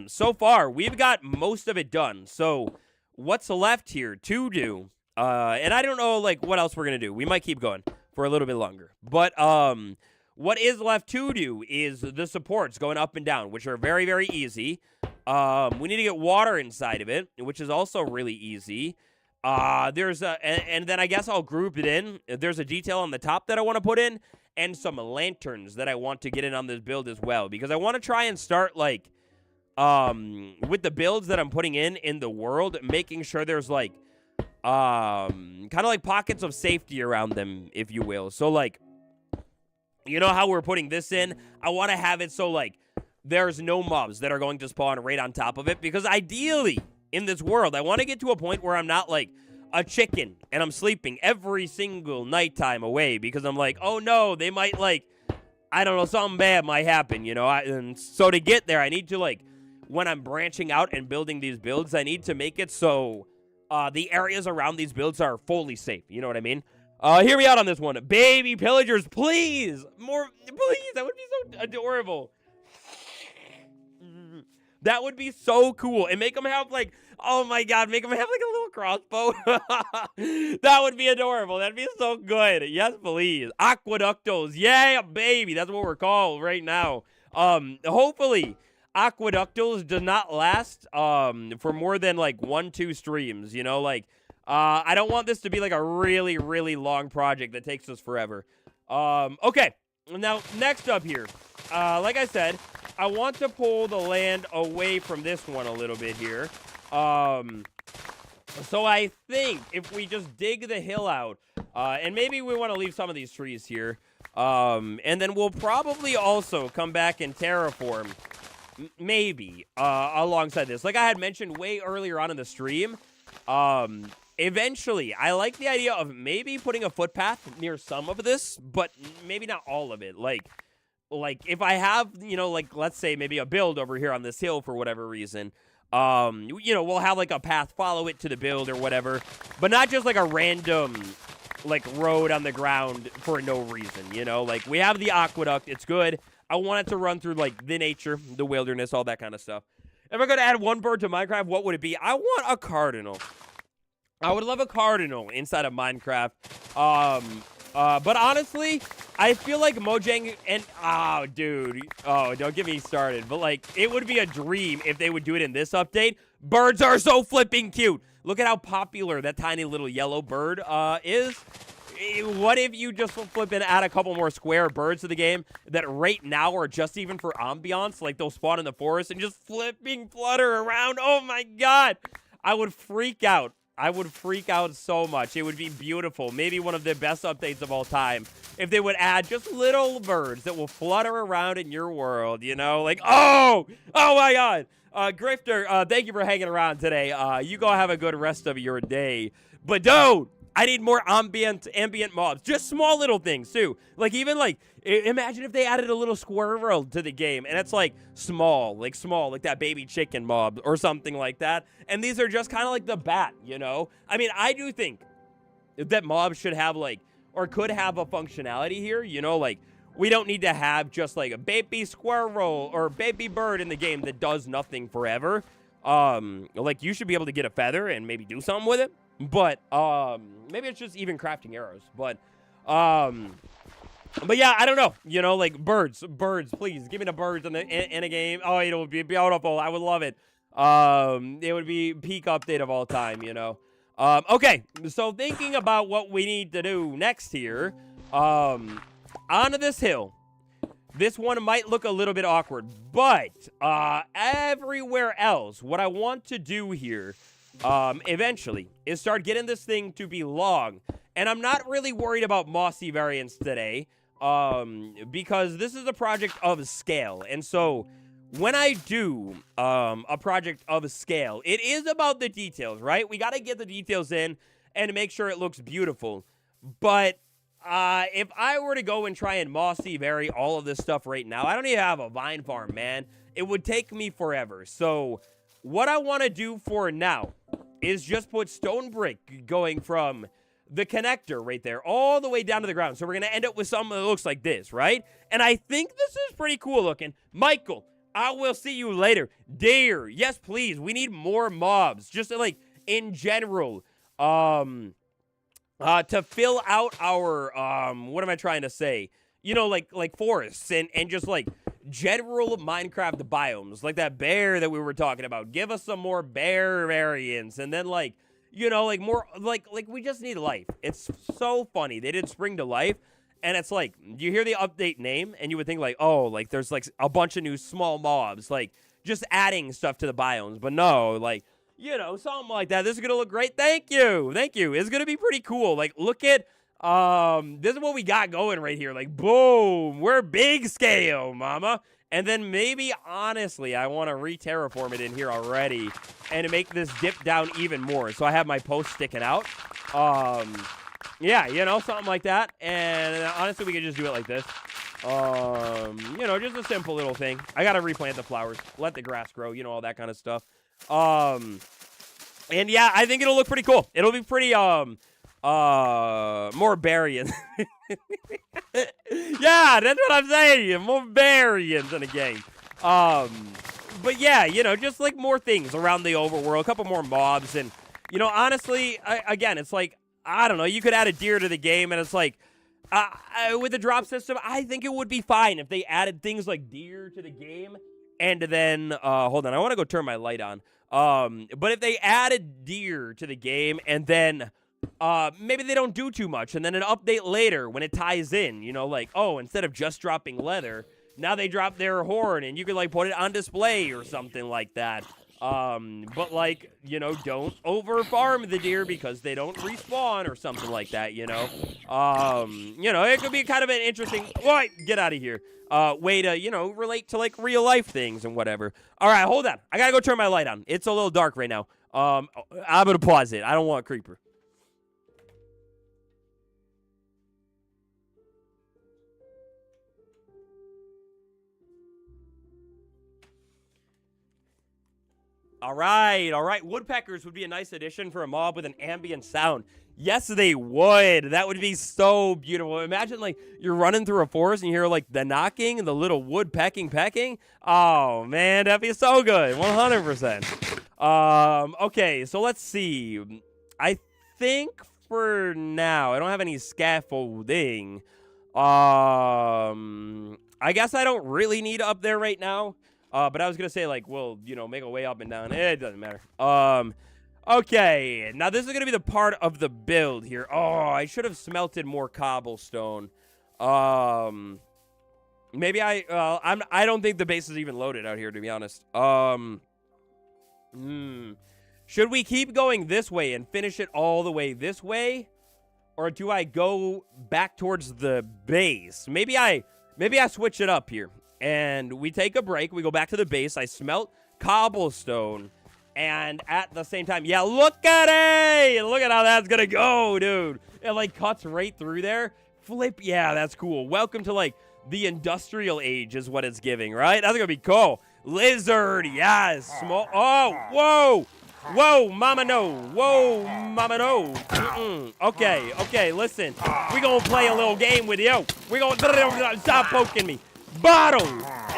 so far, we've got most of it done. So what's left here to do? And I don't know, like, what else we're going to do. We might keep going for a little bit longer. But what is left to do is the supports going up and down, which are very, very easy. We need to get water inside of it, which is also really easy. And then I guess I'll group it in. There's a detail on the top that I want to put in, and some lanterns that I want to get in on this build as well, because I want to try and start, like, with the builds that I'm putting in the world, making sure there's, like, kind of like pockets of safety around them, if you will. So, like, you know how we're putting this in? I want to have it so, like, there's no mobs that are going to spawn right on top of it, because ideally in this world, I want to get to a point where I'm not like a chicken and I'm sleeping every single nighttime away because I'm like, oh no, they might like, I don't know, something bad might happen, you know? And so to get there, I need to like, when I'm branching out and building these builds, I need to make it so the areas around these builds are fully safe. You know what I mean? Hear me out on this one. Baby pillagers, please. More, please. That would be so adorable. That would be so cool. And make them have like, oh my God, make them have like a little crossbow. That would be adorable. That'd be so good. Yes, please. Aqueductos. Yeah, baby. That's what we're called right now. Hopefully, Aqueductos does not last for more than like 1-2 streams. You know, like, I don't want this to be like a really, really long project that takes us forever. Okay. Now, next up here, like I said, I want to pull the land away from this one a little bit here. So I think if we just dig the hill out, and maybe we want to leave some of these trees here, and then we'll probably also come back and terraform, maybe, alongside this. Like I had mentioned way earlier on in the stream, eventually, I like the idea of maybe putting a footpath near some of this, but maybe not all of it. Like if I have, you know, like, let's say maybe a build over here on this hill for whatever reason, you know, we'll have like a path, follow it to the build or whatever, but not just like a random, like, road on the ground for no reason, you know? Like, we have the aqueduct, it's good. I want it to run through, like, the nature, the wilderness, all that kind of stuff. If I'm going to add one bird to Minecraft, what would it be? I want a cardinal. I would love a cardinal inside of Minecraft. But honestly, I feel like Mojang and... Oh, dude. Oh, don't get me started. But, like, it would be a dream if they would do it in this update. Birds are so flipping cute. Look at how popular that tiny little yellow bird is. What if you just flip and add a couple more square birds to the game that right now are just even for ambiance? Like, they'll spawn in the forest and just flipping flutter around. Oh, my God. I would freak out. I would freak out so much. It would be beautiful. Maybe one of the best updates of all time. If they would add just little birds that will flutter around in your world, you know? Like, oh my God. Grifter, thank you for hanging around today. You go have a good rest of your day. But dude, I need more ambient mobs. Just small little things, too. Like, even, like, imagine if they added a little squirrel to the game, and it's, like, small, like that baby chicken mob or something like that. And these are just kind of like the bat, you know? I mean, I do think that mobs should have, like, or could have a functionality here, you know? Like, we don't need to have just, like, a baby squirrel or baby bird in the game that does nothing forever. Like, you should be able to get a feather and maybe do something with it. But, maybe it's just even crafting arrows. But yeah, I don't know. You know, like, birds, please. Give me the birds in a game. Oh, it would be beautiful. I would love it. It would be peak update of all time, you know. Okay, so thinking about what we need to do next here, onto this hill. This one might look a little bit awkward, but, everywhere else, what I want to do here, eventually, is start getting this thing to be long. And I'm not really worried about mossy variants today, because this is a project of scale. And so, when I do a project of scale, it is about the details, right? We got to get the details in and make sure it looks beautiful. But if I were to go and try and mossy vary all of this stuff right now, I don't even have a vine farm, man. It would take me forever. So, what I want to do for now is just put stone brick going from the connector right there all the way down to the ground. So we're going to end up with something that looks like this, right? And I think this is pretty cool looking. Michael, I will see you later. Deer, yes, please. We need more mobs. Just like in general, to fill out our, what am I trying to say? You know, like forests and just like general Minecraft biomes, like that bear that we were talking about. Give us some more bear variants, and then like, you know, like more, like we just need life. It's so funny. They did Spring to Life, and it's like, you hear the update name, and you would think like, oh, like there's like a bunch of new small mobs, like just adding stuff to the biomes, but no, like, you know, something like that. This is gonna look great. Thank you. It's gonna be pretty cool. Like, look at, this is what we got going right here. Like, boom, we're big scale, mama. And then maybe, honestly, I want to re-terraform it in here already and make this dip down even more. So I have my post sticking out. Yeah, you know, something like that. And honestly, we could just do it like this. You know, just a simple little thing. I got to replant the flowers, let the grass grow, you know, all that kind of stuff. And yeah, I think it'll look pretty cool. It'll be pretty, more berries. Yeah, that's what I'm saying. More berries in the game. But yeah, you know, just like more things around the overworld, a couple more mobs, and you know, honestly, again, it's like I don't know. You could add a deer to the game, and it's like with the drop system, I think it would be fine if they added things like deer to the game, and then hold on, I want to go turn my light on. But if they added deer to the game, and then maybe they don't do too much, and then an update later when it ties in, you know, like, oh, instead of just dropping leather, now they drop their horn, and you can, like, put it on display or something like that. But, like, you know, don't over-farm the deer because they don't respawn or something like that, you know? You know, it could be kind of an interesting, what? Get out of here. Way to, you know, relate to, like, real-life things and whatever. All right, hold on. I gotta go turn my light on. It's a little dark right now. I'm gonna pause it. I don't want a creeper. All right. Woodpeckers would be a nice addition for a mob with an ambient sound. Yes, they would. That would be so beautiful. Imagine, like, you're running through a forest and you hear, like, the knocking and the little wood pecking. Oh, man, that'd be so good. 100%. Okay, so let's see. I think for now, I don't have any scaffolding. I guess I don't really need up there right now. But I was going to say, like, well, you know, make a way up and down. It doesn't matter. Okay. Now, this is going to be the part of the build here. Oh, I should have smelted more cobblestone. Maybe I don't think the base is even loaded out here, to be honest. Should we keep going this way and finish it all the way this way? Or do I go back towards the base? Maybe I switch it up here. And we take a break. We go back to the base. I smelt cobblestone. And at the same time, yeah, look at it. Look at how that's going to go, dude. It, like, cuts right through there. Flip. Yeah, that's cool. Welcome to, like, the industrial age is what it's giving, right? That's going to be cool. Lizard. Yes. Small. Oh, whoa. Whoa, mama, no. Whoa, mama, no. Okay, listen. We going to play a little game with you. We going to stop poking me. Bottle!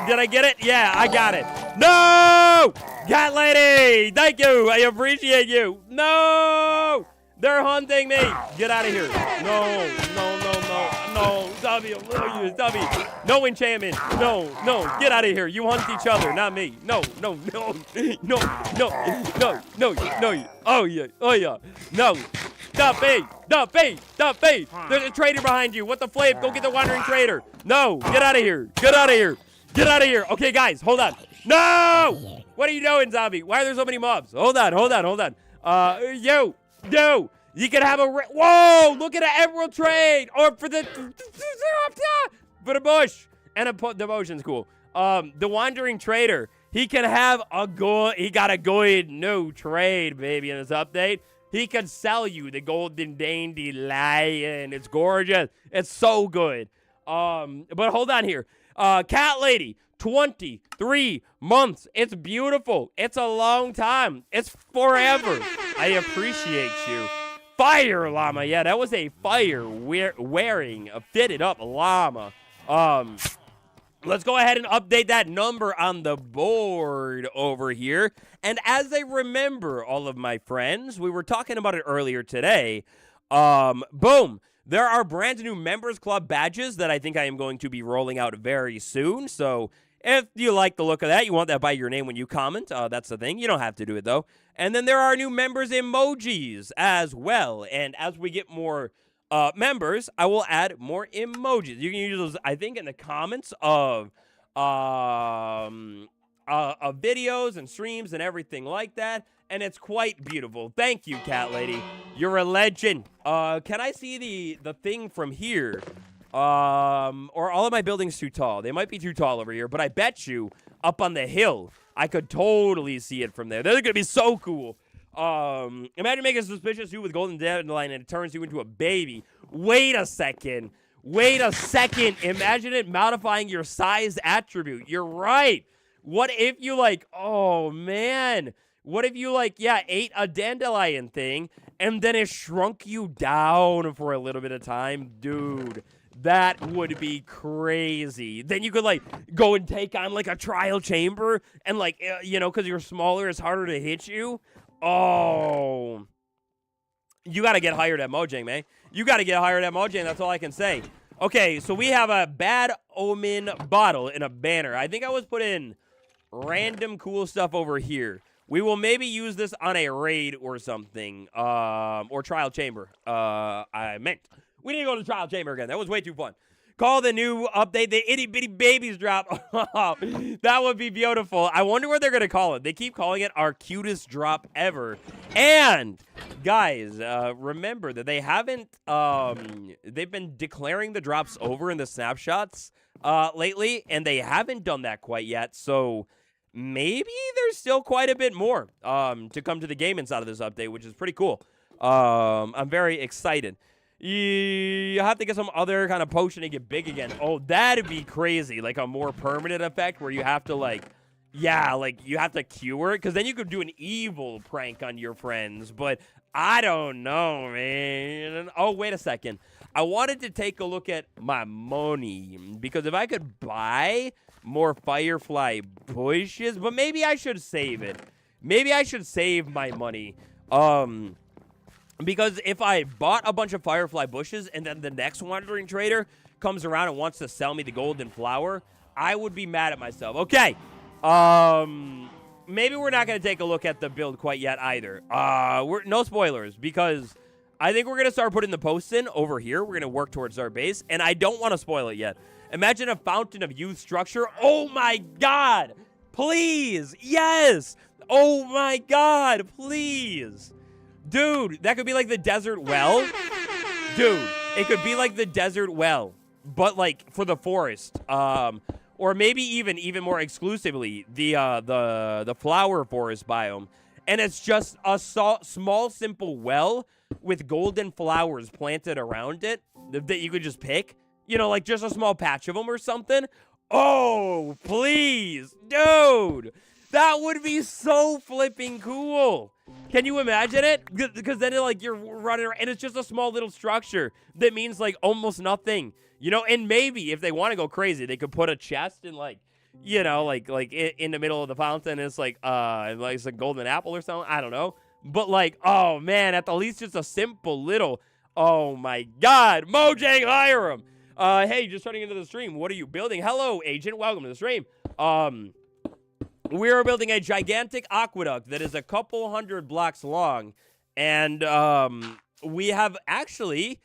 Did I get it? Yeah, I got it. No! Cat lady! Thank you! I appreciate you! No! They're hunting me! Get out of here! No! W! No enchantment! No! Get out of here! You hunt each other, not me! No! Oh yeah! No! Stop me! There's a trader behind you! What the flip? Go get the wandering trader! No! Get out of here! Okay, guys, hold on! No! What are you doing, zombie? Why are there so many mobs? Hold on! You can have a whoa! Look at an emerald trade! Or for the bush! And the motion's cool. The wandering trader, he can have he got a good new trade, baby, in this update. He can sell you the golden dandelion. It's gorgeous. It's so good. But hold on here. Cat lady, 23 months. It's beautiful. It's a long time. It's forever. I appreciate you. Fire llama. Yeah, that was a wearing a fitted up llama. Let's go ahead and update that number on the board over here. And as I remember, all of my friends, we were talking about it earlier today. Boom. There are brand new Members Club badges that I think I am going to be rolling out very soon. So if you like the look of that, you want that by your name when you comment, that's the thing. You don't have to do it, though. And then there are new members emojis as well. And as we get more members, I will add more emojis. You can use those, I think, in the comments of videos and streams and everything like that. And it's quite beautiful. Thank you, cat lady. You're a legend. Can I see the thing from here? Or all of my buildings too tall. They might be too tall over here, but I bet you up on the hill, I could totally see it from there. They're going to be so cool. Imagine making a suspicious you with golden dandelion and it turns you into a baby. Wait a second. Imagine it modifying your size attribute. You're right. What if you oh man. What if you ate a dandelion thing and then it shrunk you down for a little bit of time? Dude, that would be crazy. Then you could go and take on a trial chamber and because you're smaller, it's harder to hit you. Oh. You got to get hired at Mojang, man. You got to get hired at Mojang. That's all I can say. Okay, so we have a bad omen bottle in a banner. I think I was putting random cool stuff over here. We will maybe use this on a raid or something, or trial chamber. I meant. We need to go to the trial chamber again. That was way too fun. Call the new update the itty bitty babies drop. That would be beautiful. I wonder what they're going to call it. They keep calling it our cutest drop ever. And guys, remember that they haven't, they've been declaring the drops over in the snapshots lately, and they haven't done that quite yet. So maybe there's still quite a bit more to come to the game inside of this update, which is pretty cool. I'm very excited. You have to get some other kind of potion to get big again. Oh, that'd be crazy. Like a more permanent effect where you have to you have to cure it. Because then you could do an evil prank on your friends. But I don't know, man. Oh, wait a second. I wanted to take a look at my money. Because if I could buy more firefly bushes. But maybe I should save it. Maybe I should save my money. Because if I bought a bunch of firefly bushes and then the next wandering trader comes around and wants to sell me the golden flower, I would be mad at myself. Okay. Maybe we're not going to take a look at the build quite yet either. No spoilers because I think we're going to start putting the posts in over here. We're going to work towards our base, and I don't want to spoil it yet. Imagine a fountain of youth structure. Oh, my God. Please. Yes. Oh, my God. Please. Dude, that could be like the desert well. Dude, it could be like the desert well, but for the forest. Or maybe even more exclusively, the flower forest biome. And it's just a small, simple well with golden flowers planted around it that you could just pick. Just a small patch of them or something. Oh, please. Dude, that would be so flipping cool. Can you imagine it? Because then you're running around, and it's just a small little structure that means almost nothing. And maybe if they want to go crazy, they could put a chest in in the middle of the fountain. And it's it's a golden apple or something. I don't know. But oh man, at the least just a simple little. Oh my God, Mojang, hire him. Hey, just turning into the stream. What are you building? Hello, agent. Welcome to the stream. We are building a gigantic aqueduct that is a couple hundred blocks long. And we have actually,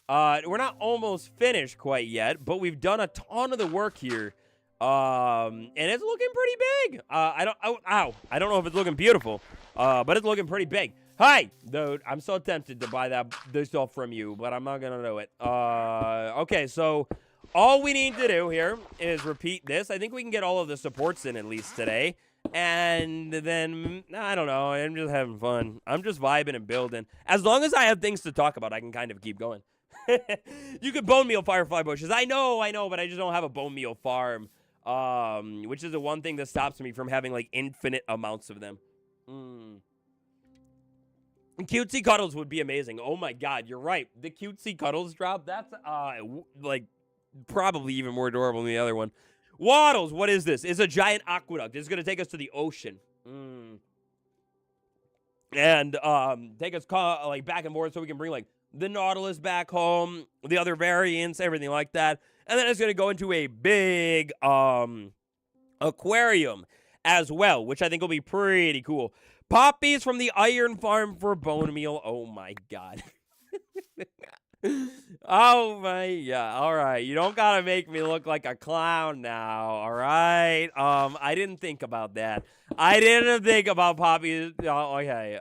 we're not almost finished quite yet, but we've done a ton of the work here. And it's looking pretty big. I don't know if it's looking beautiful, but it's looking pretty big. Hi, dude. I'm so tempted to buy this stuff from you, but I'm not going to do it. Okay, so all we need to do here is repeat this. I think we can get all of the supports in at least today. And then, I don't know. I'm just having fun. I'm just vibing and building. As long as I have things to talk about, I can kind of keep going. You could bone meal firefly bushes. I know, but I just don't have a bone meal farm. Which is the one thing that stops me from having, infinite amounts of them. Cutesy Cuddles would be amazing. Oh, my God. You're right. The Cutesy Cuddles drop, that's, probably even more adorable than the other one. Waddles, what is this? It's a giant aqueduct. It's going to take us to the ocean. And take us back and forth so we can bring the Nautilus back home, the other variants, everything like that. And then it's going to go into a big aquarium as well, which I think will be pretty cool. Poppies from the iron farm for bone meal. Oh my God. Oh my god. All right. You don't gotta make me look like a clown now. All right. I didn't think about that. I didn't think about Poppy. Okay.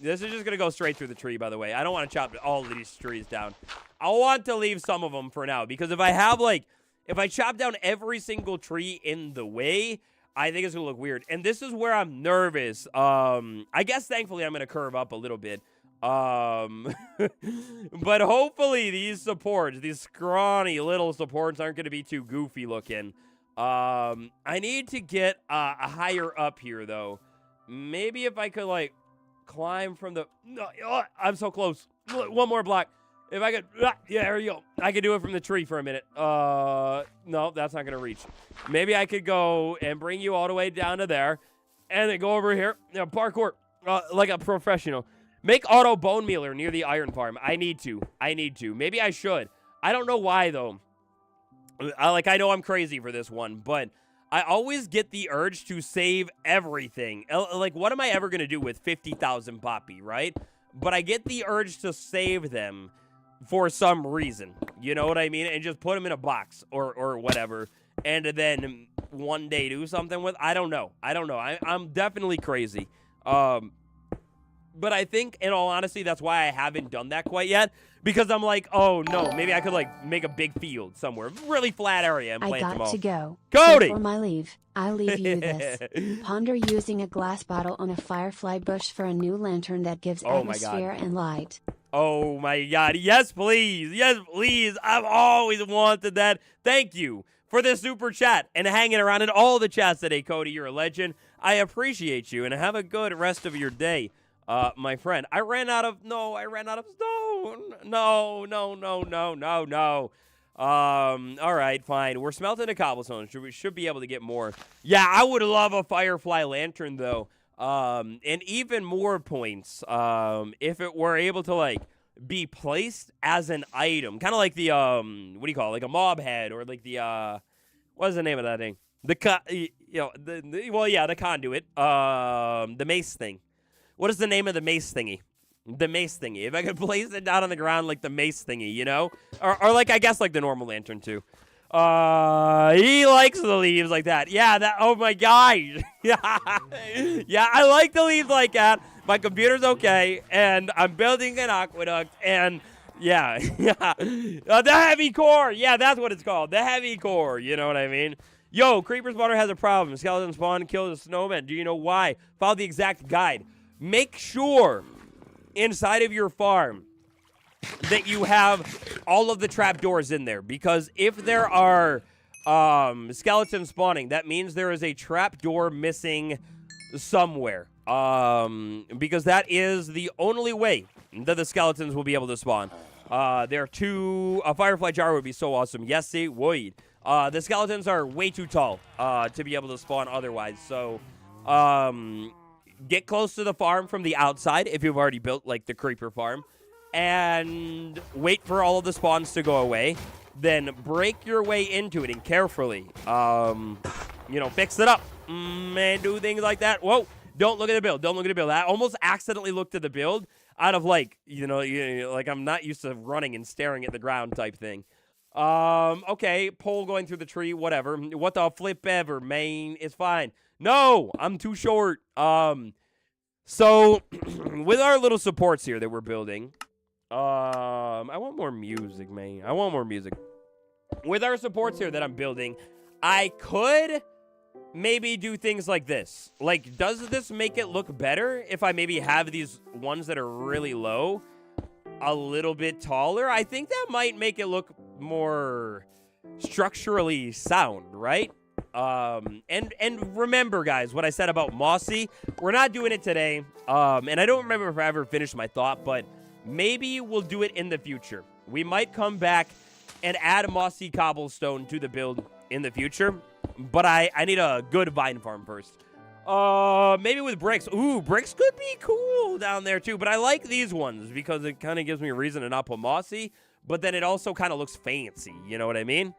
This is just gonna go straight through the tree, by the way. I don't want to chop all of these trees down. I want to leave some of them for now, because if I chop down every single tree in the way, I think it's gonna look weird. And this is where I'm nervous. I guess thankfully I'm gonna curve up a little bit. But hopefully these supports, these scrawny little supports, aren't gonna be too goofy looking. I need to get a higher up here though. Maybe if I could like climb from the. Oh, I'm so close. One more block. If I could, yeah, there you go. I could do it from the tree for a minute. No, that's not gonna reach. Maybe I could go and bring you all the way down to there, and then go over here. Parkour, like a professional. Make auto bone mealer near the iron farm. I need to. Maybe I should. I don't know why though. I know I'm crazy for this one, but I always get the urge to save everything. Like, what am I ever gonna do with 50,000 Poppy, right? But I get the urge to save them for some reason, you know what I mean? And just put them in a box or whatever, and then one day do something with. I don't know. I'm definitely crazy. But I think, in all honesty, that's why I haven't done that quite yet. Because I'm like, oh no, maybe I could like make a big field somewhere, really flat area, and plant them all. I got to go. Cody! Before my leave, I leave you this. Ponder using a glass bottle on a firefly bush for a new lantern that gives atmosphere and light. Oh my god, yes please, I've always wanted that. Thank you for the super chat and hanging around in all the chats today, Cody. You're a legend. I appreciate you, and have a good rest of your day. My friend, I ran out of stone. No. All right, fine. We're smelting a cobblestone. We should be able to get more. Yeah, I would love a firefly lantern, though. And even more points, if it were able to, like, be placed as an item. Kind of like the, what do you call it? Like a mob head, or like the, what is the name of that thing? The conduit. The mace thing. What is the name of the mace thingy? The mace thingy. If I could place it down on the ground like the mace thingy, you know? Or like, I guess, like the normal lantern, too. He likes the leaves like that. Yeah, oh my gosh. Yeah, I like the leaves like that. My computer's okay, and I'm building an aqueduct, and yeah. The heavy core. Yeah, that's what it's called. The heavy core. You know what I mean? Yo, Creeper Spawner has a problem. Skeleton spawn kills a snowman. Do you know why? Follow the exact guide. Make sure inside of your farm that you have all of the trapdoors in there, because if there are skeletons spawning, that means there is a trapdoor missing somewhere, because that is the only way that the skeletons will be able to spawn. A firefly jar would be so awesome. Yes, it would. The skeletons are way too tall to be able to spawn otherwise, so get close to the farm from the outside if you've already built, like, the creeper farm, and wait for all of the spawns to go away. Then break your way into it and carefully, fix it up and do things like that. Whoa, don't look at the build. I almost accidentally looked at the build out of, like, like I'm not used to running and staring at the ground type thing. Okay, pole going through the tree, whatever. What the flip ever, man? It's fine. No, I'm too short. So, with our little supports here that we're building, I want more music, man. With our supports here that I'm building, I could maybe do things like this. Like, does this make it look better if I maybe have these ones that are really low a little bit taller? I think that might make it look more structurally sound, right? And remember, guys, what I said about mossy. We're not doing it today. And I don't remember if I ever finished my thought, but maybe we'll do it in the future. We might come back and add mossy cobblestone to the build in the future, but I need a good vine farm first. Maybe with bricks. Ooh, bricks could be cool down there too, but I like these ones because it kind of gives me a reason to not put mossy, but then it also kind of looks fancy, you know what I mean?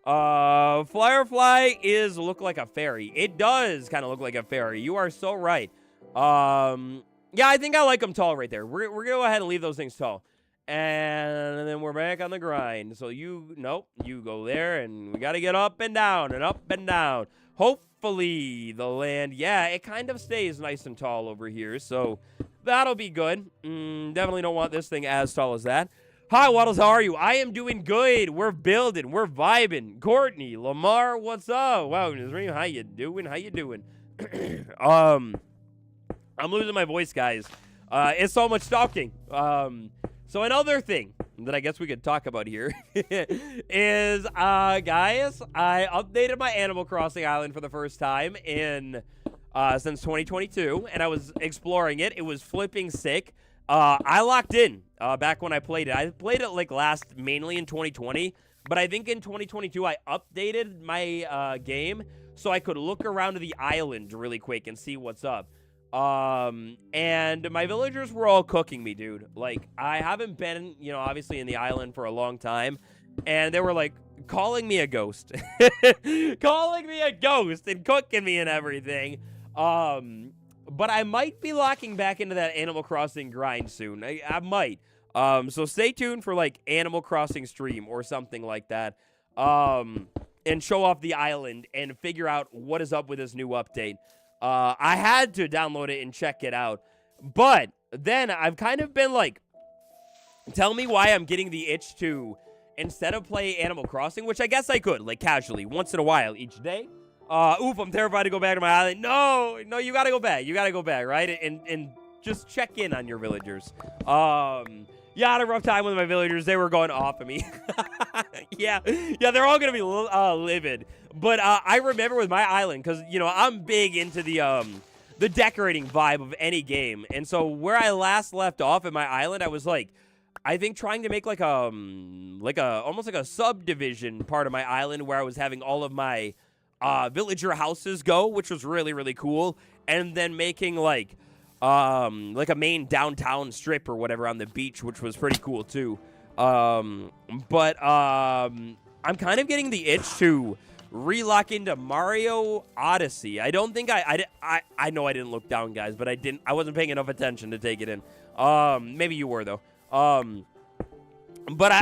Firefly look like a fairy. It does kind of look like a fairy. You are so right. Yeah, I think I like them tall right there. We're gonna go ahead and leave those things tall. And then we're back on the grind. So nope, you go there, and we got to get up and down and up and down. Hopefully the land, yeah, it kind of stays nice and tall over here. So that'll be good. Definitely don't want this thing as tall as that. Hi, Waddles, how are you? I am doing good. We're building. We're vibing. Courtney, Lamar, what's up? Wow, Nazreem, how you doing? How you doing? I'm losing my voice, guys. It's so much talking. So another thing that I guess we could talk about here is, guys, I updated my Animal Crossing island for the first time in since 2022, and I was exploring it. It was flipping sick. I locked in back when I played it. I played it like mainly in 2020, but I think in 2022 I updated my game so I could look around the island really quick and see what's up. And my villagers were all cooking me, dude. Like, I haven't been, obviously in the island for a long time, and they were like calling me a ghost. Calling me a ghost and cooking me and everything. But I might be locking back into that Animal Crossing grind soon. I might. So stay tuned for like Animal Crossing stream or something like that. And show off the island and figure out what is up with this new update. I had to download it and check it out. But then I've kind of been like, tell me why I'm getting the itch to, instead of play Animal Crossing, which I guess I could, like casually, once in a while, each day. Oof, I'm terrified to go back to my island. No, you gotta go back. You gotta go back, right? And just check in on your villagers. Yeah, I had a rough time with my villagers. They were going off of me. Yeah, they're all gonna be livid. But I remember with my island, because I'm big into the decorating vibe of any game, and so where I last left off at my island, I was like, I think trying to make like almost like a subdivision part of my island where I was having all of my villager houses go, which was really, really cool, and then making like a main downtown strip or whatever on the beach, which was pretty cool too. But I'm kind of getting the itch to relock into Mario Odyssey. I don't think I know I didn't look down, guys, but I wasn't paying enough attention to take it in. Maybe you were though. But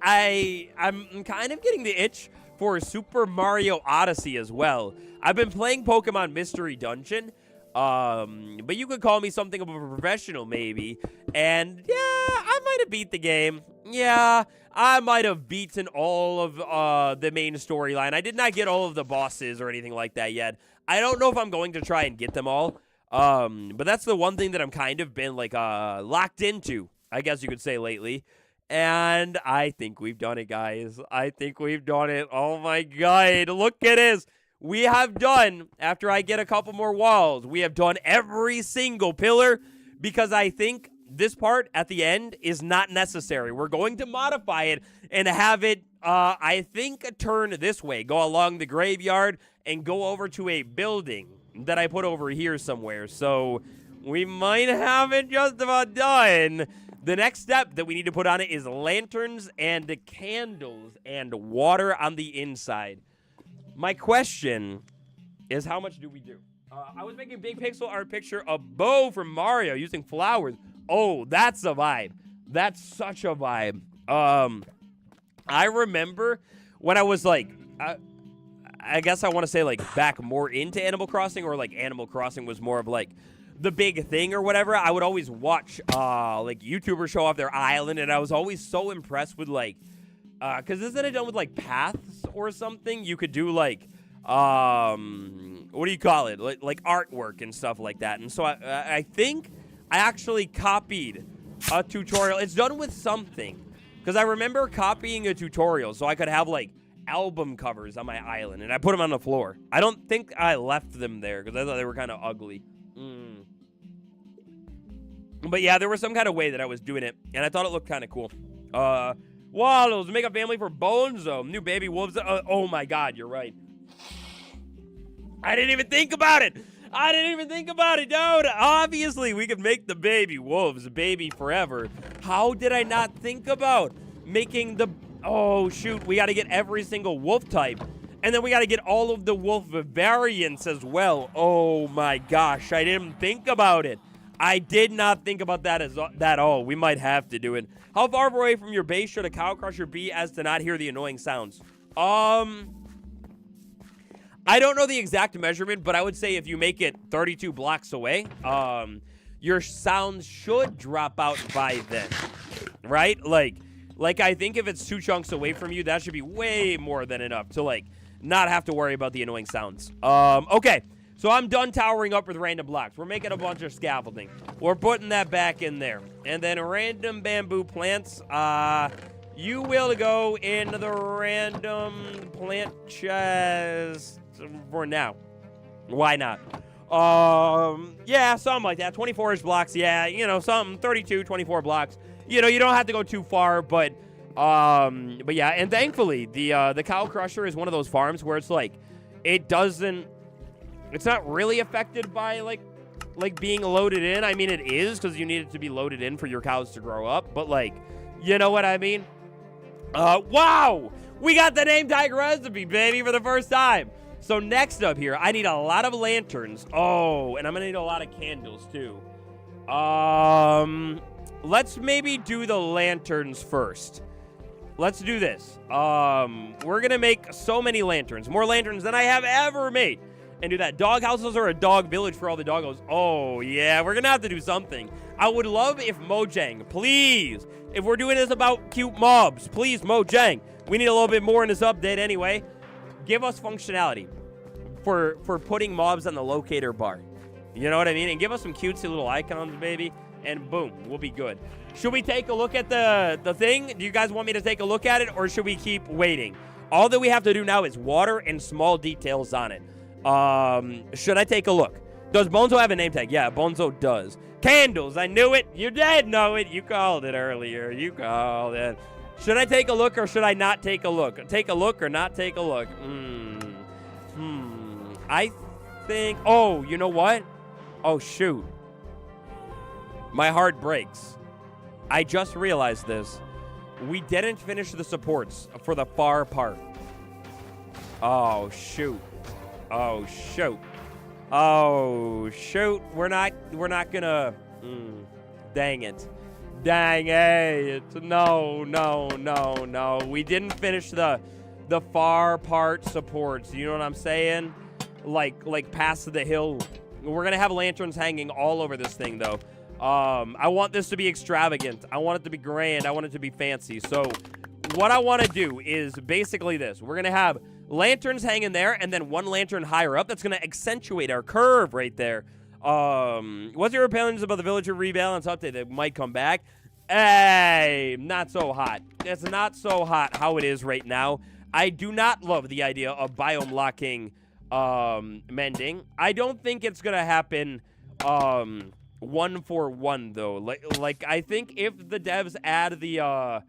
I'm kind of getting the itch for Super Mario Odyssey as well. I've been playing Pokemon Mystery Dungeon, but you could call me something of a professional maybe, and yeah, I might have beat the game. Yeah, I might have beaten all of the main storyline. I did not get all of the bosses or anything like that yet. I don't know if I'm going to try and get them all, but that's the one thing that I'm kind of been like locked into, I guess you could say, lately. And I think we've done it, guys. I think we've done it. Oh my god, look at this. We have done, after I get a couple more walls, we have done every single pillar, because I think this part at the end is not necessary. We're going to modify it and have it, I think, turn this way. Go along the graveyard and go over to a building that I put over here somewhere. So we might have it just about done. The next step that we need to put on it is lanterns and candles and water on the inside. My question is, how much do we do? I was making a big pixel art picture of Bo from Mario using flowers. Oh, that's a vibe. That's such a vibe. I remember when I was like, I guess I want to say like back more into Animal Crossing, or like Animal Crossing was more of like the big thing or whatever. I would always watch like YouTubers show off their island, and I was always so impressed with like, because isn't it done with like paths or something? You could do like, what do you call it? Like artwork and stuff like that. And so I think I actually copied a tutorial. It's done with something, because I remember copying a tutorial so I could have like album covers on my island, and I put them on the floor. I don't think I left them there because I thought they were kind of ugly. But yeah, there was some kind of way that I was doing it, and I thought it looked kind of cool. Waddles, make a family for Bonzo. New baby wolves. Oh my god, you're right. I didn't even think about it. Dude. Obviously, we could make the baby wolves baby forever. How did I not think about making the... Oh, shoot. We got to get every single wolf type. And then we got to get all of the wolf variants as well. Oh, my gosh. I didn't think about it. I did not think about that at all. We might have to do it. How far away from your base should a cow crusher be as to not hear the annoying sounds? I don't know the exact measurement, but I would say if you make it 32 blocks away, your sounds should drop out by then, right? Like I think if it's 2 chunks away from you, that should be way more than enough to, like, not have to worry about the annoying sounds. Okay, so I'm done towering up with random blocks. We're making a bunch of scaffolding. We're putting that back in there. And then random bamboo plants, you will go into the random plant chest for now. Why not? Yeah, something like that. 24-inch blocks, yeah, you know, something, 32, 24 blocks. You know, you don't have to go too far, but yeah, and thankfully, the cow crusher is one of those farms where it's like, it's not really affected by, like being loaded in. I mean, it is, because you need it to be loaded in for your cows to grow up, but, like, you know what I mean? Wow! We got the name tag recipe, baby, for the first time. So next up here, I need a lot of lanterns. Oh, and I'm gonna need a lot of candles, too. Let's maybe do the lanterns first. Let's do this. We're gonna make so many lanterns. More lanterns than I have ever made. And do that. Dog houses or a dog village for all the doggos. Oh, yeah, we're gonna have to do something. I would love if Mojang, please, if we're doing this about cute mobs, please, Mojang, we need a little bit more in this update anyway. Give us functionality for putting mobs on the locator bar. You know what I mean? And give us some cutesy little icons, baby, and boom, we'll be good. Should we take a look at the thing? Do you guys want me to take a look at it, or should we keep waiting? All that we have to do now is water and small details on it. Should I take a look? Does Bonzo have a name tag? Yeah, Bonzo does. Candles, I knew it. You did know it. You called it earlier. You called it. Should I take a look or should I not take a look? Take a look or not take a look? I think, oh, you know what? Oh, shoot. My heart breaks. I just realized this. We didn't finish the supports for the far part. Oh, shoot. Oh, shoot. Oh, shoot. We're not gonna... Dang it. Dang it. No. We didn't finish the far part supports. You know what I'm saying? Like past the hill. We're gonna have lanterns hanging all over this thing, though. I want this to be extravagant. I want it to be grand. I want it to be fancy. So what I want to do is basically this. We're going to have lanterns hanging there and then one lantern higher up. That's going to accentuate our curve right there. What's your opinions about the villager rebalance update that might come back? Hey, not so hot. It's not so hot how it is right now. I do not love the idea of biome locking mending. I don't think it's going to happen 1-for-1 though. Like I think if the devs add the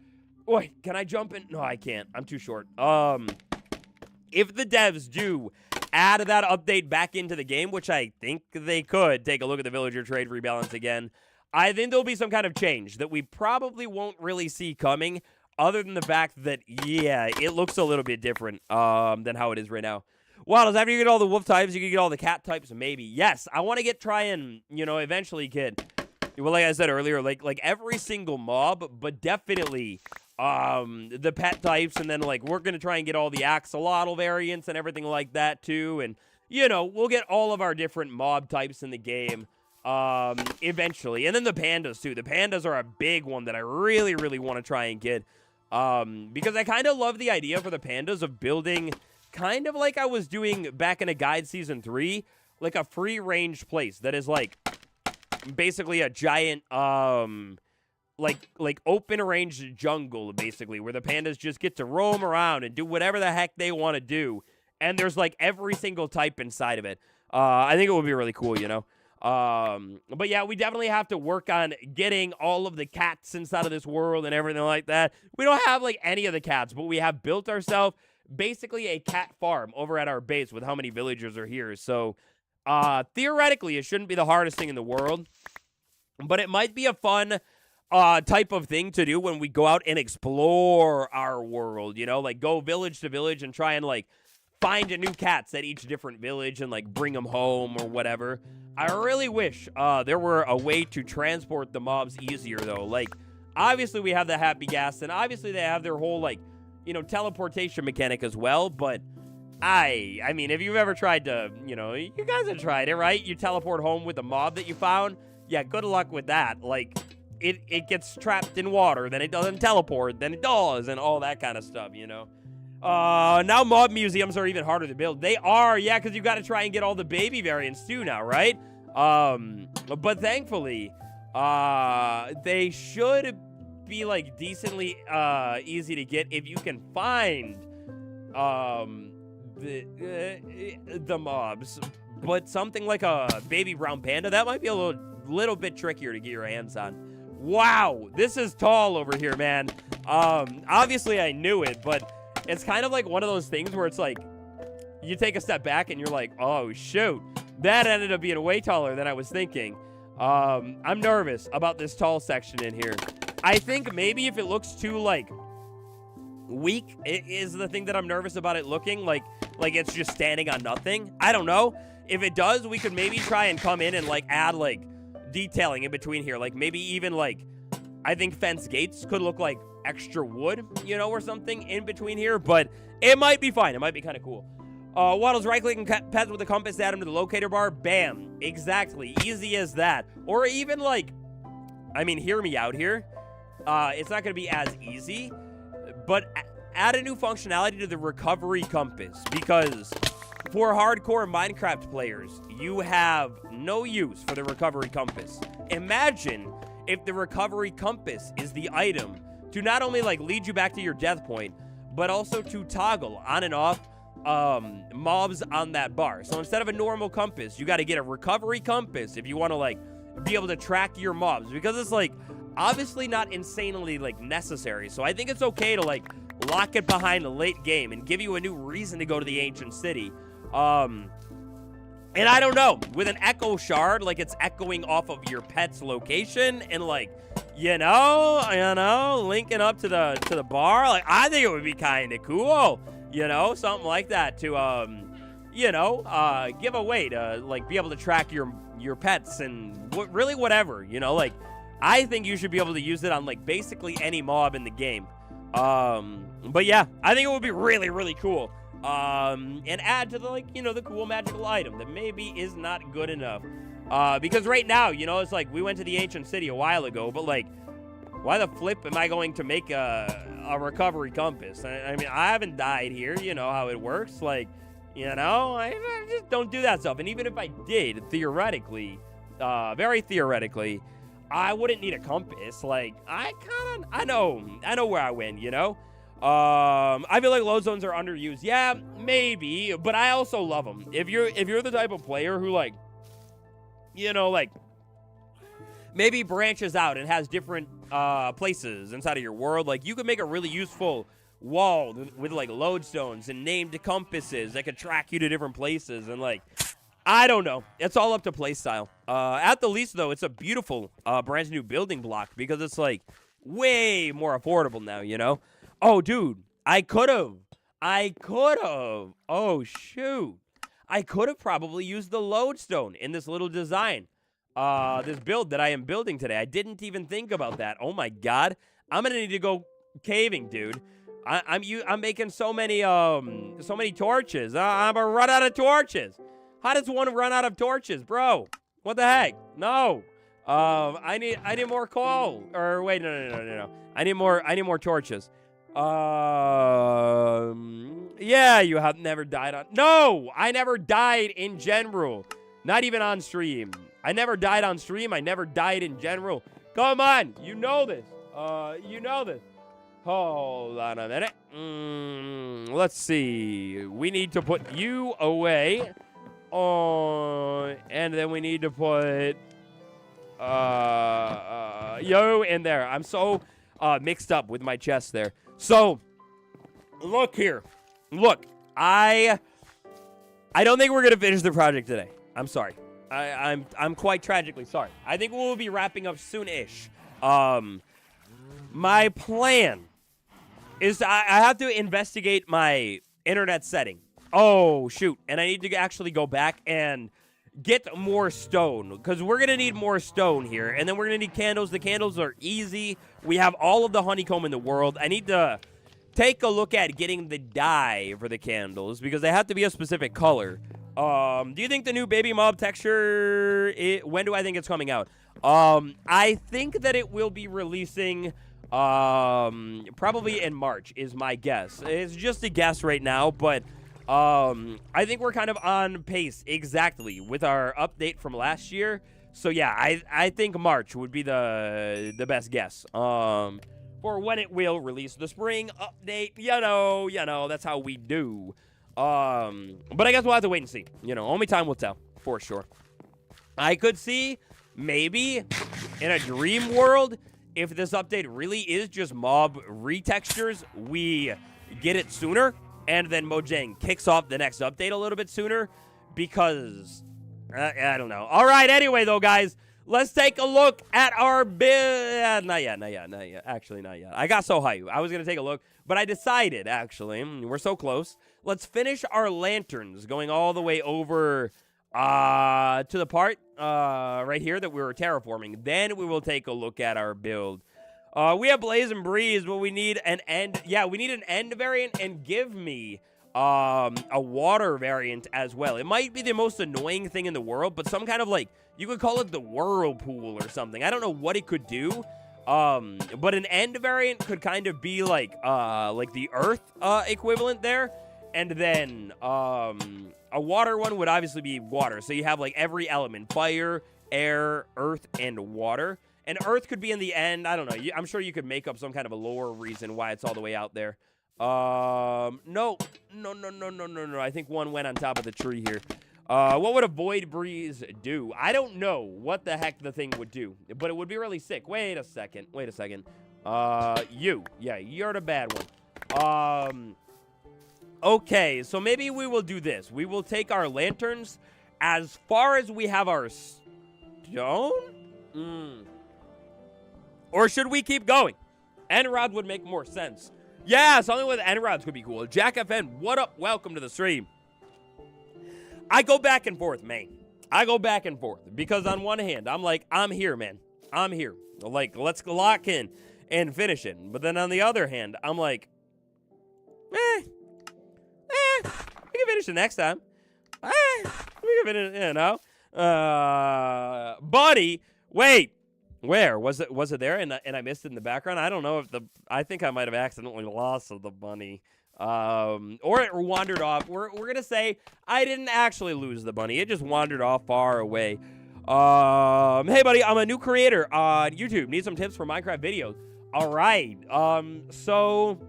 wait, can I jump in? No, I can't. I'm too short. If the devs do add that update back into the game, which I think they could, take a look at the villager trade rebalance again, I think there'll be some kind of change that we probably won't really see coming, other than the fact that, yeah, it looks a little bit different than how it is right now. Wow, does after you get all the wolf types, you can get all the cat types? Maybe. Yes, I want to try and, you know, eventually, kid. Well, like I said earlier, like every single mob, but definitely the pet types, and then, like, we're going to try and get all the axolotl variants and everything like that, too. And, you know, we'll get all of our different mob types in the game eventually. And then the pandas, too. The pandas are a big one that I really, really want to try and get because I kind of love the idea for the pandas of building... kind of like I was doing back in a guide season 3, like a free-range place that is like basically a giant like open range jungle, basically, where the pandas just get to roam around and do whatever the heck they want to do, and there's like every single type inside of it. I think it would be really cool, you know. But yeah, we definitely have to work on getting all of the cats inside of this world and everything like that. We don't have like any of the cats, but we have built ourselves basically a cat farm over at our base with how many villagers are here. So theoretically, it shouldn't be the hardest thing in the world, but it might be a fun type of thing to do when we go out and explore our world, you know, like go village to village and try and like find new cats at each different village and, like, bring them home or whatever. I really wish there were a way to transport the mobs easier, though. Like, obviously we have the happy gas, and obviously they have their whole, like, you know, teleportation mechanic as well, but I mean, if you've ever tried to, you know, you guys have tried it, right? You teleport home with a mob that you found. Yeah, good luck with that. Like, it gets trapped in water, then it doesn't teleport, then it does, and all that kind of stuff, you know? Now mob museums are even harder to build. They are, yeah, because you got to try and get all the baby variants too now, right? But thankfully, they should be, like, decently easy to get if you can find the mobs. But something like a baby brown panda, that might be a little bit trickier to get your hands on. Wow, this is tall over here, man. Obviously I knew it, but it's kind of like one of those things where it's like, you take a step back and you're like, oh, shoot. That ended up being way taller than I was thinking. I'm nervous about this tall section in here. I think maybe if it looks too, like, weak, it is the thing that I'm nervous about it looking like it's just standing on nothing. I don't know. If it does, we could maybe try and come in and, like, add, like, detailing in between here. Like, maybe even, like, I think fence gates could look like extra wood, you know, or something in between here. But it might be fine. It might be kind of cool. Waddles right-click and pets with the compass to add him to the locator bar. Bam. Exactly. Easy as that. Or even, like, I mean, hear me out here. It's not going to be as easy, but add a new functionality to the recovery compass, because for hardcore Minecraft players, you have no use for the recovery compass. Imagine if the recovery compass is the item to not only, like, lead you back to your death point, but also to toggle on and off mobs on that bar. So instead of a normal compass, you got to get a recovery compass if you want to, like, be able to track your mobs, because it's, like, obviously not insanely, like, necessary. So I think it's okay to, like, lock it behind a late game and give you a new reason to go to the ancient city. And I don't know, with an echo shard, like, it's echoing off of your pet's location and, like, you know, linking up to the bar. Like, I think it would be kind of cool, you know, something like that to, you know, give a way to, like, be able to track your pets and really whatever, you know, like, I think you should be able to use it on, like, basically any mob in the game. But yeah, I think it would be really, really cool. And add to the, like, you know, the cool magical item that maybe is not good enough. Because right now, you know, it's like we went to the ancient city a while ago, but, like, why the flip am I going to make a recovery compass? I mean, I haven't died here, you know how it works. Like, you know, I just don't do that stuff. And even if I did, theoretically, very theoretically, I wouldn't need a compass. Like, I know where I win, you know? I feel like load zones are underused. Yeah, maybe, but I also love them. If you're the type of player who, like, you know, like, maybe branches out and has different places inside of your world, like, you could make a really useful wall with like lodestones and named compasses that could track you to different places. And, like, I don't know. It's all up to playstyle. At the least, though, it's a beautiful brand new building block because it's, like, way more affordable now, you know? Oh, dude, I could have. Oh, shoot. I could have probably used the lodestone in this little design. This build that I am building today. I didn't even think about that. Oh, my God. I'm going to need to go caving, dude. I'm making so many torches. I'm going to run out of torches. How does one run out of torches, bro? What the heck? No. I need more coal. Or wait, no. I need more torches. Yeah, you have never died on. No, I never died in general. Not even on stream. I never died on stream. I never died in general. Come on, you know this. Hold on a minute. Let's see. We need to put you away. And then we need to put yo in there. I'm so mixed up with my chest there. So, look here. Look, I don't think we're gonna finish the project today. I'm sorry. I'm quite tragically sorry. I think we'll be wrapping up soon-ish. My plan is I have to investigate my internet setting. Oh, shoot. And I need to actually go back and get more stone, because we're going to need more stone here. And then we're going to need candles. The candles are easy. We have all of the honeycomb in the world. I need to take a look at getting the dye for the candles, because they have to be a specific color. Do you think the new baby mob texture, when do I think it's coming out? I think that it will be releasing probably in March is my guess. It's just a guess right now, but I think we're kind of on pace exactly with our update from last year. So yeah, I think March would be the best guess for when it will release the spring update. You know, that's how we do. But I guess we'll have to wait and see. You know, only time will tell for sure. I could see maybe in a dream world, if this update really is just mob retextures, we get it sooner. And then Mojang kicks off the next update a little bit sooner, because I don't know. All right, anyway, though, guys, let's take a look at our build. Not yet. Actually, not yet. I got so hyped. I was going to take a look, but I decided, actually, we're so close. Let's finish our lanterns going all the way over to the part right here that we were terraforming. Then we will take a look at our build. We have Blaze and Breeze, but we need an end. Yeah, we need an end variant, and give me a water variant as well. It might be the most annoying thing in the world, but some kind of, like, you could call it the whirlpool or something. I don't know what it could do. But an end variant could kind of be like the earth equivalent there. And then a water one would obviously be water. So you have like every element: fire, air, earth, and water. And earth could be in the end. I don't know. I'm sure you could make up some kind of a lore reason why it's all the way out there. No. I think one went on top of the tree here. What would a void breeze do? I don't know what the heck the thing would do, but it would be really sick. Wait a second. Yeah, you're the bad one. Okay, so maybe we will do this. We will take our lanterns as far as we have our stone. Or should we keep going? End rod would make more sense. Yeah, something with end rods could be cool. Jack FN, what up? Welcome to the stream. I go back and forth, man. I go back and forth because on one hand, I'm like, I'm here, man. I'm here. Like, let's lock in and finish it. But then on the other hand, I'm like, we can finish it next time. We can finish, you know. Buddy, wait. Where was it? Was it there? And I missed it in the background. I don't know if I think I might have accidentally lost the bunny, or it wandered off. We're gonna say I didn't actually lose the bunny. It just wandered off far away. Hey buddy, I'm a new creator on YouTube. Need some tips for Minecraft videos. All right. So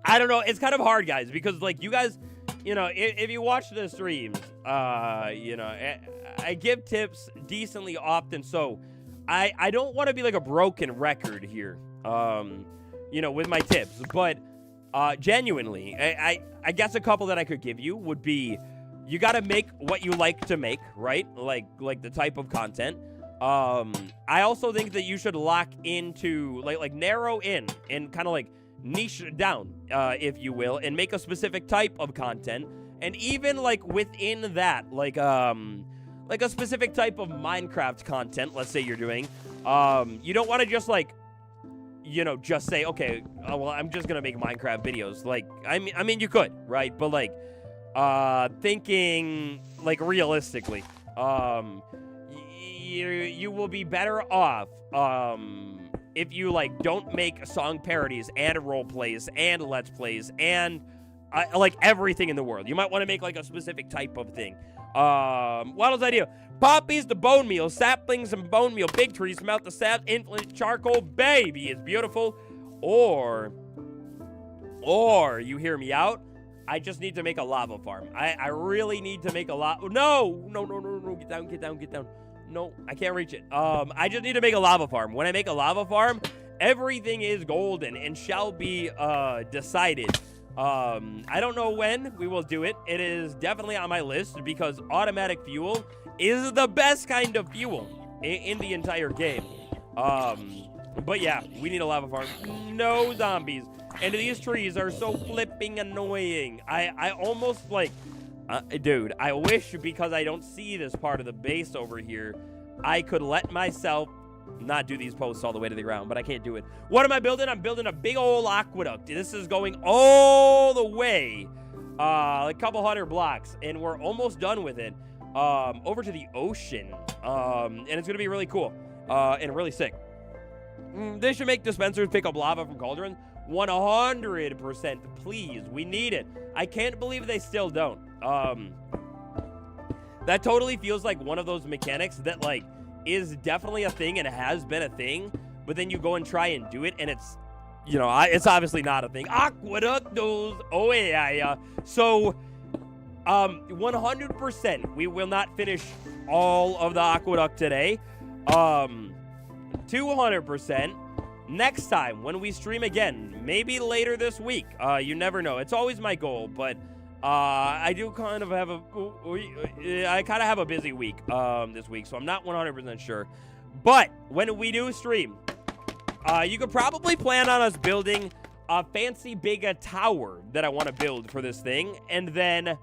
I don't know. It's kind of hard, guys, because like you guys, you know, if you watch the streams, you know, I give tips decently often. So I don't want to be like a broken record here, you know, with my tips, but genuinely, I guess a couple that I could give you would be, you got to make what you like to make, right? Like the type of content. I also think that you should lock into, like narrow in and kind of like niche down, if you will, and make a specific type of content. And even like within that, like a specific type of Minecraft content, let's say you're doing, you don't want to just like, you know, just say, okay, well, I'm just going to make Minecraft videos. Like, I mean, you could, right? But like, thinking like realistically, you will be better off, if you like don't make song parodies and role plays and let's plays and like everything in the world. You might want to make like a specific type of thing. Waddle's idea: poppies to bone meal, saplings and bone meal, big trees, melt the sap, infant charcoal, baby, it's beautiful. Or you hear me out, I just need to make a lava farm. I really need to make a lava. No, get down. No, I can't reach it. I just need to make a lava farm. When I make a lava farm, everything is golden and shall be decided. I don't know when we will do it. It is definitely on my list because automatic fuel is the best kind of fuel in the entire game. But yeah, we need a lava farm. No zombies. And these trees are so flipping annoying. I almost like, dude, I wish because I don't see this part of the base over here, I could let myself not do these posts all the way to the ground, but I can't do it. What am I building? I'm building a big old aqueduct. This is going all the way, a couple hundred blocks, and we're almost done with it, over to the ocean, and it's going to be really cool, and really sick. They should make dispensers pick up lava from cauldrons. 100%, please. We need it. I can't believe they still don't. That totally feels like one of those mechanics that, like, is definitely a thing and has been a thing, but then you go and try and do it, and it's, you know, it's obviously not a thing. Aqueductos. Oh, yeah. So, 100%, we will not finish all of the aqueduct today. 200%. Next time, when we stream again, maybe later this week. You never know. It's always my goal, but I do kind of have a busy week this week, so I'm not 100% sure. But when we do stream, you could probably plan on us building a fancy big tower that I want to build for this thing, and then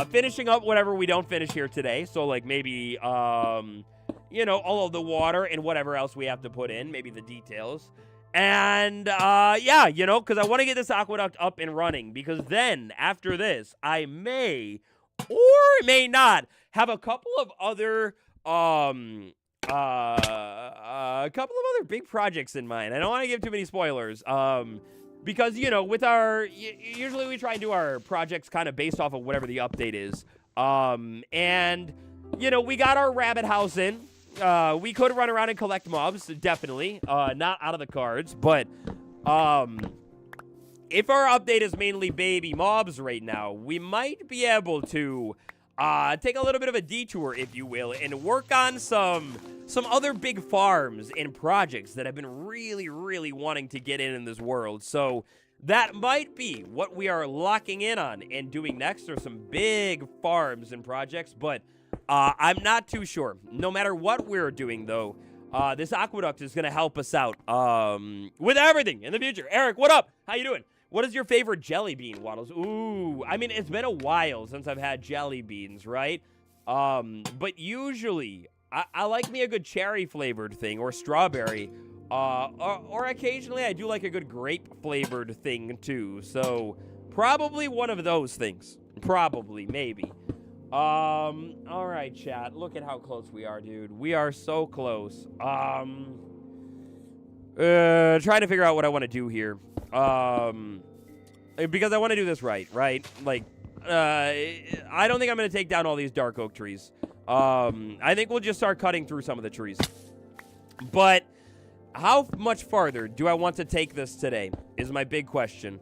finishing up whatever we don't finish here today. So, like, maybe, you know, all of the water and whatever else we have to put in, maybe the details. And, yeah, you know, because I want to get this aqueduct up and running, because then, after this, I may, or may not, have a couple of other, big projects in mind. I don't want to give too many spoilers, because, you know, with our, usually we try and do our projects kind of based off of whatever the update is, and, you know, we got our rabbit house in. We could run around and collect mobs, definitely. Not out of the cards, but if our update is mainly baby mobs right now, we might be able to take a little bit of a detour, if you will, and work on some other big farms and projects that I've been really, really wanting to get in this world. So that might be what we are locking in on and doing next, are some big farms and projects, but I'm not too sure. No matter what we're doing, though, this aqueduct is going to help us out with everything in the future. Eric, what up? How you doing? What is your favorite jelly bean, Waddles? Ooh, I mean, it's been a while since I've had jelly beans, right? But usually, I like me a good cherry-flavored thing or strawberry. Or occasionally, I do like a good grape-flavored thing, too. So, probably one of those things. Probably, maybe. All right, chat. Look at how close we are, dude. We are so close. Trying to figure out what I want to do here. Because I want to do this right? Like, I don't think I'm going to take down all these dark oak trees. I think we'll just start cutting through some of the trees. But how much farther do I want to take this today is my big question.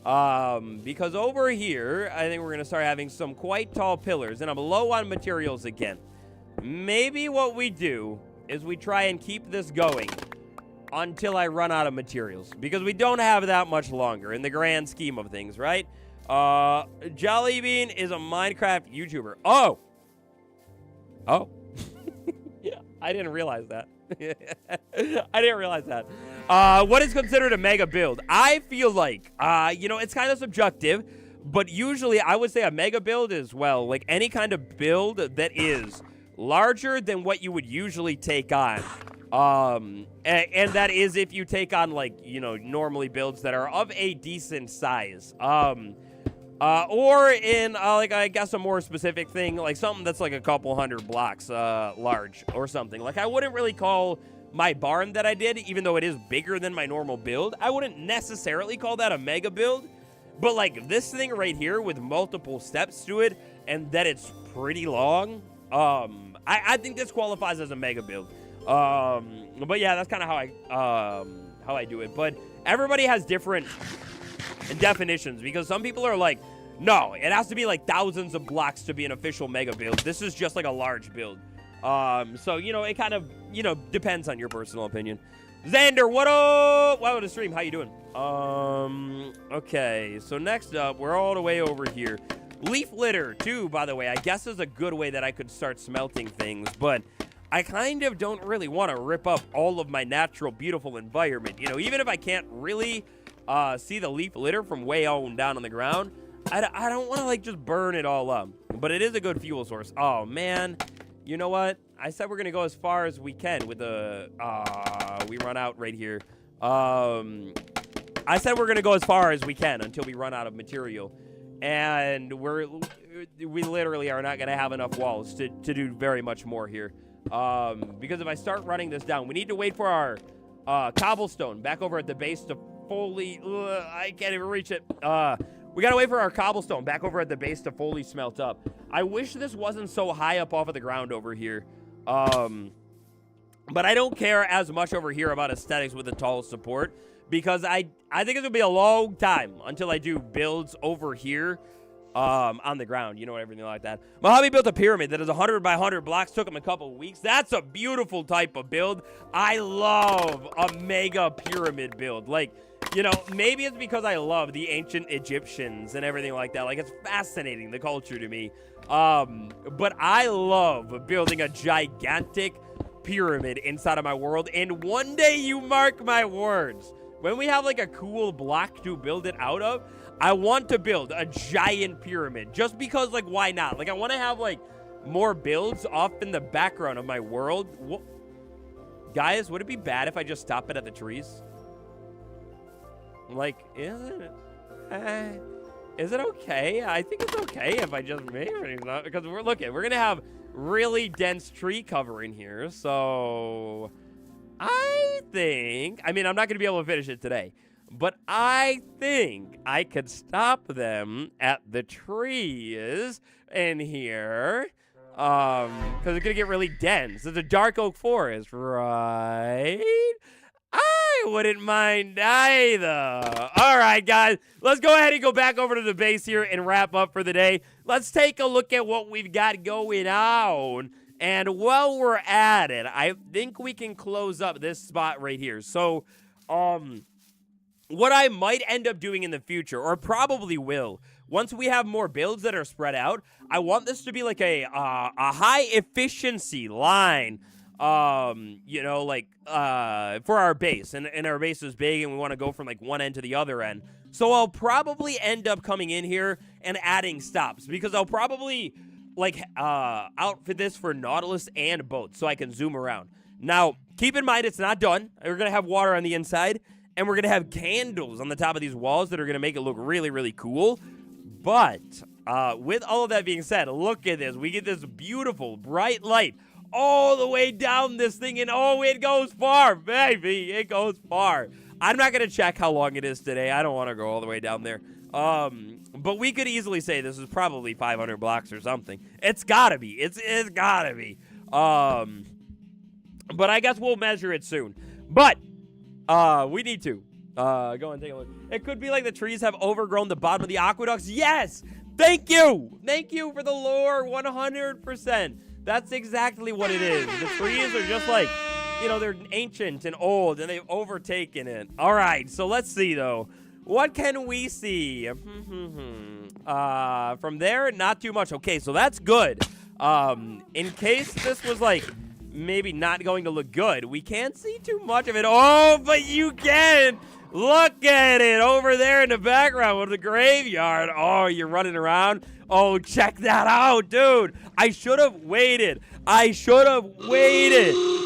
Because over here, I think we're going to start having some quite tall pillars, and I'm low on materials again. Maybe what we do is we try and keep this going until I run out of materials, because we don't have that much longer in the grand scheme of things, right? Jollybean is a Minecraft YouTuber. Oh! Yeah, I didn't realize that. I didn't realize that. What is considered a mega build? I feel like, you know, it's kind of subjective, but usually I would say a mega build is, well, like any kind of build that is larger than what you would usually take on. And that is if you take on, like, you know, normally builds that are of a decent size. Or in, like, I guess a more specific thing, like something that's like a couple hundred blocks, large or something. Like, I wouldn't really call my barn that I did, even though it is bigger than my normal build, I wouldn't necessarily call that a mega build. But, like, this thing right here with multiple steps to it, and that it's pretty long, I think this qualifies as a mega build. But yeah, that's kind of how I do it. But everybody has different definitions, because some people are like, no, it has to be like thousands of blocks to be an official mega build. This is just like a large build. So, you know, it kind of, you know, depends on your personal opinion. Xander, what up? Welcome to the stream. How you doing? Okay, so next up, we're all the way over here. Leaf litter, too, by the way, I guess is a good way that I could start smelting things, but I kind of don't really want to rip up all of my natural, beautiful environment. You know, even if I can't really see the leaf litter from way on down on the ground. I don't want to, like, just burn it all up. But it is a good fuel source. Oh, man. You know what? I said we're going to go as far as we can with the... we run out right here. I said we're going to go as far as we can until we run out of material. And we literally are not going to have enough walls to do very much more here. Because if I start running this down, we need to wait for our cobblestone back over at the base to fully... I can't even reach it. We got to wait for our cobblestone back over at the base to fully smelt up. I wish this wasn't so high up off of the ground over here. But I don't care as much over here about aesthetics with the tall support. Because I think it's going to be a long time until I do builds over here on the ground, you know, everything like that. Mojave built a pyramid that is 100 by 100 blocks. Took him a couple of weeks. That's a beautiful type of build. I love a mega pyramid build. Like, you know, maybe it's because I love the ancient Egyptians and everything like that. Like, it's fascinating, the culture to me. But I love building a gigantic pyramid inside of my world. And one day, you mark my words, when we have, like, a cool block to build it out of, I want to build a giant pyramid. Just because, like, why not? Like, I want to have, like, more builds off in the background of my world. Guys, would it be bad if I just stop it at the trees? Like, is it okay? I think it's okay if I just make it. Because we're going to have really dense tree cover in here. So... I think, I mean, I'm not going to be able to finish it today, but I think I could stop them at the trees in here, because it's going to get really dense. It's a dark oak forest, right? I wouldn't mind either. All right, guys, let's go ahead and go back over to the base here and wrap up for the day. Let's take a look at what we've got going on. And while we're at it, I think we can close up this spot right here. So, what I might end up doing in the future, or probably will, once we have more builds that are spread out, I want this to be like a high efficiency line, you know, like, for our base. And our base is big and we want to go from like one end to the other end. So I'll probably end up coming in here and adding stops, because I'll probably... like, outfit this for Nautilus and boats so I can zoom around. Now, keep in mind, it's not done. We're going to have water on the inside, and we're going to have candles on the top of these walls that are going to make it look really, really cool. But, with all of that being said, look at this. We get this beautiful, bright light all the way down this thing, and oh, it goes far, baby. It goes far. I'm not going to check how long it is today. I don't want to go all the way down there. But we could easily say this is probably 500 blocks or something. It's gotta be. It's gotta be. But I guess we'll measure it soon. But, we need to, go and take a look. It could be like the trees have overgrown the bottom of the aqueducts. Yes! Thank you! Thank you for the lore, 100%. That's exactly what it is. The trees are just like, you know, they're ancient and old, and they've overtaken it. All right, so let's see, though. What can we see? From there, not too much. Okay, so that's good. In case this was, like, maybe not going to look good, we can't see too much of it. Oh, but you can! Look at it over there in the background with the graveyard. Oh, you're running around. Oh, check that out, dude. I should have waited.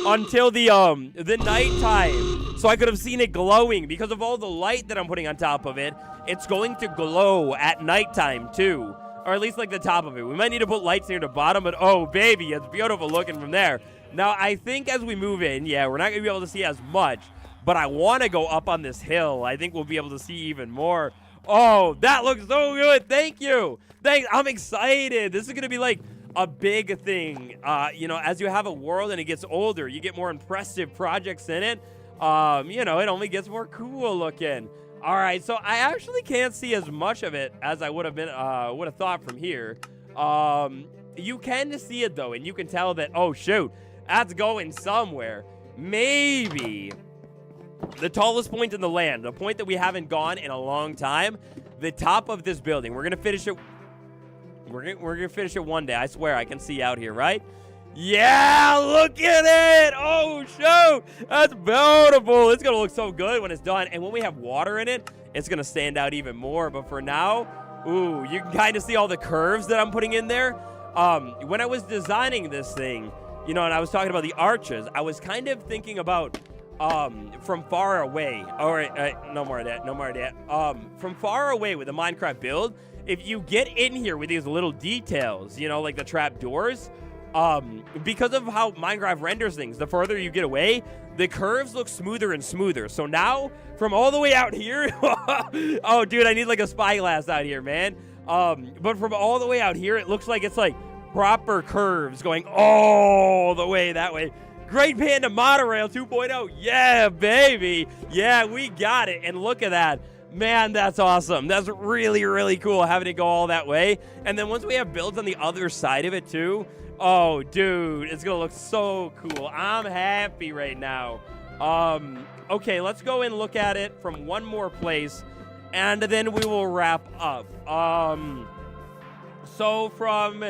until the nighttime, so I could have seen it glowing. Because of all the light that I'm putting on top of it, it's going to glow at nighttime too, or at least like the top of it. We might need to put lights near the bottom, but oh baby, it's beautiful looking from there. Now I think as we move in, yeah, we're not gonna be able to see as much, but I want to go up on this hill. I think we'll be able to see even more. Oh, that looks so good. Thank you. Thanks. I'm excited. This is gonna be like a big thing. You know, as you have a world and it gets older, you get more impressive projects in it. You know, it only gets more cool looking. All right, so I actually can't see as much of it as I would have thought from here. You can see it though, and you can tell that, oh shoot, that's going somewhere. Maybe the tallest point in the land, the point that we haven't gone in a long time, the top of this building. We're gonna finish it. We're gonna finish it one day. I swear I can see out here, right? Yeah, look at it. Oh shoot. cute. That's beautiful. It's going to look so good when it's done. And when we have water in it, it's going to stand out even more. But for now, ooh, you can kind of see all the curves that I'm putting in there. When I was designing this thing, you know, and I was talking about the arches, I was kind of thinking about from far away. All right, no more of that. From far away with the Minecraft build, if you get in here with these little details, you know, like the trap doors, because of how Minecraft renders things, the further you get away, the curves look smoother and smoother. So now, from all the way out here, oh, dude, I need like a spyglass out here, man. But from all the way out here, it looks like it's like proper curves going all the way that way. Great Panda Monorail 2.0. Yeah, baby. Yeah, we got it. And look at that. Man, that's awesome. That's really, really cool having it go all that way. And then once we have builds on the other side of it too, oh, dude, it's going to look so cool. I'm happy right now. Okay, let's go and look at it from one more place, and then we will wrap up. So from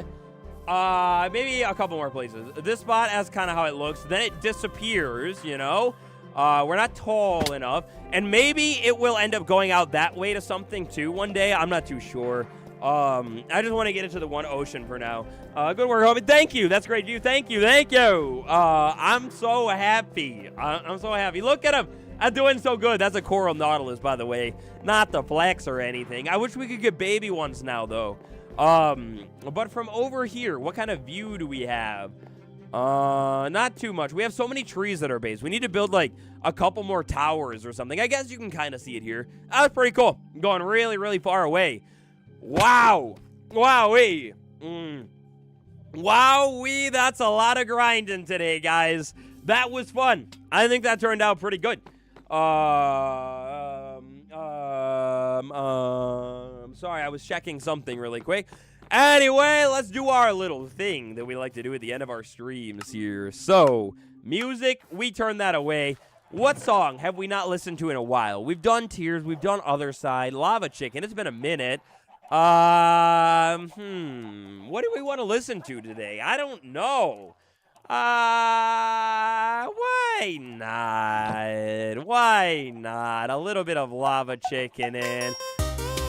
maybe a couple more places. This spot, that's kind of how it looks. Then it disappears, you know. We're not tall enough. And maybe it will end up going out that way to something, too, one day. I'm not too sure. I just want to get into the one ocean for now. Good work, homie. Thank you. That's great view. Thank you. I'm so happy. I'm so happy. Look at him. I'm doing so good. That's a coral nautilus, by the way. Not the flex or anything. I wish we could get baby ones now, though. But from over here, what kind of view do we have? Not too much. We have so many trees that are based. We need to build like a couple more towers or something. I guess you can kind of see it here. That's pretty cool. I'm going really, really far away. Wow. Wowee. Wowee. That's a lot of grinding today, guys. That was fun. I think that turned out pretty good. Sorry, I was checking something really quick. Anyway, let's do our little thing that we like to do at the end of our streams here. So, music, we turn that away. What song have we not listened to in a while? We've done Tears, we've done Other Side, Lava Chicken. It's been a minute. What do we want to listen to today? I don't know. Why not? Why not? A little bit of Lava Chicken in.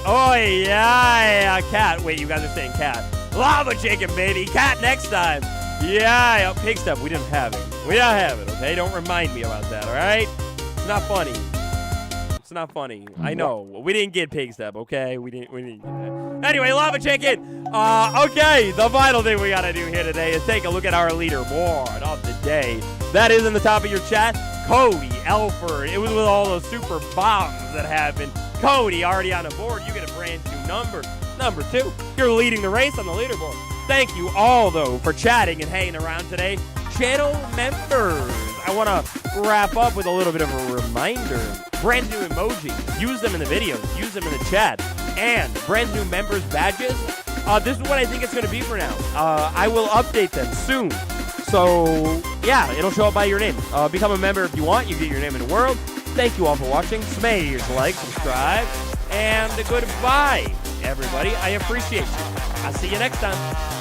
Oh, yeah, cat. Wait, you guys are saying cat. Lava Chicken, baby. Cat next time. Yeah, pig stuff. We didn't have it. We don't have it, okay? Don't remind me about that, all right? It's not funny. It's not funny. I know. We didn't get pig stuff, okay? We didn't get that. Anyway, Lava Chicken. Okay, the final thing we got to do here today is take a look at our leaderboard of the day. That is in the top of your chat. Cody Elford. It was with all those super bombs that happened. Cody already on the board. You get a brand new number. Number 2. You're leading the race on the leaderboard. Thank you all, though, for chatting and hanging around today. Channel members. I want to wrap up with a little bit of a reminder. Brand new emojis. Use them in the videos. Use them in the chat. And brand new members badges. This is what I think it's going to be for now. I will update them soon. So, yeah, it'll show up by your name. Become a member if you want. You get your name in the world. Thank you all for watching. Smash like, subscribe, and goodbye, everybody. I appreciate you. I'll see you next time.